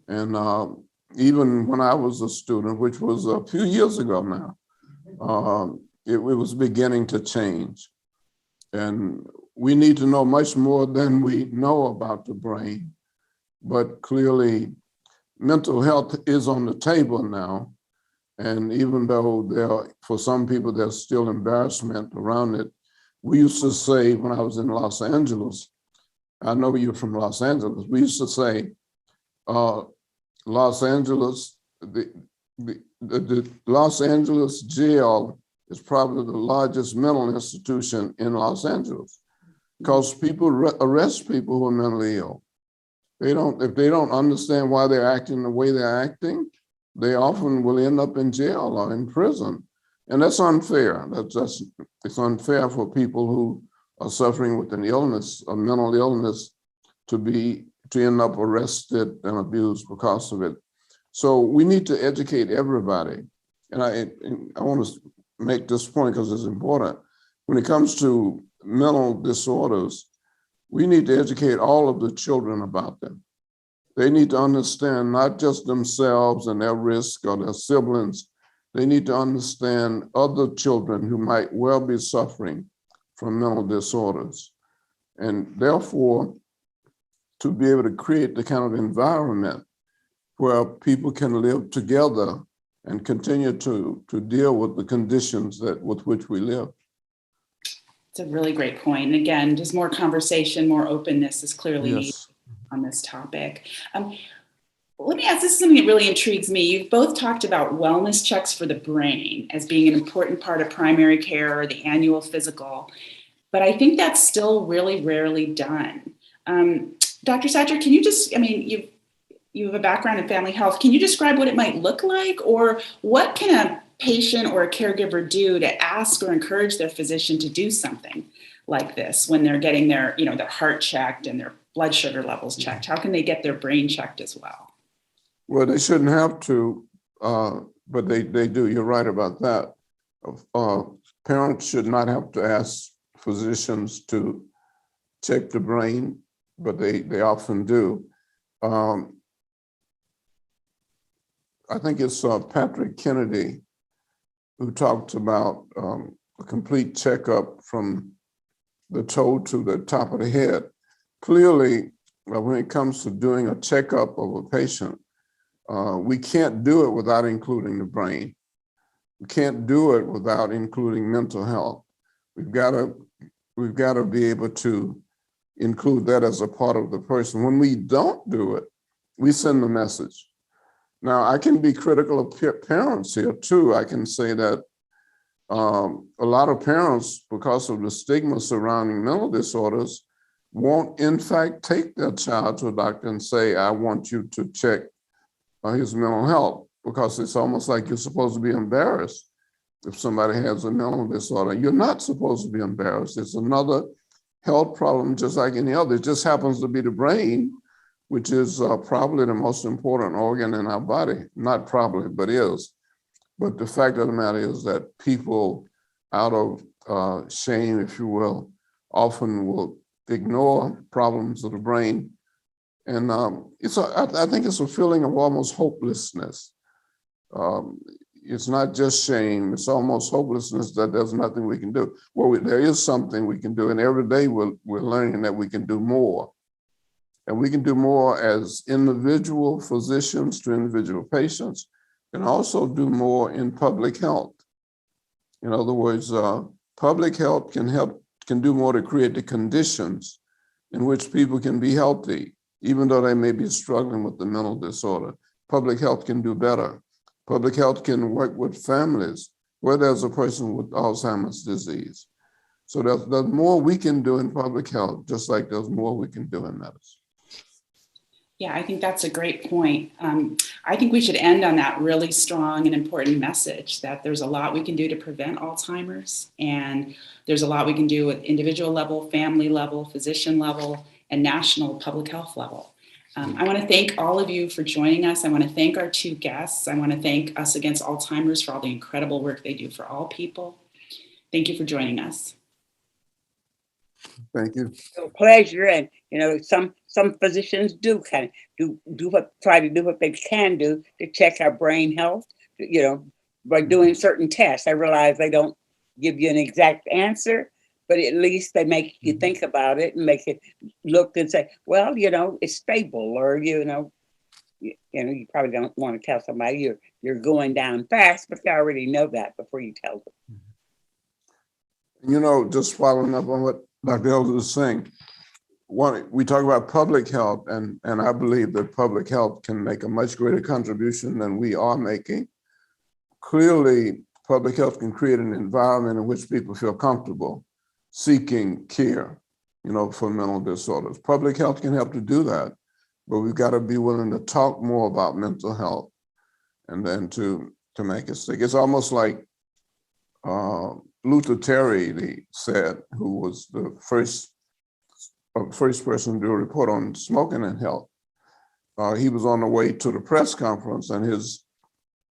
And even when I was a student, which was a few years ago now, it was beginning to change. And we need to know much more than we know about the brain. But clearly, mental health is on the table now. And even though for some people, there's still embarrassment around it, we used to say when I was in Los Angeles, I know you're from Los Angeles, we used to say, Los Angeles, the Los Angeles jail is probably the largest mental institution in Los Angeles because people arrest people who are mentally ill. If they don't understand why they're acting the way they're acting, they often will end up in jail or in prison. And that's unfair. It's unfair for people who are suffering with an illness, a mental illness, to end up arrested and abused because of it. So we need to educate everybody. And I want to make this point because it's important. When it comes to mental disorders, we need to educate all of the children about them. They need to understand not just themselves and their risk or their siblings. They need to understand other children who might well be suffering from mental disorders. And therefore, to be able to create the kind of environment where people can live together and continue to deal with the conditions with which we live. It's a really great point. And again, just more conversation, more openness is clearly needed on this topic. Let me ask, this is something that really intrigues me. You've both talked about wellness checks for the brain as being an important part of primary care or the annual physical, but I think that's still really rarely done. Dr. Satcher, can you just, you have a background in family health. Can you describe what it might look like, or what can a patient or a caregiver do to ask or encourage their physician to do something like this when they're getting their heart checked and their blood sugar levels checked? How can they get their brain checked as well? Well, they shouldn't have to, but they do. You're right about that. Parents should not have to ask physicians to check the brain, but they often do. I think it's Patrick Kennedy who talked about a complete checkup from the toe to the top of the head. Clearly, when it comes to doing a checkup of a patient, we can't do it without including the brain. We can't do it without including mental health. We've got to be able to include that as a part of the person. When we don't do it, we send a message. Now, I can be critical of parents here too. I can say that a lot of parents, because of the stigma surrounding mental disorders, won't in fact take their child to a doctor and say, I want you to check his mental health, because it's almost like you're supposed to be embarrassed if somebody has a mental disorder. You're not supposed to be embarrassed. It's another health problem just like any other. It just happens to be the brain, which is probably the most important organ in our body. Not probably, but is. But the fact of the matter is that people, out of shame, if you will, often will ignore problems of the brain. And I think it's a feeling of almost hopelessness. It's not just shame, it's almost hopelessness that there's nothing we can do. Well, there is something we can do, and every day we're learning that we can do more. And we can do more as individual physicians to individual patients, and also do more in public health. In other words, public health can do more to create the conditions in which people can be healthy, even though they may be struggling with the mental disorder. Public health can do better. Public health can work with families where there's a person with Alzheimer's disease. So there's more we can do in public health, just like there's more we can do in medicine. Yeah, I think that's a great point. I think we should end on that really strong and important message that there's a lot we can do to prevent Alzheimer's, and there's a lot we can do at individual level, family level, physician level, and national public health level. I want to thank all of you for joining us. I want to thank our two guests. I want to thank Us Against Alzheimer's for all the incredible work they do for all people. Thank you for joining us. Thank you. It's a pleasure. And some physicians do kind of try to do what they can do to check our brain health, by doing certain tests. I realize they don't give you an exact answer, but at least they make you think about it and make it look and say, well, it's stable, or you probably don't want to tell somebody you're going down fast, but they already know that before you tell them. Just following up on what Dr. Elder was saying, we talk about public health, and I believe that public health can make a much greater contribution than we are making. Clearly, public health can create an environment in which people feel comfortable seeking care, for mental disorders. Public health can help to do that, but we've got to be willing to talk more about mental health and then to make it stick. It's almost like Luther Terry said, who was the first person to do a report on smoking and health. He was on the way to the press conference, and his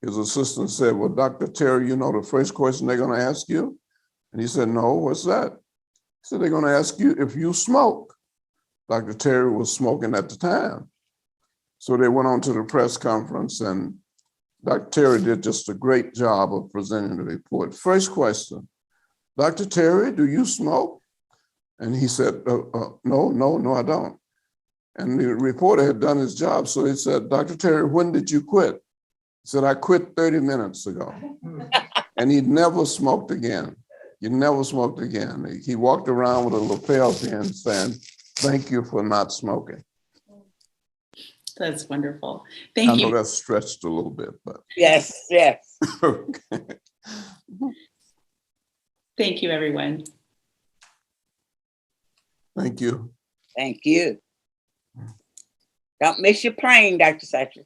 assistant said, "Well, Dr. Terry, the first question they're going to ask you?" And he said, "No, what's that?" He said, "They're going to ask you if you smoke." Dr. Terry was smoking at the time. So they went on to the press conference, and Dr. Terry did just a great job of presenting the report. First question, "Dr. Terry, do you smoke?" And he said, no, I don't. And the reporter had done his job. So he said, "Dr. Terry, when did you quit?" He said, "I quit 30 minutes ago." And he never smoked again. He never smoked again. He walked around with a lapel pin saying, "Thank you for not smoking." That's wonderful. Thank you. I know that's stretched a little bit, but. Yes. Okay. Thank you, everyone. Thank you. Thank you. Don't miss your plane, Dr. Satcher.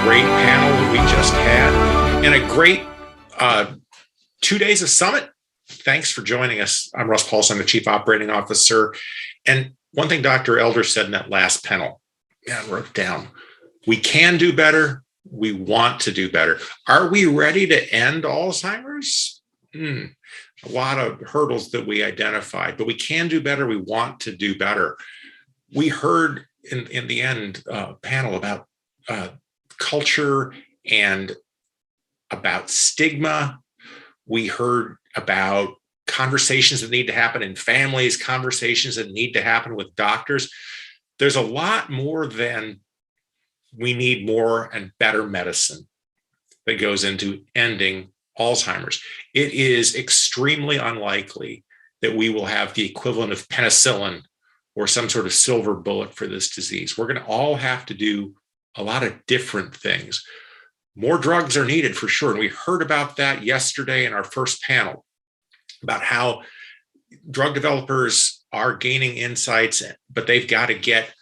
Great panel that we just had, and a great 2 days of summit. Thanks for joining us. I'm Russ Paulson, the Chief Operating Officer. And one thing Dr. Elder said in that last panel, I wrote it down. We can do better. We want to do better. Are we ready to end Alzheimer's? A lot of hurdles that we identified, but we can do better. We want to do better. We heard in the end panel about culture and about stigma. We heard about conversations that need to happen in families, conversations that need to happen with doctors. There's a lot more than we need more and better medicine that goes into ending Alzheimer's. It is extremely unlikely that we will have the equivalent of penicillin or some sort of silver bullet for this disease. We're going to all have to do a lot of different things. More drugs are needed for sure. And we heard about that yesterday in our first panel, about how drug developers are gaining insights, but they've got to get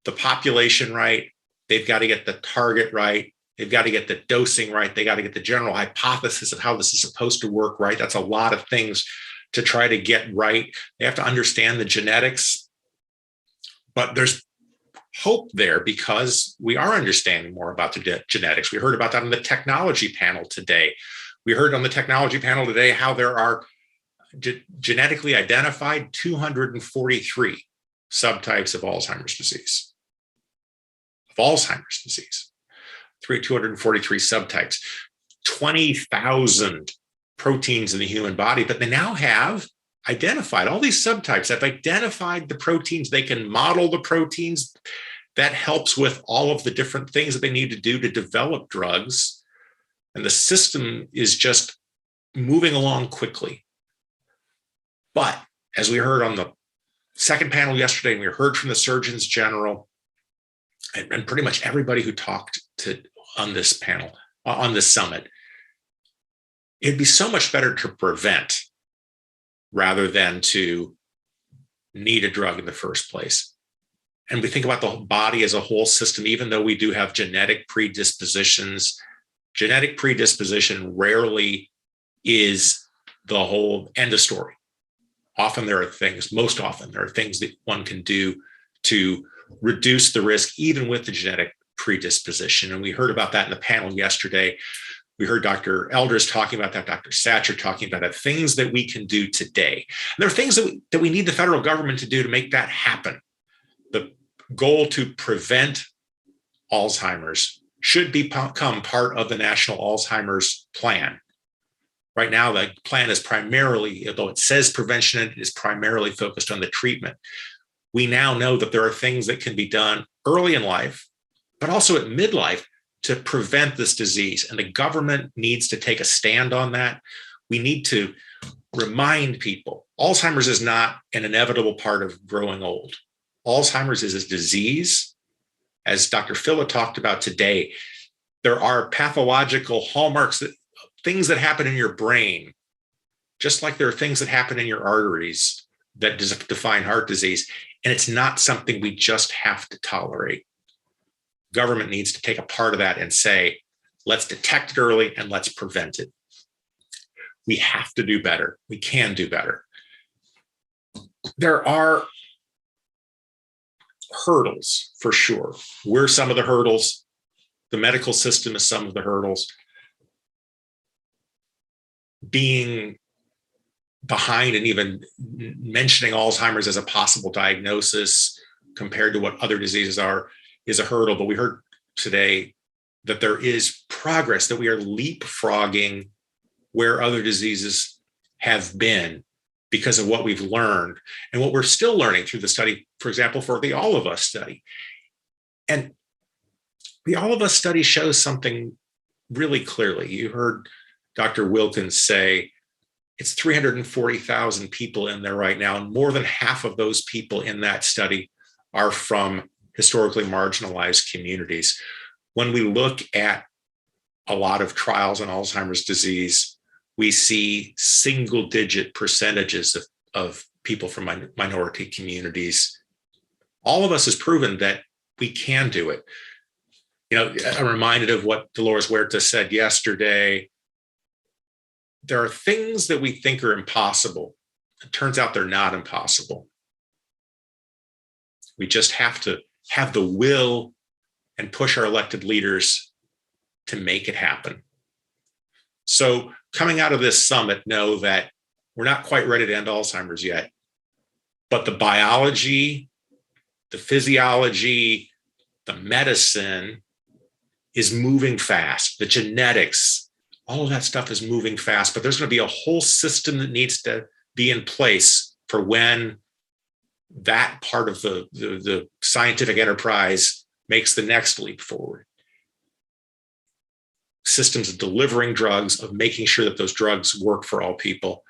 the population right. They've got to get the target right. They've got to get the dosing right. They got to get the general hypothesis of how this is supposed to work right. That's a lot of things to try to get right. They have to understand the genetics. But there's hope there because we are understanding more about the genetics. We heard about that on the technology panel today. We heard on the technology panel today how there are genetically identified 243 subtypes of Alzheimer's disease. 243 subtypes, 20,000 proteins in the human body, but they now have identified all these subtypes, have identified the proteins. They can model the proteins. That helps with all of the different things that they need to do to develop drugs. And the system is just moving along quickly. But as we heard on the second panel yesterday, and we heard from the Surgeons General and pretty much everybody who talked on this panel, on this summit, it'd be so much better to prevent rather than to need a drug in the first place. And we think about the body as a whole system, even though we do have genetic predispositions. Genetic predisposition rarely is the whole end of story. Often there are things, most often there are things that one can do to reduce the risk, even with the genetic predisposition. And we heard about that in the panel yesterday. We heard Dr. Elders talking about that, Dr. Satcher talking about that, things that we can do today. And there are things that we need the federal government to do to make that happen. The goal to prevent Alzheimer's should become part of the National Alzheimer's Plan. Right now, the plan is primarily, although it says prevention, it is primarily focused on the treatment. We now know that there are things that can be done early in life, but also at midlife to prevent this disease. And the government needs to take a stand on that. We need to remind people, Alzheimer's is not an inevitable part of growing old. Alzheimer's is a disease. As Dr. Phillip talked about today, there are pathological hallmarks, things that happen in your brain, just like there are things that happen in your arteries that define heart disease. And it's not something we just have to tolerate. Government needs to take a part of that and say, let's detect it early and let's prevent it. We have to do better. We can do better. There are hurdles for sure. We're some of the hurdles. The medical system is some of the hurdles. Being behind and even mentioning Alzheimer's as a possible diagnosis compared to what other diseases are is a hurdle. But we heard today that there is progress, that we are leapfrogging where other diseases have been because of what we've learned and what we're still learning through the study, for example, for the All of Us study. And the All of Us study shows something really clearly. You heard Dr. Wilkins say it's 340,000 people in there right now, and more than half of those people in that study are from historically marginalized communities. When we look at a lot of trials on Alzheimer's disease, we see single-digit percentages of people from minority communities. All of Us has proven that we can do it. You know, I'm reminded of what Dolores Huerta said yesterday. There are things that we think are impossible. It turns out they're not impossible. We just have to have the will and push our elected leaders to make it happen. So coming out of this summit, know that we're not quite ready to end Alzheimer's yet, but the biology, the physiology, the medicine is moving fast. The genetics, all of that stuff is moving fast, but there's going to be a whole system that needs to be in place for when that part of the scientific enterprise makes the next leap forward. Systems of delivering drugs, of making sure that those drugs work for all people.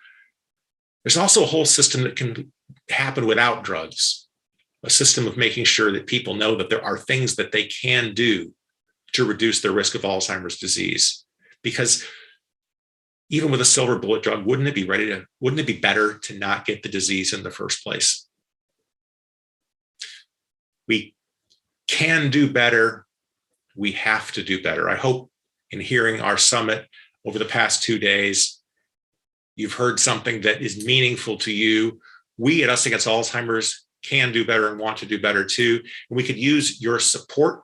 There's also a whole system that can happen without drugs, a system of making sure that people know that there are things that they can do to reduce their risk of Alzheimer's disease. Because even with a silver bullet drug, wouldn't it be better to not get the disease in the first place? We can do better. We have to do better. I hope in hearing our summit over the past 2 days, you've heard something that is meaningful to you. We at Us Against Alzheimer's can do better and want to do better too. And we could use your support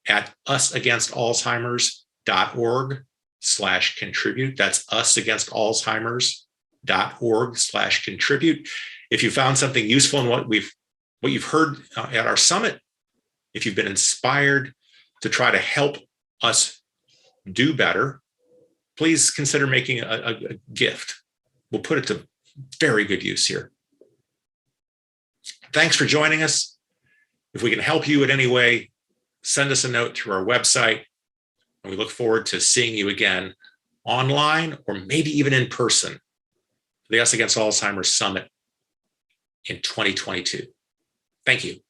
at usagainstalzheimers.org/contribute. That's usagainstalzheimers.org/contribute. If you found something useful in what you've heard at our summit, if you've been inspired to try to help us do better, please consider making a gift. We'll put it to very good use here. Thanks for joining us. If we can help you in any way, send us a note through our website, and we look forward to seeing you again online or maybe even in person for the Us Against Alzheimer's Summit in 2022. Thank you.